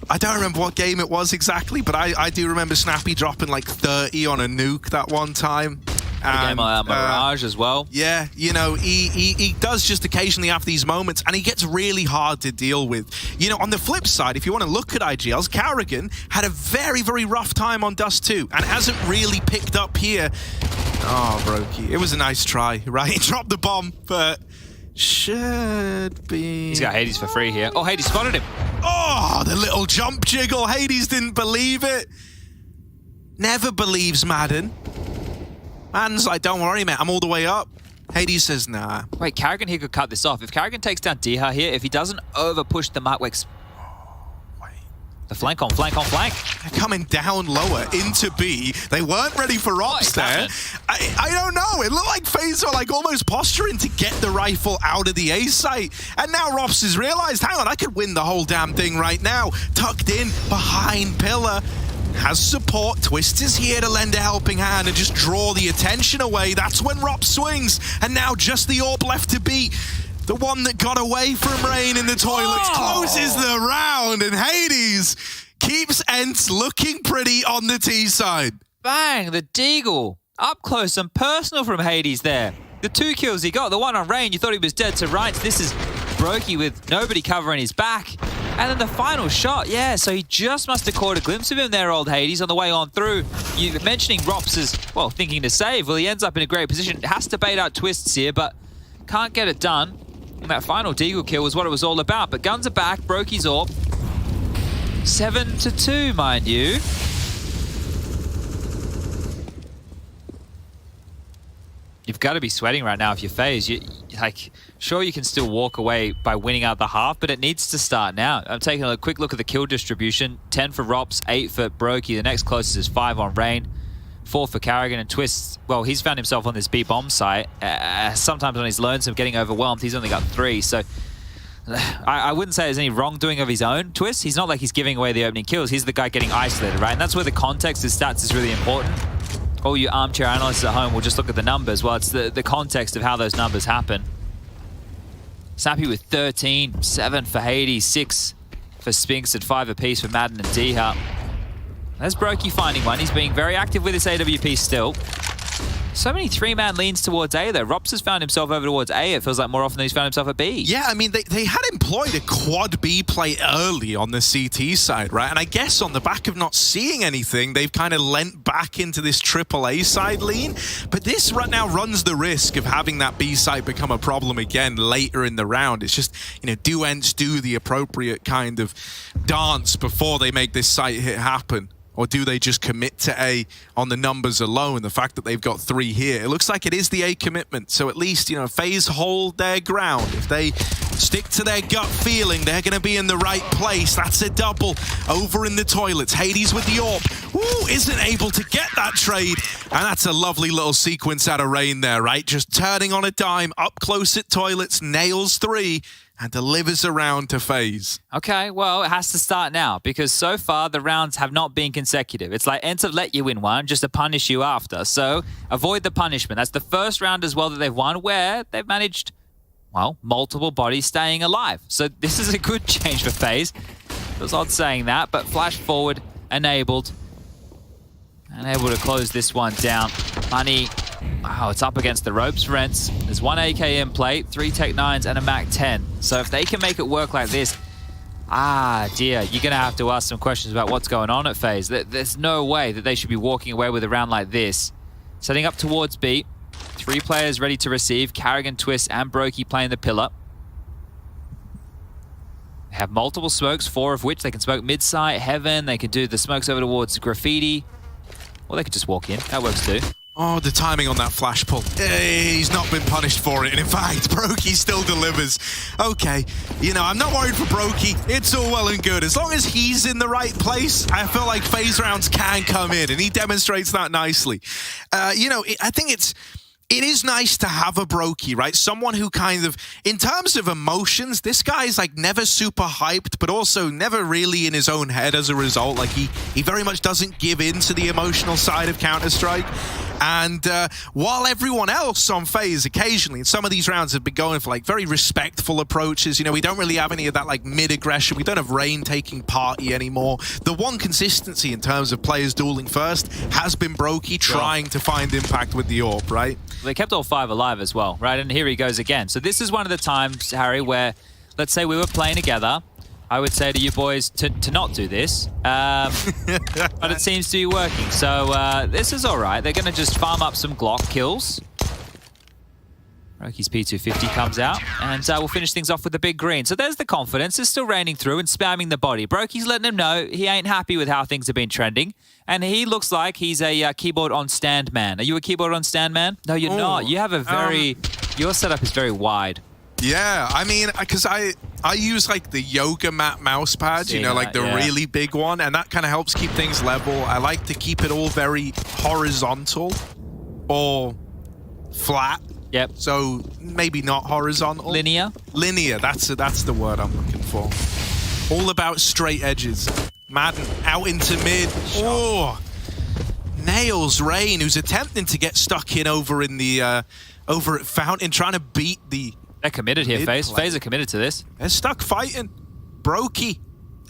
I don't remember what game it was exactly, but I do remember Snappy dropping, like, 30 on a nuke that one time. And, Mirage as well. Yeah, you know, he does just occasionally have these moments, and he gets really hard to deal with. You know, on the flip side, if you want to look at IGL's, Carrigan had a very, very rough time on Dust 2 and hasn't really picked up here. Oh, Brokey, it was a nice try, right? He dropped the bomb, but should be... He's got Hades for free here. Oh, Hades spotted him. Oh, the little jump jiggle. Hades didn't believe it. Never believes Madden. Madden's like, don't worry, mate, I'm all the way up. Hades says, nah. Wait, Carrigan here could cut this off. If Carrigan takes down Diha here, if he doesn't over-push the Markwex... The flank on flank on flank. They're coming down lower into B. They weren't ready for Rops there. I don't know. It looked like FaZe were like almost posturing to get the rifle out of the A site. And now Rops has realized, hang on, I could win the whole damn thing right now. Tucked in behind Pillar. Has support. Twist is here to lend a helping hand and just draw the attention away. That's when Rops swings. And now just the AWP left to beat. The one that got away from Rain in the toilets closes the round, and Hades keeps Ence looking pretty on the T side. Bang, the Deagle. Up close and personal from Hades there. The 2 kills he got, the one on Rain, you thought he was dead to rights. This is Brokey with nobody covering his back. And then the final shot, yeah, so he just must have caught a glimpse of him there, old Hades, on the way on through. You mentioning Rops as, well, thinking to save. Well, he ends up in a great position. Has to bait out Twists here, but can't get it done. And that final Deagle kill was what it was all about. But guns are back, Brokey's AWP. 7-2, mind you. You've got to be sweating right now if you're FaZe. Sure, you can still walk away by winning out the half, but it needs to start now. I'm taking a quick look at the kill distribution. 10 for Rops, 8 for Brokey. The next closest is 5 on Rain. 4 for Carrigan, and Twists, well, he's found himself on this B bomb site. Sometimes when he's lonesome, getting overwhelmed, he's only got 3. So I wouldn't say there's any wrongdoing of his own. Twist, he's not like he's giving away the opening kills. He's the guy getting isolated, right? And that's where the context of stats is really important. All you armchair analysts at home will just look at the numbers. Well, it's the context of how those numbers happen. Snappy with 13, 7 for Hades, 6 for Spinks, and 5 apiece for Madden and D-Hut. There's Brokey finding one. He's being very active with his AWP still. So many 3-man leans towards A, though. Rops has found himself over towards A. It feels like more often than he's found himself at B. Yeah, I mean, they had employed a quad B play early on the CT side, right? And I guess on the back of not seeing anything, they've kind of lent back into this AAA side lean. But this right now runs the risk of having that B side become a problem again later in the round. It's just, you know, do Ence do the appropriate kind of dance before they make this site hit happen? Or do they just commit to A on the numbers alone? The fact that they've got 3 here. It looks like it is the A commitment. So at least, you know, FaZe hold their ground. If they stick to their gut feeling, they're going to be in the right place. That's a double over in the toilets. Hades with the AWP. Ooh, isn't able to get that trade. And that's a lovely little sequence out of Rain there, right? Just turning on a dime, up close at toilets, nails 3. And delivers around to FaZe. Okay, well, it has to start now because so far the rounds have not been consecutive. It's like Ence have let you win one just to punish you after. So avoid the punishment. That's the first round as well that they've won where they've managed, well, multiple bodies staying alive. So this is a good change for FaZe. It was odd saying that, but flash forward, enabled, and able to close this one down. Money. Wow, it's up against the ropes for Ence. There's 1 AK in play, 3 Tech 9s, and a Mac 10. So if they can make it work like this, dear, you're going to have to ask some questions about what's going on at FaZe. There's no way that they should be walking away with a round like this. Setting up towards B. 3 players ready to receive. Carrigan, Twist, and Brokey playing the pillar. They have multiple smokes, 4 of which they can smoke mid-site, Heaven. They can do the smokes over towards Graffiti. Or they could just walk in. That works too. Oh, the timing on that flash pull. He's not been punished for it. And in fact, Brokey still delivers. Okay, you know, I'm not worried for Brokey. It's all well and good. As long as he's in the right place, I feel like FaZe rounds can come in, and he demonstrates that nicely. You know, I think it is nice to have a Brokey, right? Someone who kind of, in terms of emotions, this guy's like never super hyped, but also never really in his own head as a result. Like he very much doesn't give in to the emotional side of Counter-Strike. And while everyone else on FaZe occasionally in some of these rounds have been going for like very respectful approaches, you know, we don't really have any of that like mid-aggression. We don't have Rain taking party anymore. The one consistency in terms of players dueling first has been Brokey trying to find impact with the AWP, right? They kept all 5 alive as well, right? And here he goes again. So this is one of the times, Harry, where, let's say we were playing together, I would say to you boys to not do this, but it seems to be working. So this is all right. They're going to just farm up some Glock kills. Brokey's P250 comes out, and we'll finish things off with the big green. So there's the confidence. It's still raining through and spamming the body. Brokey's letting him know he ain't happy with how things have been trending, and he looks like he's a keyboard on stand man. Are you a keyboard on stand man? No, you're not. You have a very... your setup is very wide. Yeah, I mean, because I use like the yoga mat mouse pad, you know, like the really big one, and that kind of helps keep things level. I like to keep it all very horizontal or flat. Yep. So maybe not horizontal. Linear? Linear, that's the word I'm looking for. All about straight edges. Madden out into mid. Oh, nails Rain, who's attempting to get stuck in over in the over at Fountain, trying to beat the... They're committed here, FaZe. FaZe are committed to this. They're stuck fighting. Brokey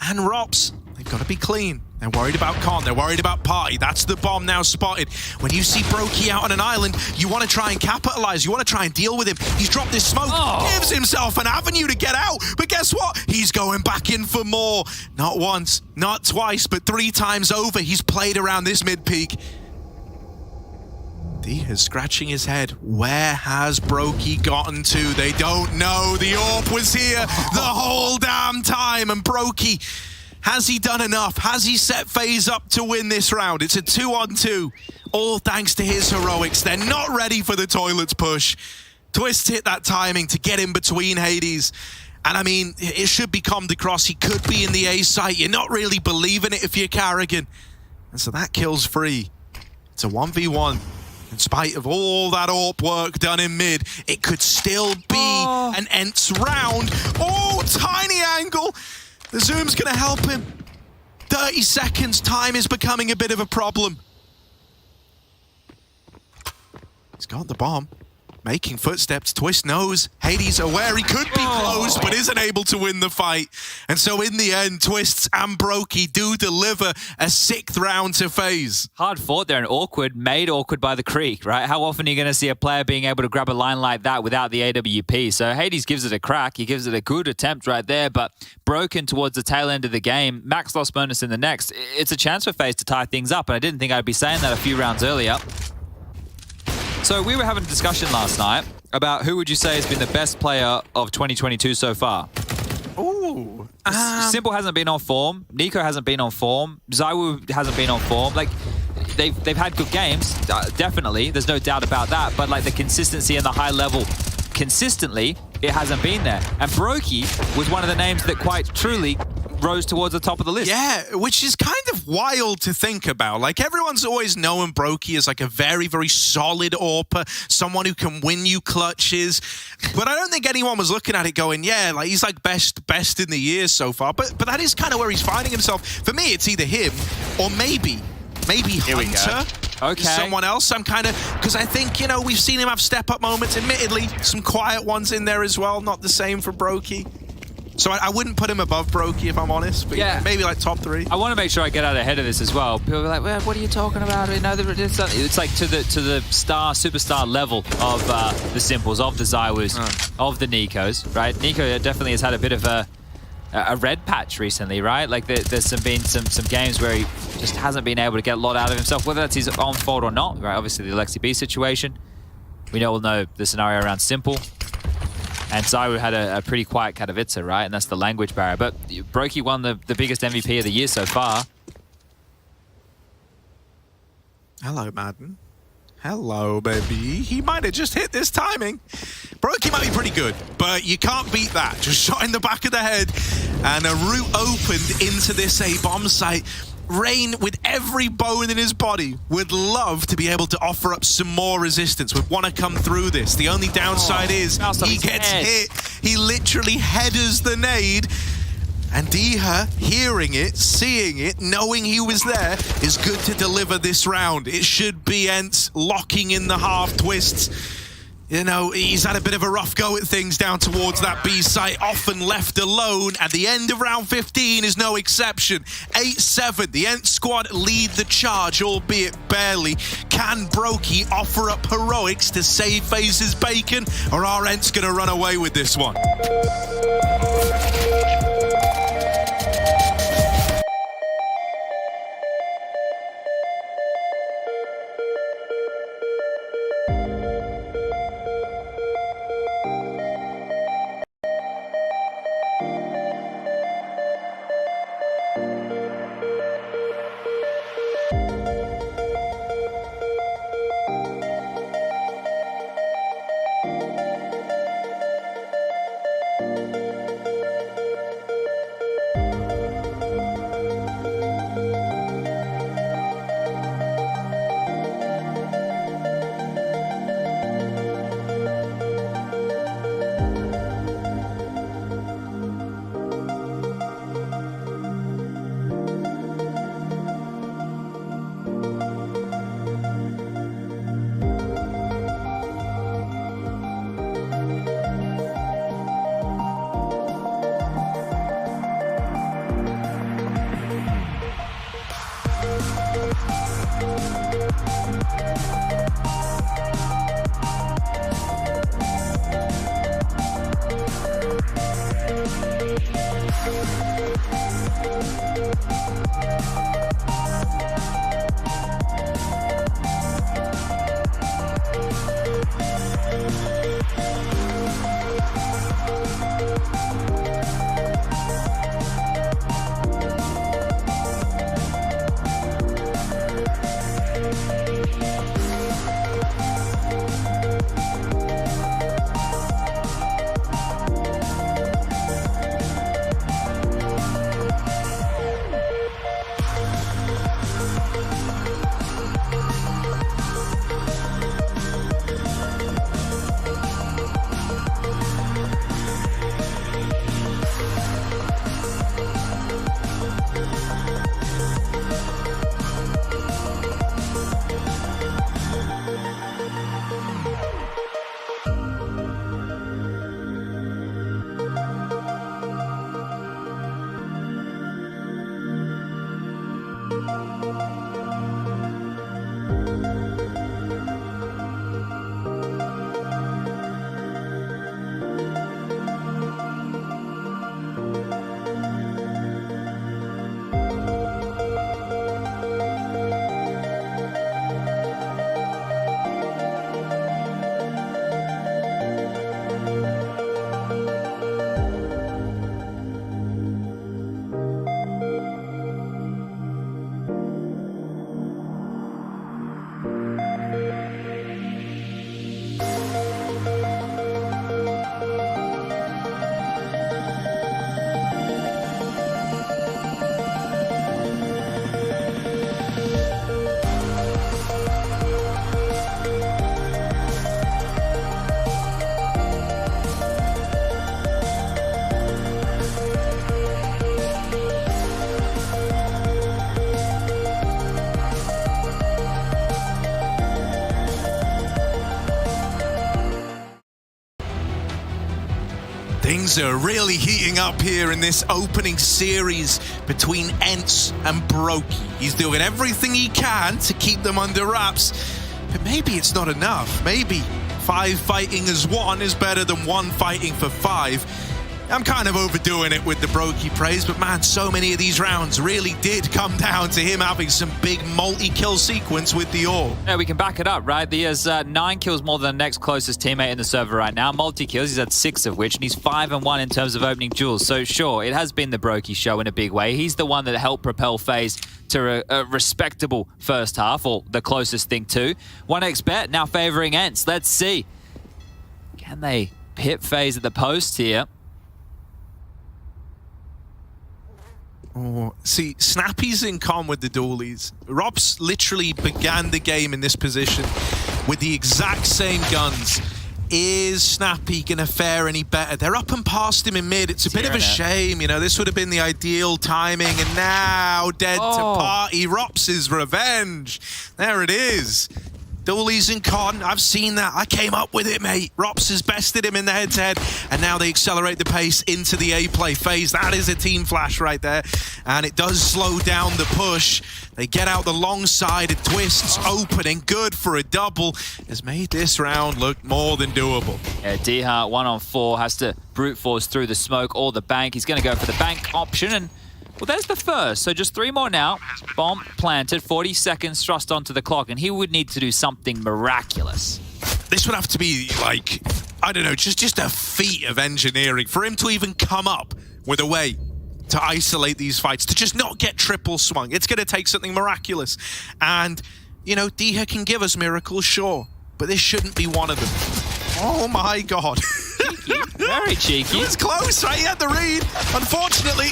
and Rops. They've got to be clean. They're worried about Con. They're worried about Party. That's the bomb now spotted. When you see Brokey out on an island, you want to try and capitalize. You want to try and deal with him. He's dropped this smoke. Gives himself an avenue to get out. But guess what? He's going back in for more. Not once, not twice, but 3 times over. He's played around this mid-peak. D is scratching his head. Where has Brokey gotten to? They don't know. The AWP was here the whole damn time. And Brokey, has he done enough? Has he set FaZe up to win this round? It's a 2-on-2. All thanks to his heroics. They're not ready for the toilets push. Twist hit that timing to get in between Hades. And I mean, it should be come across. He could be in the A site. You're not really believing it if you're Carrigan. And so that kill's free. It's a 1v1. In spite of all that AWP work done in mid, it could still be an Ence round. Oh, tiny angle. The zoom's going to help him. 30 seconds. Time is becoming a bit of a problem. He's got the bomb. Making footsteps. Twist knows. Hades aware he could be close, but isn't able to win the fight. And so in the end, Twists and Brokey do deliver a 6th round to FaZe. Hard fought there and awkward, made awkward by the Creek, right? How often are you going to see a player being able to grab a line like that without the AWP? So Hades gives it a crack. He gives it a good attempt right there, but broken towards the tail end of the game. Max loss bonus in the next. It's a chance for FaZe to tie things up, and I didn't think I'd be saying that a few rounds earlier. So we were having a discussion last night about who would you say has been the best player of 2022 so far? Ooh. Simple hasn't been on form. Nico hasn't been on form. ZywOo hasn't been on form. Like, they've had good games, definitely. There's no doubt about that. But like the consistency and the high level, consistently, it hasn't been there. And Brokey was one of the names that quite truly rose towards the top of the list. Yeah, which is kind of wild to think about. Like, everyone's always known Brokey as like a very, very solid AWPer, someone who can win you clutches. But I don't think anyone was looking at it going, yeah, like he's like best in the year so far. But that is kind of where he's finding himself. For me, it's either him or maybe Hunter. Okay. Someone else. I'm kind of, because I think, you know, we've seen him have step-up moments, admittedly. Some quiet ones in there as well. Not the same for Brokey. So I wouldn't put him above Brokey, if I'm honest, but yeah, maybe like top 3. I want to make sure I get out ahead of this as well. People are like, well, what are you talking about? You know, it's like to the superstar level of the Simples, of the ZywOos, of the Nikos, right? Nico definitely has had a bit of a red patch recently, right? Like there's been some games where he just hasn't been able to get a lot out of himself, whether that's his own fault or not, right? Obviously the Alexi B situation. We all know the scenario around Simple. And ZywOo had a pretty quiet Katowice, right? And that's the language barrier. But Brokey won the biggest MVP of the year so far. Hello, Madden. Hello, baby. He might have just hit this timing. Brokey might be pretty good, but you can't beat that. Just shot in the back of the head. And a route opened into this A-bomb site. Rain, with every bone in his body, would love to be able to offer up some more resistance, would want to come through this. The only downside is he gets hit. He literally headers the nade. And Diha, hearing it, seeing it, knowing he was there, is good to deliver this round. It should be Ence locking in the half twists. You know, he's had a bit of a rough go at things down towards that B site, often left alone. At the end of round 15 is no exception. 8-7, the Ence squad lead the charge, albeit barely. Can Brokey offer up heroics to save FaZe's bacon, or are Ence going to run away with this one? Things are really heating up here in this opening series between Ence and Brokey. He's doing everything he can to keep them under wraps, but maybe it's not enough. Maybe 5 fighting as 1 is better than 1 fighting for 5. I'm kind of overdoing it with the Brokey praise, but man, so many of these rounds really did come down to him having some big multi-kill sequence with the AWP. Yeah, we can back it up, right? He has 9 kills more than the next closest teammate in the server right now. Multi-kills, he's had 6 of which, and he's 5-1 in terms of opening duels. So sure, it has been the Brokey show in a big way. He's the one that helped propel FaZe to a respectable first half, or the closest thing to. 1xBet now favoring Ence. Let's see. Can they pit FaZe at the post here? Oh, see, Snappy's in con with the dualies. Robs literally began the game in this position with the exact same guns. Is Snappy gonna fare any better? They're up and past him in mid. It's a bit of a shame, you know, this would have been the ideal timing, and now dead to party. Rops's revenge. There it is. Dualies in con, I've seen that. I came up with it, mate. Rops has bested him in the head-to-head, and now they accelerate the pace into the A-play phase. That is a team flash right there, and it does slow down the push. They get out the long side, and Twist's opening, good for a double, has made this round look more than doable. Yeah, D-Hart 1-on-4 has to brute force through the smoke or the bank. He's going to go for the bank option, and well, there's the first. So just 3 more now. Bomb planted, 40 seconds thrust onto the clock, and he would need to do something miraculous. This would have to be, like, I don't know, just a feat of engineering for him to even come up with a way to isolate these fights, to just not get triple swung. It's going to take something miraculous. And, you know, Diha can give us miracles, sure, but this shouldn't be one of them. Oh my God. Cheeky. Very cheeky. It was close, right? He had the read. Unfortunately,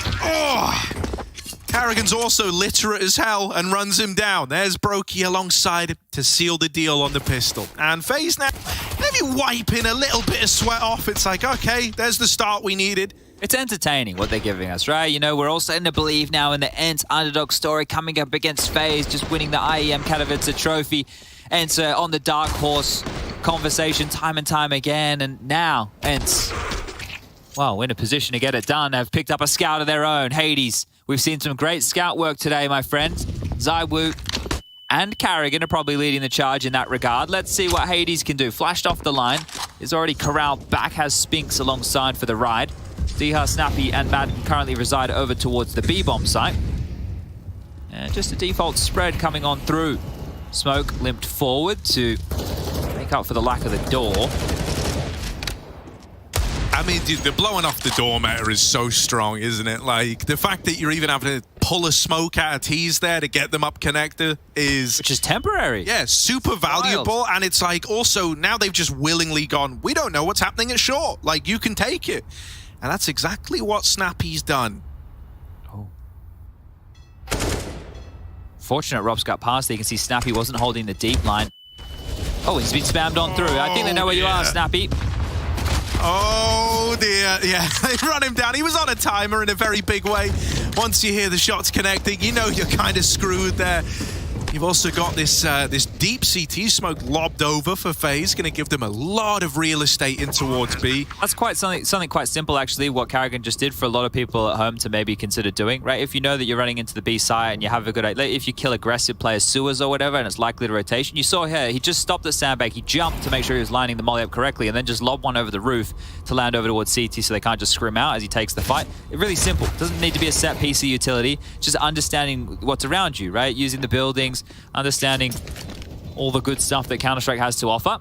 Carrigan's also literate as hell and runs him down. There's Brokey alongside him to seal the deal on the pistol. And FaZe now, maybe wiping a little bit of sweat off. It's like, okay, there's the start we needed. It's entertaining what they're giving us, right? You know, we're all starting to believe now in the Ence underdog story coming up against FaZe, just winning the IEM Katowice trophy. Ence on the dark horse conversation time and time again, and now Ence, well, in a position to get it done. They've picked up a scout of their own, Hades. We've seen some great scout work today, my friends. Zywoo and Carrigan are probably leading the charge in that regard. Let's see what Hades can do. Flashed off the line, is already corralled back, has Spinks alongside for the ride. Diha, Snappy, and Madden currently reside over towards the B-bomb site. And just a default spread coming on through. Smoke limped forward to make up for the lack of the door. I mean, dude, the blowing off the door meta is so strong, isn't it? Like, the fact that you're even having to pull a smoke out of tees there to get them up connector is... Which is temporary. Yeah, super valuable. And it's like, also, now they've just willingly gone, we don't know what's happening at short. Like, you can take it. And that's exactly what Snappy's done. Oh. Fortunate Rob's got past there. You can see Snappy wasn't holding the deep line. Oh, he's been spammed on through. I think they know where you are, Snappy. Oh dear, yeah, they run him down. He was on a timer in a very big way. Once you hear the shots connecting, you know you're kind of screwed there. You've also got this this deep CT smoke lobbed over for FaZe, going to give them a lot of real estate in towards B. That's quite something quite simple, actually, what Carrigan just did for a lot of people at home to maybe consider doing, right? If you know that you're running into the B side and you have a good... If you kill aggressive players, sewers or whatever, and it's likely to rotation, you saw here, he just stopped at sandbag, he jumped to make sure he was lining the molly up correctly, and then just lobbed one over the roof to land over towards CT so they can't just scrim out as he takes the fight. It's really simple. It doesn't need to be a set piece of utility, just understanding what's around you, right? Using the buildings, understanding all the good stuff that Counter-Strike has to offer.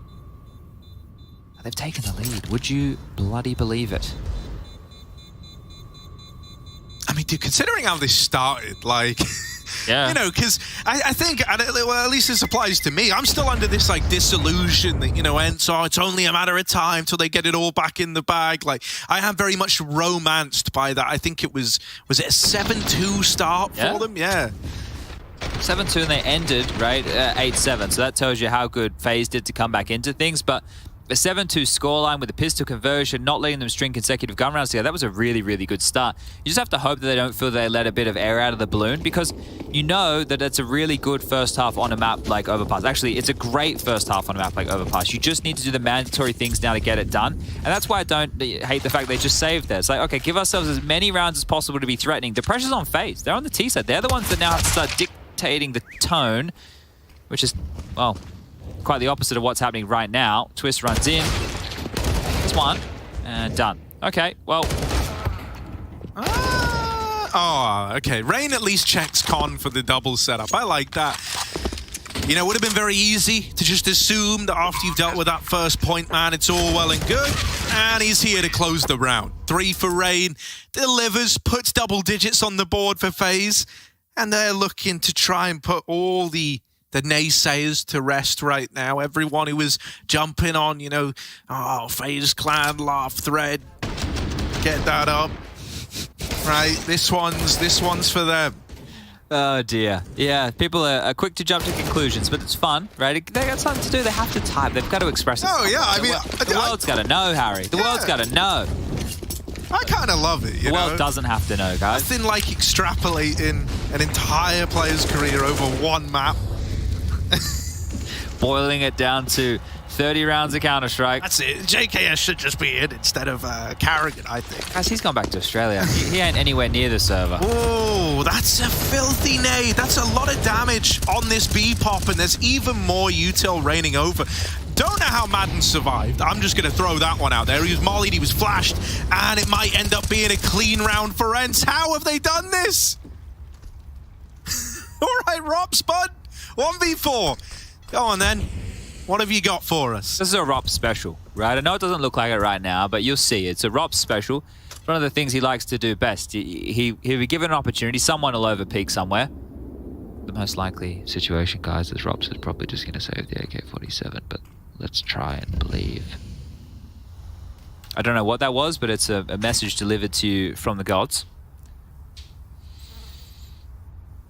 They've taken the lead. Would you bloody believe it? I mean, dude, considering how this started, like... Yeah. You know, because I think, well, at least this applies to me, I'm still under this, like, disillusion that, you know, Ence, it's only a matter of time till they get it all back in the bag. Like, I am very much romanced by that. I think it was it a 7-2 start for them? Yeah. 7-2 and they ended, right, 8-7. So that tells you how good FaZe did to come back into things. But a 7-2 scoreline with a pistol conversion, not letting them string consecutive gun rounds together, that was a really, really good start. You just have to hope that they don't feel they let a bit of air out of the balloon, because you know that it's a really good first half on a map like Overpass. Actually, it's a great first half on a map like Overpass. You just need to do the mandatory things now to get it done. And that's why I don't hate the fact they just saved there. It's like, okay, give ourselves as many rounds as possible to be threatening. The pressure's on FaZe. They're on the T side. They're the ones that now have to start dictating the tone, which is, well, quite the opposite of what's happening right now. Twist runs in. There's one. And done. Okay, well. Okay. Rain at least checks con for the double setup. I like that. You know, it would have been very easy to just assume that after you've dealt with that first point, man, it's all well and good. And he's here to close the round. 3 for Rain. Delivers, puts double digits on the board for FaZe. And they're looking to try and put all the naysayers to rest right now. Everyone who was jumping on, you know, FaZe clan, laugh thread, get that up. right? This one's for them. Oh dear. Yeah, people are quick to jump to conclusions, but it's fun, right? They got something to do. They have to type. They've got to express it. Oh yeah, I mean, the world's got to know, Harry. The world's got to know. I kind of love it. The world doesn't have to know, guys. Nothing like extrapolating an entire player's career over one map. Boiling it down to 30 rounds of Counter-Strike. That's it. JKS should just be in instead of Carrigan, I think. Guys, he's gone back to Australia. He ain't anywhere near the server. Oh, that's a filthy nade. That's a lot of damage on this B-pop, and there's even more util raining over. Don't know how Madden survived. I'm just going to throw that one out there. He was mollied, he was flashed, and it might end up being a clean round for Ence. How have they done this? All right, Rops, bud. 1v4. Go on, then. What have you got for us? This is a Rop special, right? I know it doesn't look like it right now, but you'll see. It's a Rop special. One of the things he likes to do best. He'll be given an opportunity. Someone will overpeak somewhere. The most likely situation, guys, is Rops is probably just going to save the AK-47, but let's try and believe. I don't know what that was, but it's a message delivered to you from the gods.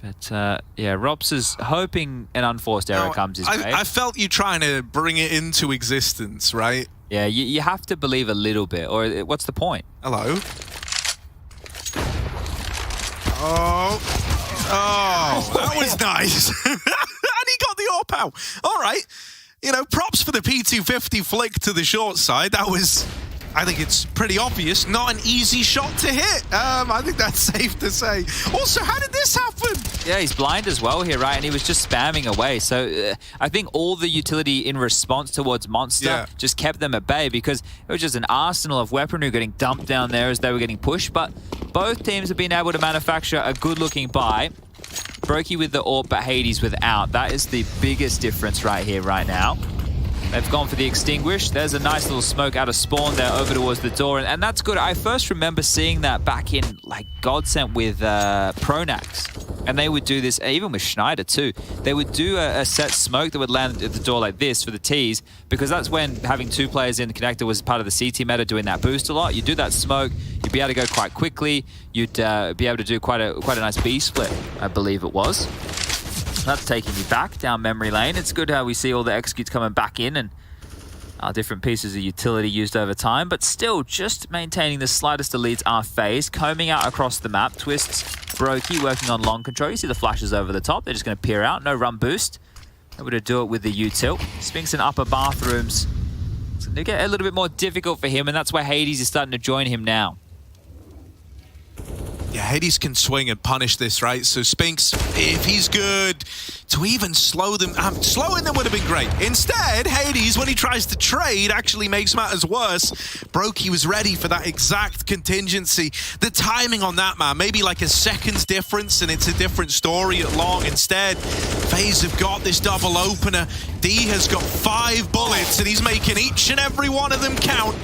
But yeah, Rops is hoping an unforced error comes his way. I felt you trying to bring it into existence, right? Yeah, you have to believe a little bit, or what's the point? Hello? Oh, that was nice. And he got the AWP out. All right. You know, props for the P250 flick to the short side. That was, I think it's pretty obvious, not an easy shot to hit. I think that's safe to say. Also, how did this happen? Yeah, he's blind as well here, right? And he was just spamming away. So I think all the utility in response towards Monster just kept them at bay, because it was just an arsenal of weaponry getting dumped down there as they were getting pushed. But both teams have been able to manufacture a good-looking buy. Brokey with the AWP, but Hades without. That is the biggest difference right here, right now. They've gone for the extinguish. There's a nice little smoke out of spawn there over towards the door, and that's good. I first remember seeing that back in like Godsent with Pronax, and they would do this even with Schneider too. They would do a set smoke that would land at the door like this for the T's, because that's when having two players in the connector was part of the CT meta, doing that boost a lot. You do that smoke, you'd be able to go quite quickly. You'd be able to do quite a nice B split, I believe it was. That's taking me back down memory lane. It's good how we see all the executes coming back in and different pieces of utility used over time, but still just maintaining the slightest of leads are FaZe, combing out across the map. Twists, Brokey working on long control. You see the flashes over the top. They're just going to peer out. No run boost. Able to do it with the U-tilt. Spinks in upper bathrooms. It's going to get a little bit more difficult for him, and that's why Hades is starting to join him now. Yeah, Hades can swing and punish this, right? So Spinks, if he's good, to even slow them, slowing them would have been great. Instead, Hades, when he tries to trade, actually makes matters worse. Brokey was ready for that exact contingency. The timing on that, man, maybe like a second's difference, and it's a different story at long. Instead, FaZe have got this double opener. D has got 5 bullets, and he's making each and every one of them count.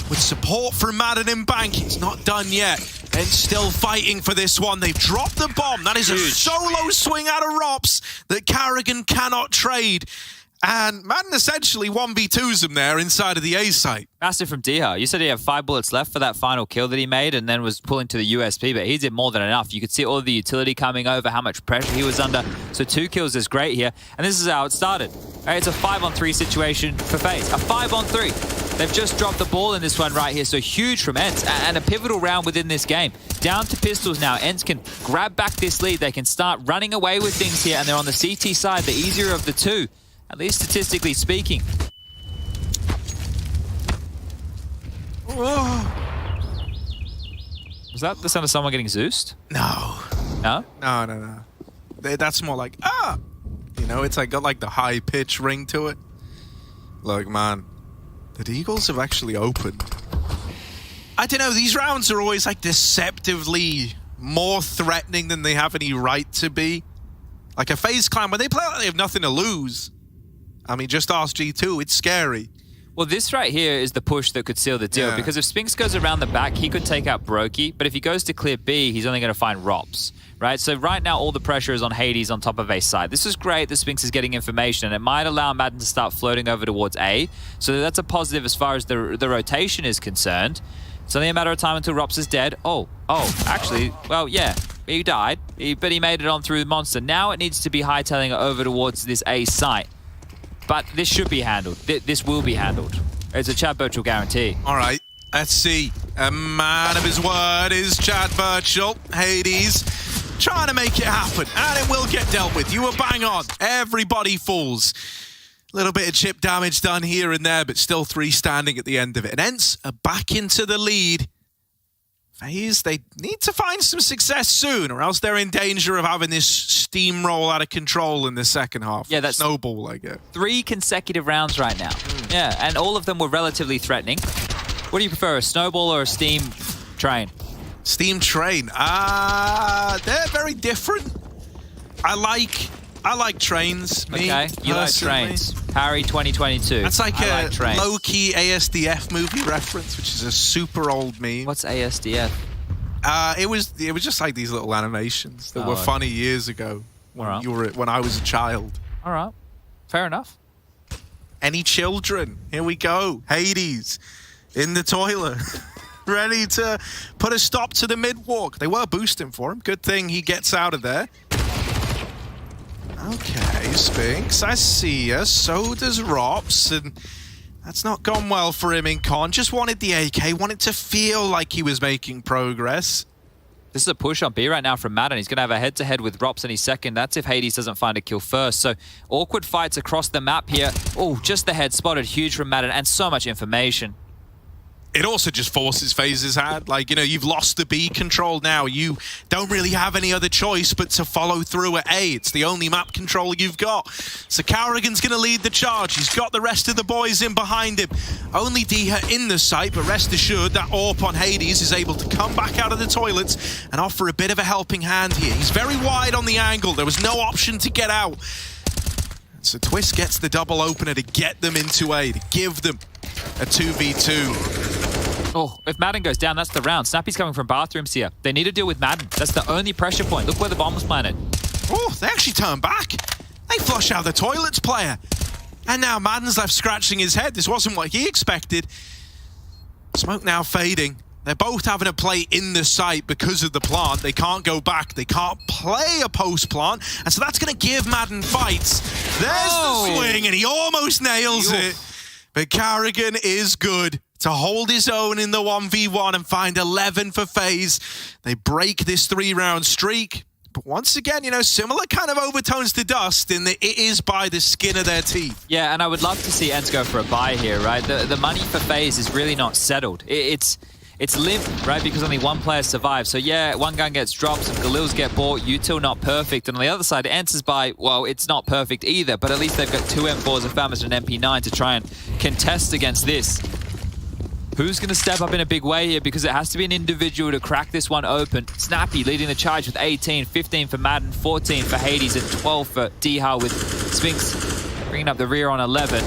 With support from Madden and Bank, it's not done yet. And still fighting for this one. They've dropped the bomb. That is a solo swing out of Rops that Carrigan cannot trade. And Madden essentially 1v2s him there inside of the A site. Massive from Diha. You said he had 5 bullets left for that final kill that he made and then was pulling to the USP, but he did more than enough. You could see all of the utility coming over, how much pressure he was under. So 2 kills is great here. And this is how it started. It's a 5-on-3 situation for FaZe. A 5-on-3. They've just dropped the ball in this one right here. So huge from Ence and a pivotal round within this game. Down to pistols now. Ence can grab back this lead. They can start running away with things here, and they're on the CT side, the easier of the two. At least statistically speaking. Oh. Was that the sound of someone getting Zeused? No. No? No. That's more like, You know, it's like got like the high pitch ring to it. Look, man, the Eagles have actually opened. I don't know, these rounds are always like deceptively more threatening than they have any right to be. Like a FaZe clan, when they play like they have nothing to lose. I mean, just ask G2, it's scary. Well, this right here is the push that could seal the deal, because if Spinks goes around the back, he could take out Brokey, but if he goes to clear B, he's only going to find Rops, right? So right now, all the pressure is on Hades on top of A side. This is great that Spinks is getting information, and it might allow Madden to start floating over towards A, so that's a positive as far as the rotation is concerned. It's only a matter of time until Rops is dead. Oh, actually, well, yeah, he died, but he made it on through the monster. Now it needs to be hightailing it over towards this A site. But this should be handled. This will be handled. It's a Chad Birchall guarantee. All right, let's see. A man of his word is Chad Birchall. Hades trying to make it happen, and it will get dealt with. You were bang on. Everybody falls. A little bit of chip damage done here and there, but still 3 standing at the end of it. And Ence are back into the lead. FaZe, they need to find some success soon, or else they're in danger of having this steamroll out of control in the second half. Yeah, that's snowball, I guess. 3 consecutive rounds right now. Yeah, and all of them were relatively threatening. What do you prefer, a snowball or a steam train? Steam train. They're very different. I like trains. Okay, you like trains. Harry 2022. That's like a low-key ASDF movie reference, which is a super old meme. What's ASDF? It was just like these little animations that were funny years ago when when I was a child. All right, fair enough. Any children? Here we go. Hades in the toilet. Ready to put a stop to the mid-walk. They were boosting for him. Good thing he gets out of there. Okay, Spinks, I see ya. So does Rops, and that's not gone well for him in con. Just wanted the AK, wanted to feel like he was making progress. This is a push on B right now from Madden. He's going to have a head-to-head with Rops any second. That's if Hades doesn't find a kill first. So awkward fights across the map here. Oh, just the head spotted. Huge from Madden, and so much information. It also just forces FaZe's hand. Like, you know, you've lost the B control now. You don't really have any other choice but to follow through at A. It's the only map control you've got. So Carrigan's going to lead the charge. He's got the rest of the boys in behind him. Only Diha in the site, but rest assured that AWP on Hades is able to come back out of the toilets and offer a bit of a helping hand here. He's very wide on the angle. There was no option to get out. So Twist gets the double opener to get them into A, to give them a 2v2. Oh, if Madden goes down, that's the round. Snappy's coming from bathrooms here. They need to deal with Madden. That's the only pressure point. Look where the bomb was planted. Oh, they actually turn back. They flush out the toilets player. And now Madden's left scratching his head. This wasn't what he expected. Smoke now fading. They're both having to play in the site because of the plant. They can't go back. They can't play a post plant. And so that's going to give Madden fights. There's the swing, and he almost nails it. But Carrigan is good to hold his own in the 1v1 and find 11 for FaZe. They break this 3-round streak. But once again, you know, similar kind of overtones to Dust in that it is by the skin of their teeth. Yeah, and I would love to see Ence go for a buy here, right? The money for FaZe is really not settled. It's limp, right? Because only one player survives. So yeah, one gun gets dropped, some Galils get bought, Util not perfect. And on the other side, Ence's buy, well, it's not perfect either, but at least they've got 2 M4s, a FAMAS, and an MP9 to try and contest against this. Who's going to step up in a big way here? Because it has to be an individual to crack this one open. Snappy leading the charge with 18, 15 for Madden, 14 for Hades, and 12 for Diha, with Spinks bringing up the rear on 11.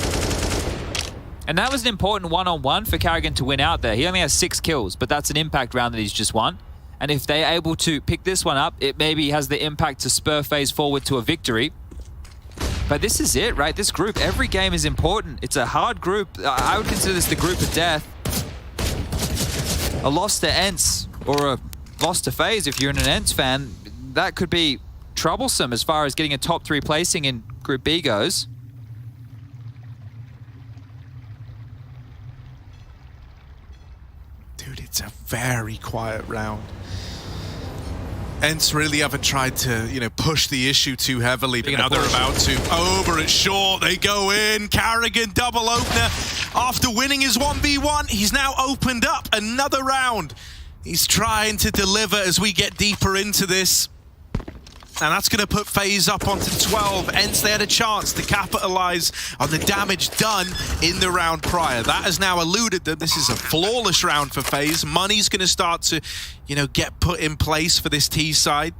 And that was an important one-on-one for Carrigan to win out there. He only has 6 kills, but that's an impact round that he's just won. And if they're able to pick this one up, it maybe has the impact to spur FaZe forward to a victory. But this is it, right? This group, every game is important. It's a hard group. I would consider this the group of death. A loss to Ence, or a loss to FaZe if you're an Ence fan, that could be troublesome as far as getting a top 3 placing in Group B goes. Dude, it's a very quiet round. Ence really haven't tried to, you know, push the issue too heavily, but now they're about to. Over at short, they go in. Carrigan double opener. After winning his 1v1, he's now opened up another round. He's trying to deliver as we get deeper into this. And that's going to put FaZe up onto 12. Ence, they had a chance to capitalize on the damage done in the round prior. That has now eluded them. This is a flawless round for FaZe. Money's going to start to, you know, get put in place for this T side.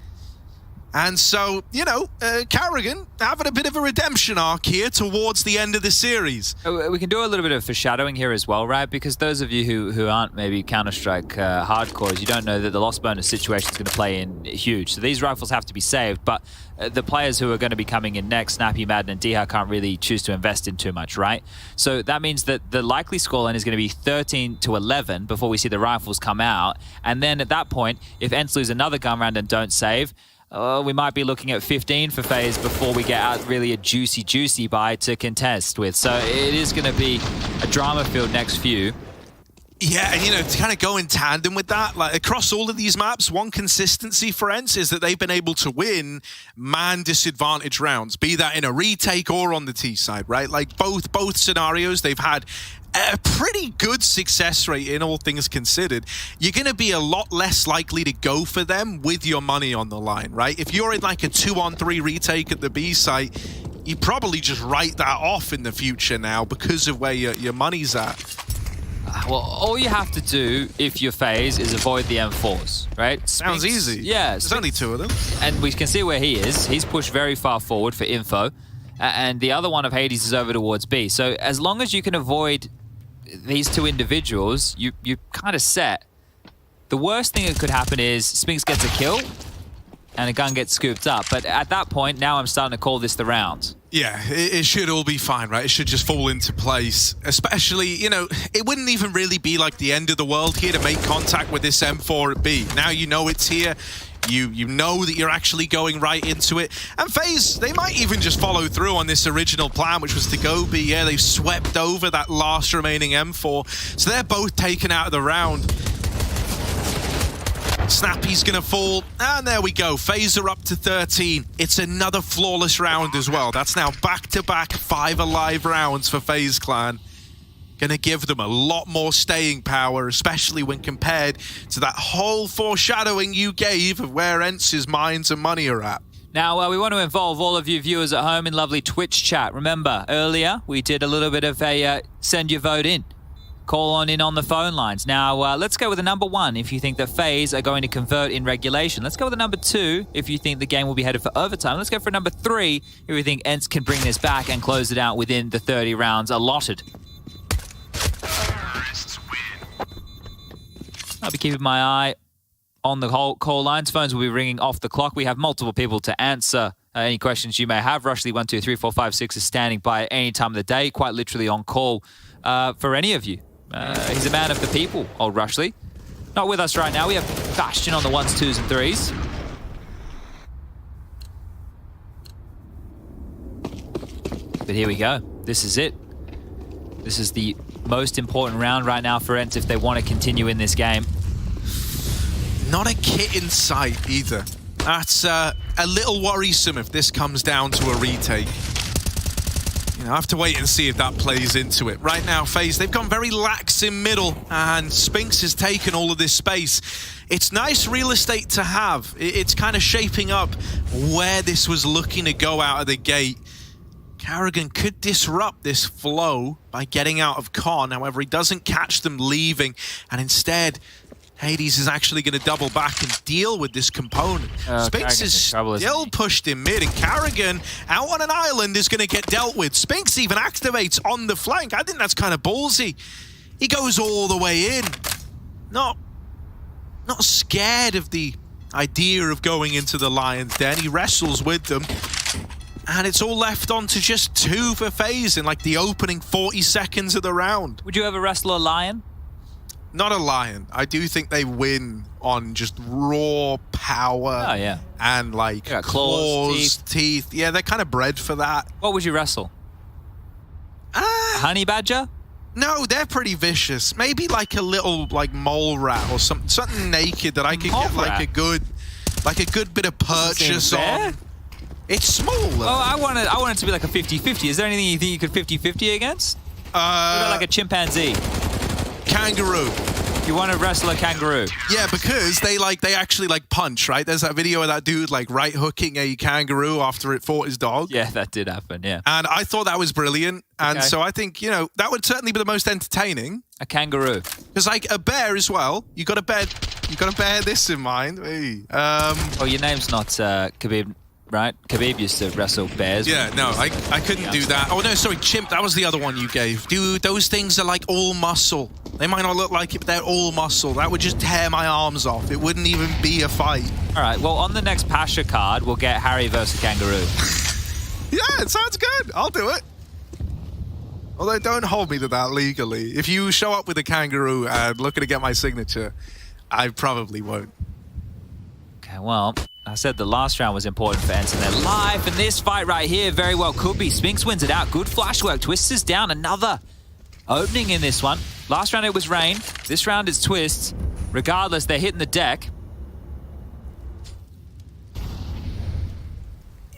And so, you know, Carrigan having a bit of a redemption arc here towards the end of the series. We can do a little bit of foreshadowing here as well, right? Because those of you who aren't maybe Counter-Strike hardcores, you don't know that the lost bonus situation is going to play in huge. So these rifles have to be saved, but the players who are going to be coming in next, Snappy, Madden, and Diha, can't really choose to invest in too much, right? So that means that the likely scoreline is going to be 13-11 before we see the rifles come out. And then at that point, if Ence lose another gun round and don't save, we might be looking at 15 for FaZe before we get out really a juicy buy to contest with. So it is going to be a drama-filled next few. Yeah, and you know, to kind of go in tandem with that, like across all of these maps, one consistency for Ence is that they've been able to win man disadvantage rounds, be that in a retake or on the T side, right? Like both scenarios, they've had a pretty good success rate in all things considered. You're going to be a lot less likely to go for them with your money on the line, right? If you're in like a 2-on-3 retake at the B site, you probably just write that off in the future now because of where your money's at. Well, all you have to do if you're FaZe is avoid the M4s, right? Sounds easy. Yeah. There's only 2 of them. And we can see where he is. He's pushed very far forward for info. And the other one of Hades is over towards B. So as long as you can avoid these 2 individuals, you kind of set. The worst thing that could happen is Spinks gets a kill and a gun gets scooped up. But at that point, now I'm starting to call this the round. Yeah, it should all be fine, right? It should just fall into place. Especially, you know, it wouldn't even really be like the end of the world here to make contact with this M4 at B. Now you know it's here. You know that you're actually going right into it. And FaZe, they might even just follow through on this original plan, which was to go B. Yeah, they've swept over that last remaining M4. So they're both taken out of the round. Snappy's gonna fall, and there we go. FaZe are up to 13. It's another flawless round as well. That's now back-to-back 5 alive rounds for FaZe Clan. Gonna give them a lot more staying power, especially when compared to that whole foreshadowing you gave of where Ence's minds and money are at. Now, we want to involve all of you viewers at home in lovely Twitch chat. Remember, earlier we did a little bit of a send your vote in. Call on in on the phone lines. Now, let's go with the number 1 if you think that FaZe are going to convert in regulation. Let's go with the number 2 if you think the game will be headed for overtime. Let's go for number 3 if you think Ence can bring this back and close it out within the 30 rounds allotted. I'll be keeping my eye on the whole call lines. Phones will be ringing off the clock. We have multiple people to answer any questions you may have. Rushley 1, 2, 3, 4, 5, 6 is standing by at any time of the day, quite literally on call for any of you. He's a man of the people, old Rushley. Not with us right now. We have Bastion on the 1s, 2s, and 3s. But here we go. This is it. This is the most important round right now for Ence if they want to continue in this game. Not a kit in sight either. That's a little worrisome if this comes down to a retake. You know, I have to wait and see if that plays into it. Right now, FaZe, they've gone very lax in middle, and Spinks has taken all of this space. It's nice real estate to have. It's kind of shaping up where this was looking to go out of the gate. Carrigan could disrupt this flow by getting out of con. However, he doesn't catch them leaving, and instead, Hades is actually going to double back and deal with this component. Spinks is still pushed in mid, and Carrigan out on an island is going to get dealt with. Spinks even activates on the flank. I think that's kind of ballsy. He goes all the way in. Not scared of the idea of going into the Lion's Den. He wrestles with them. And it's all left on to just 2 for FaZe in like the opening 40 seconds of the round. Would you ever wrestle a lion? Not a lion. I do think they win on just raw power. Oh, yeah. And like claws, teeth. Yeah, they're kind of bred for that. What would you wrestle? A honey badger? No, they're pretty vicious. Maybe like a little like mole rat or something naked that I could get like a good bit of purchase on. It's small though. Oh, I want it to be like a 50-50. Is there anything you think you could 50-50 against? What about like a chimpanzee? Kangaroo. You want to wrestle a kangaroo? Yeah, because they actually punch, right? There's that video of that dude right hooking a kangaroo after it fought his dog. Yeah, that did happen, yeah. And I thought that was brilliant. And so I think, that would certainly be the most entertaining. A kangaroo. Because a bear as well, you got to bear this in mind. Hey. Oh, your name's not Khabib, right? Khabib used to wrestle bears. Yeah, no, I couldn't do that. Oh, no, sorry, chimp. That was the other one you gave. Dude, those things are all muscle. They might not look like it, but they're all muscle. That would just tear my arms off. It wouldn't even be a fight. All right, well, on the next Pasha card, we'll get Harry versus kangaroo. Yeah, it sounds good. I'll do it. Although, don't hold me to that legally. If you show up with a kangaroo and looking to get my signature, I probably won't. Okay, well, I said the last round was important for Ence and their life, and this fight right here very well could be. Spinks wins it out. Good flash work. Twists is down. Another opening in this one. Last round it was Rain. This round it's Twists. Regardless, they're hitting the deck.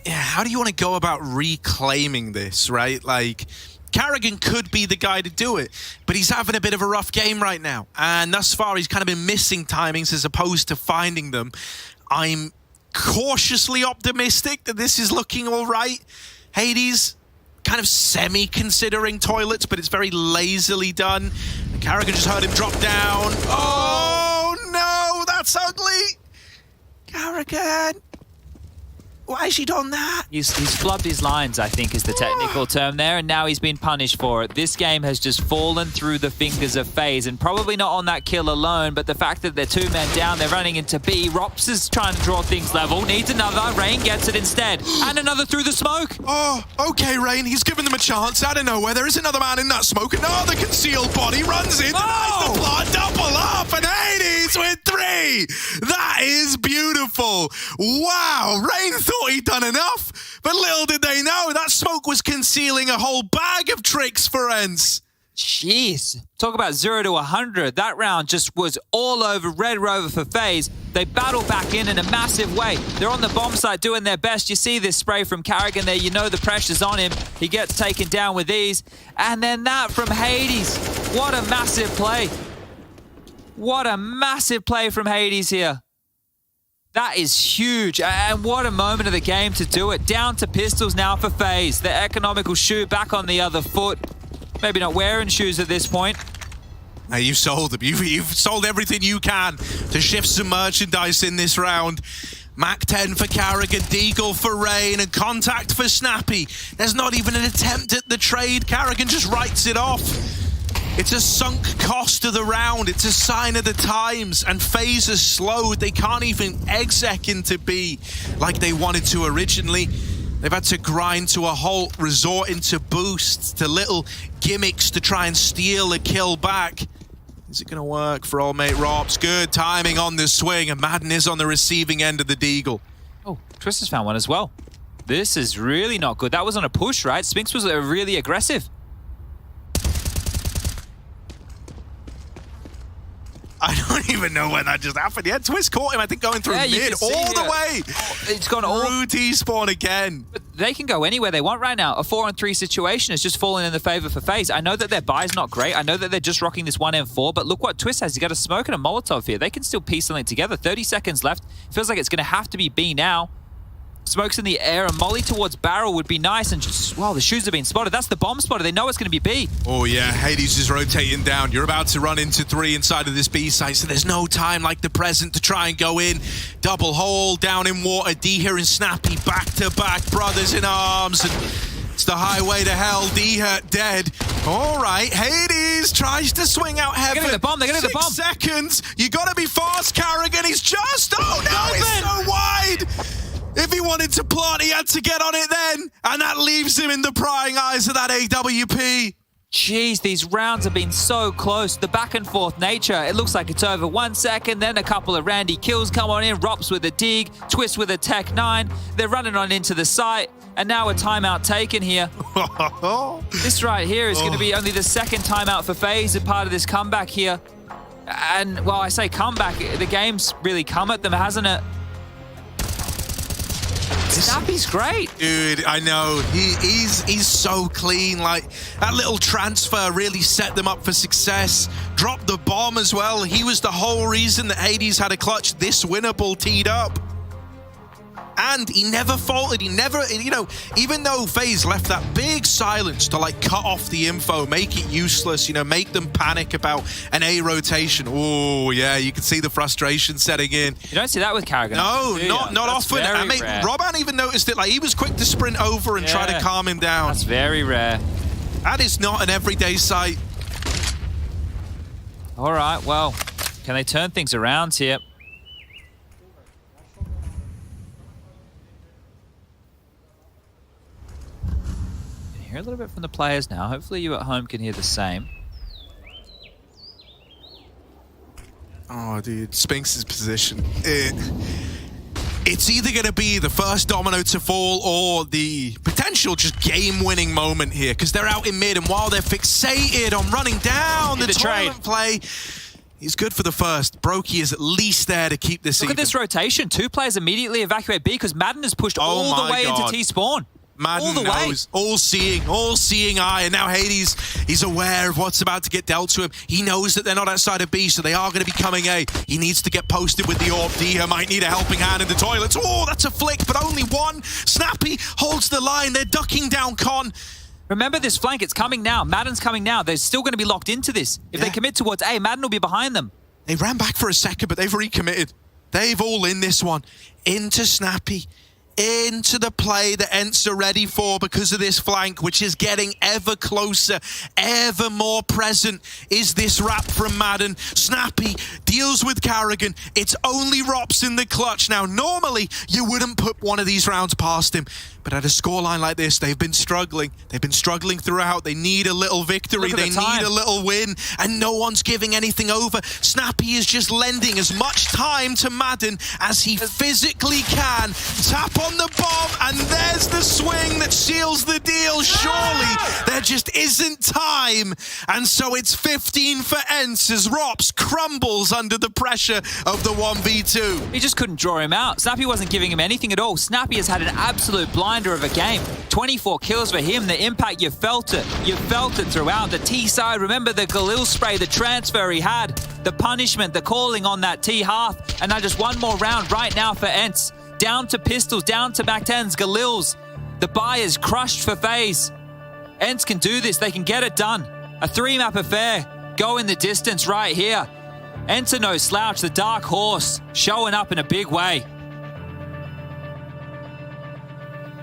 Yeah, how do you want to go about reclaiming this, right? Carrigan could be the guy to do it, but he's having a bit of a rough game right now. And thus far, he's kind of been missing timings as opposed to finding them. I'm cautiously optimistic that this is looking all right. Hades kind of semi-considering toilets, but it's very lazily done. And Carrigan just heard him drop down. Oh, no, that's ugly. Carrigan. Why has he done that? He's flubbed his lines, I think is the technical term there, and now he's been punished for it. This game has just fallen through the fingers of FaZe, and probably not on that kill alone, but the fact that they're 2 men down, they're running into B. Rops is trying to draw things level, needs another. Rain gets it instead, and another through the smoke. Oh, okay, Rain, he's given them a chance. Out of nowhere, there is another man in that smoke. Another concealed body runs in, denies the plot, double up, and Hades with 3. That is beautiful. Wow, Rain thought he'd done enough, but little did they know that smoke was concealing a whole bag of tricks for Ence. Jeez. Talk about 0 to 100. That round just was all over Red Rover for FaZe. They battle back in a massive way. They're on the bomb site doing their best. You see this spray from Carrigan there. You know the pressure's on him. He gets taken down with ease. And then that from Hades. What a massive play. What a massive play from Hades here. That is huge, and what a moment of the game to do it. Down to pistols now for FaZe. The economical shoe back on the other foot. Maybe not wearing shoes at this point. Hey, you've sold them. You've sold everything you can to shift some merchandise in this round. Mac 10 for Carrigan, Deagle for Rain, and Contact for Snappy. There's not even an attempt at the trade. Carrigan just writes it off. It's a sunk cost of the round. It's a sign of the times. And FaZe has slowed. They can't even exec into B like they wanted to originally. They've had to grind to a halt, resorting to boosts, to little gimmicks to try and steal a kill back. Is it going to work for old mate Rops? Good timing on the swing, and Madden is on the receiving end of the Deagle. Oh, Twist has found one as well. This is really not good. That was on a push, right? Spinks was really aggressive. I don't even know when that just happened. Yeah, Twist caught him, I think, going through mid all the way. It's gone all through T-spawn again. But they can go anywhere they want right now. A 4-on-3 situation is just falling in the favor for FaZe. I know that their buy's not great. I know that they're just rocking this 1M4, but look what Twist has. He's got a smoke and a Molotov here. They can still piece something together. 30 seconds left. Feels like it's going to have to be B now. Smoke's in the air, and Molly towards barrel would be nice, and just, wow, the shoes have been spotted. That's the bomb spotter. They know it's going to be B. Oh, yeah, Hades is rotating down. You're about to run into 3 inside of this B site, so there's no time like the present to try and go in. Double hole, down in water. D here and Snappy, back-to-back, brothers in arms, and it's the highway to hell. D dead. All right, Hades tries to swing out heaven. They're going to the bomb. 6 seconds. You got to be fast, Carrigan. He's just, oh, no, he's so wide. If he wanted to plot, he had to get on it then. And that leaves him in the prying eyes of that AWP. Jeez, these rounds have been so close. The back and forth nature. It looks like it's over 1 second, then a couple of Randy kills come on in. Rops with a dig, Twist with a Tech 9. They're running on into the site. And now a timeout taken here. This right here is going to be only the second timeout for FaZe, a part of this comeback here. And, well, I say comeback. The game's really come at them, hasn't it? Snappy's great. Dude, I know. He's so clean. Like, that little transfer really set them up for success. Dropped the bomb as well. He was the whole reason that Hades had a clutch this winnable teed up. And he never faltered. He never, you know, even though FaZe left that big silence to like cut off the info, make it useless, you know, make them panic about an A rotation. Oh, yeah, you can see the frustration setting in. You don't see that with Karrigan. No, not often. I mean, Robban even noticed it. Like, he was quick to sprint over and try to calm him down. That's very rare. That is not an everyday sight. All right, well, can they turn things around here? Hear a little bit from the players now. Hopefully you at home can hear the same. Oh, dude, Spinks' position. It's either going to be the first domino to fall or the potential just game-winning moment here, because they're out in mid, and while they're fixated on running down the tournament play, he's good for the first. Brokey is at least there to keep this even. Look at this rotation. 2 players immediately evacuate B because Madden has pushed all the way into T-spawn. Madden knows, all-seeing eye, and now Hades, he's aware of what's about to get dealt to him. He knows that they're not outside of B, so they are going to be coming A. He needs to get posted with the orb. Dia might need a helping hand in the toilets. Oh, that's a flick, but only one. Snappy holds the line. They're ducking down Con. Remember this flank, it's coming now. Madden's coming now. They're still going to be locked into this. If they commit towards A, Madden will be behind them. They ran back for a second, but they've recommitted. They've all in this one. Into Snappy. Into the play that Ence are ready for because of this flank, which is getting ever closer, ever more present, is this wrap from Madden. Snappy deals with Karrigan. It's only Rops in the clutch. Now, normally, you wouldn't put one of these rounds past him, but at a scoreline like this, they've been struggling. They've been struggling throughout. They need a little victory. They need a little win, and no one's giving anything over. Snappy is just lending as much time to Madden as he physically can. Tap on the bomb, and there's the swing that seals the deal. Surely there just isn't time, and so it's 15 for Ence as Rops crumbles under the pressure of the 1v2. He just couldn't draw him out. Snappy wasn't giving him anything at all. Snappy has had an absolute blinder of a game. 24 kills for him. The impact, you felt it. You felt it throughout. The T side, remember the Galil spray, the transfer he had, the punishment, the calling on that T half, and now just one more round right now for Ence. Down to pistols, down to Mac 10s, Galils. The buy is crushed for FaZe. Ence can do this. They can get it done. A 3-map affair. Go in the distance right here. Ence are no slouch. The dark horse showing up in a big way.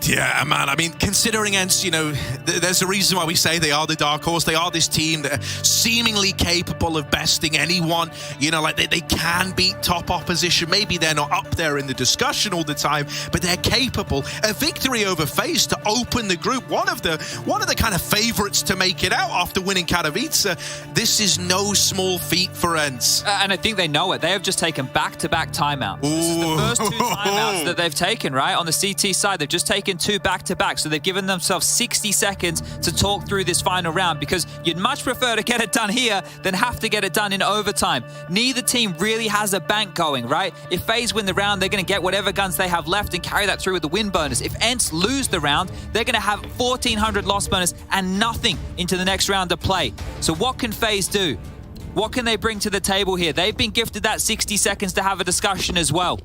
Yeah, man, I mean, considering Ence, you know, there's a reason why we say they are the dark horse. They are this team that are seemingly capable of besting anyone. You know, like they can beat top opposition. Maybe they're not up there in the discussion all the time, but they're capable. A victory over FaZe to open the group. One of the kind of favorites to make it out after winning Katowice. This is no small feat for Ence. And I think they know it. They have just taken back-to-back timeouts. This is the first 2 timeouts that they've taken, right? On the CT side, they've just taken 2 back-to-back, so they've given themselves 60 seconds to talk through this final round, because you'd much prefer to get it done here than have to get it done in overtime. Neither team really has a bank going, right? If FaZe win the round, they're going to get whatever guns they have left and carry that through with the win bonus. If Ence lose the round, they're going to have 1,400 loss bonus and nothing into the next round to play. So what can FaZe do? What can they bring to the table here? They've been gifted that 60 seconds to have a discussion as well.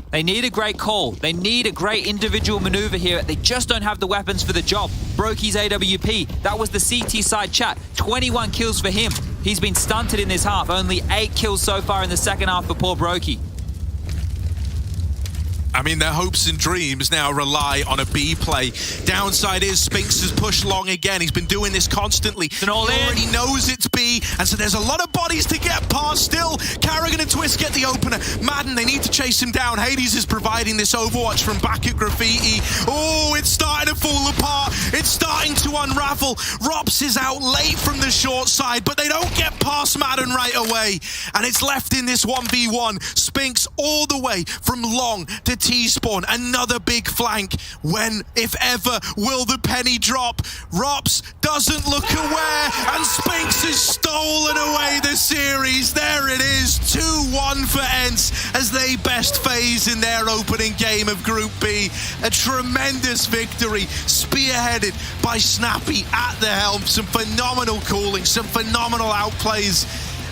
They need a great call. They need a great individual maneuver here. They just don't have the weapons for the job. Brokey's AWP, that was the CT side chat. 21 kills for him. He's been stunted in this half. Only 8 kills so far in the second half for poor Brokey. I mean, their hopes and dreams now rely on a B play. Downside is Spinks has pushed long again. He's been doing this constantly. He already knows it's B, and so there's a lot of bodies to get past still. Karrigan and Twist get the opener. Madden, they need to chase him down. Hades is providing this overwatch from back at Graffiti. Oh, it's starting to fall apart. It's starting to unravel. Rops is out late from the short side, but they don't get past Madden right away. And it's left in this 1v1. Spinks all the way from long to T-spawn, another big flank. When, if ever, will the penny drop? Rops doesn't look aware, and Spinks has stolen away the series. There it is, 2-1 for Ence as they best FaZe in their opening game of Group B. A tremendous victory, spearheaded by Snappy at the helm. Some phenomenal calling, some phenomenal outplays,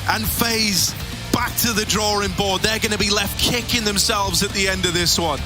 and FaZe back to the drawing board. They're going to be left kicking themselves at the end of this one.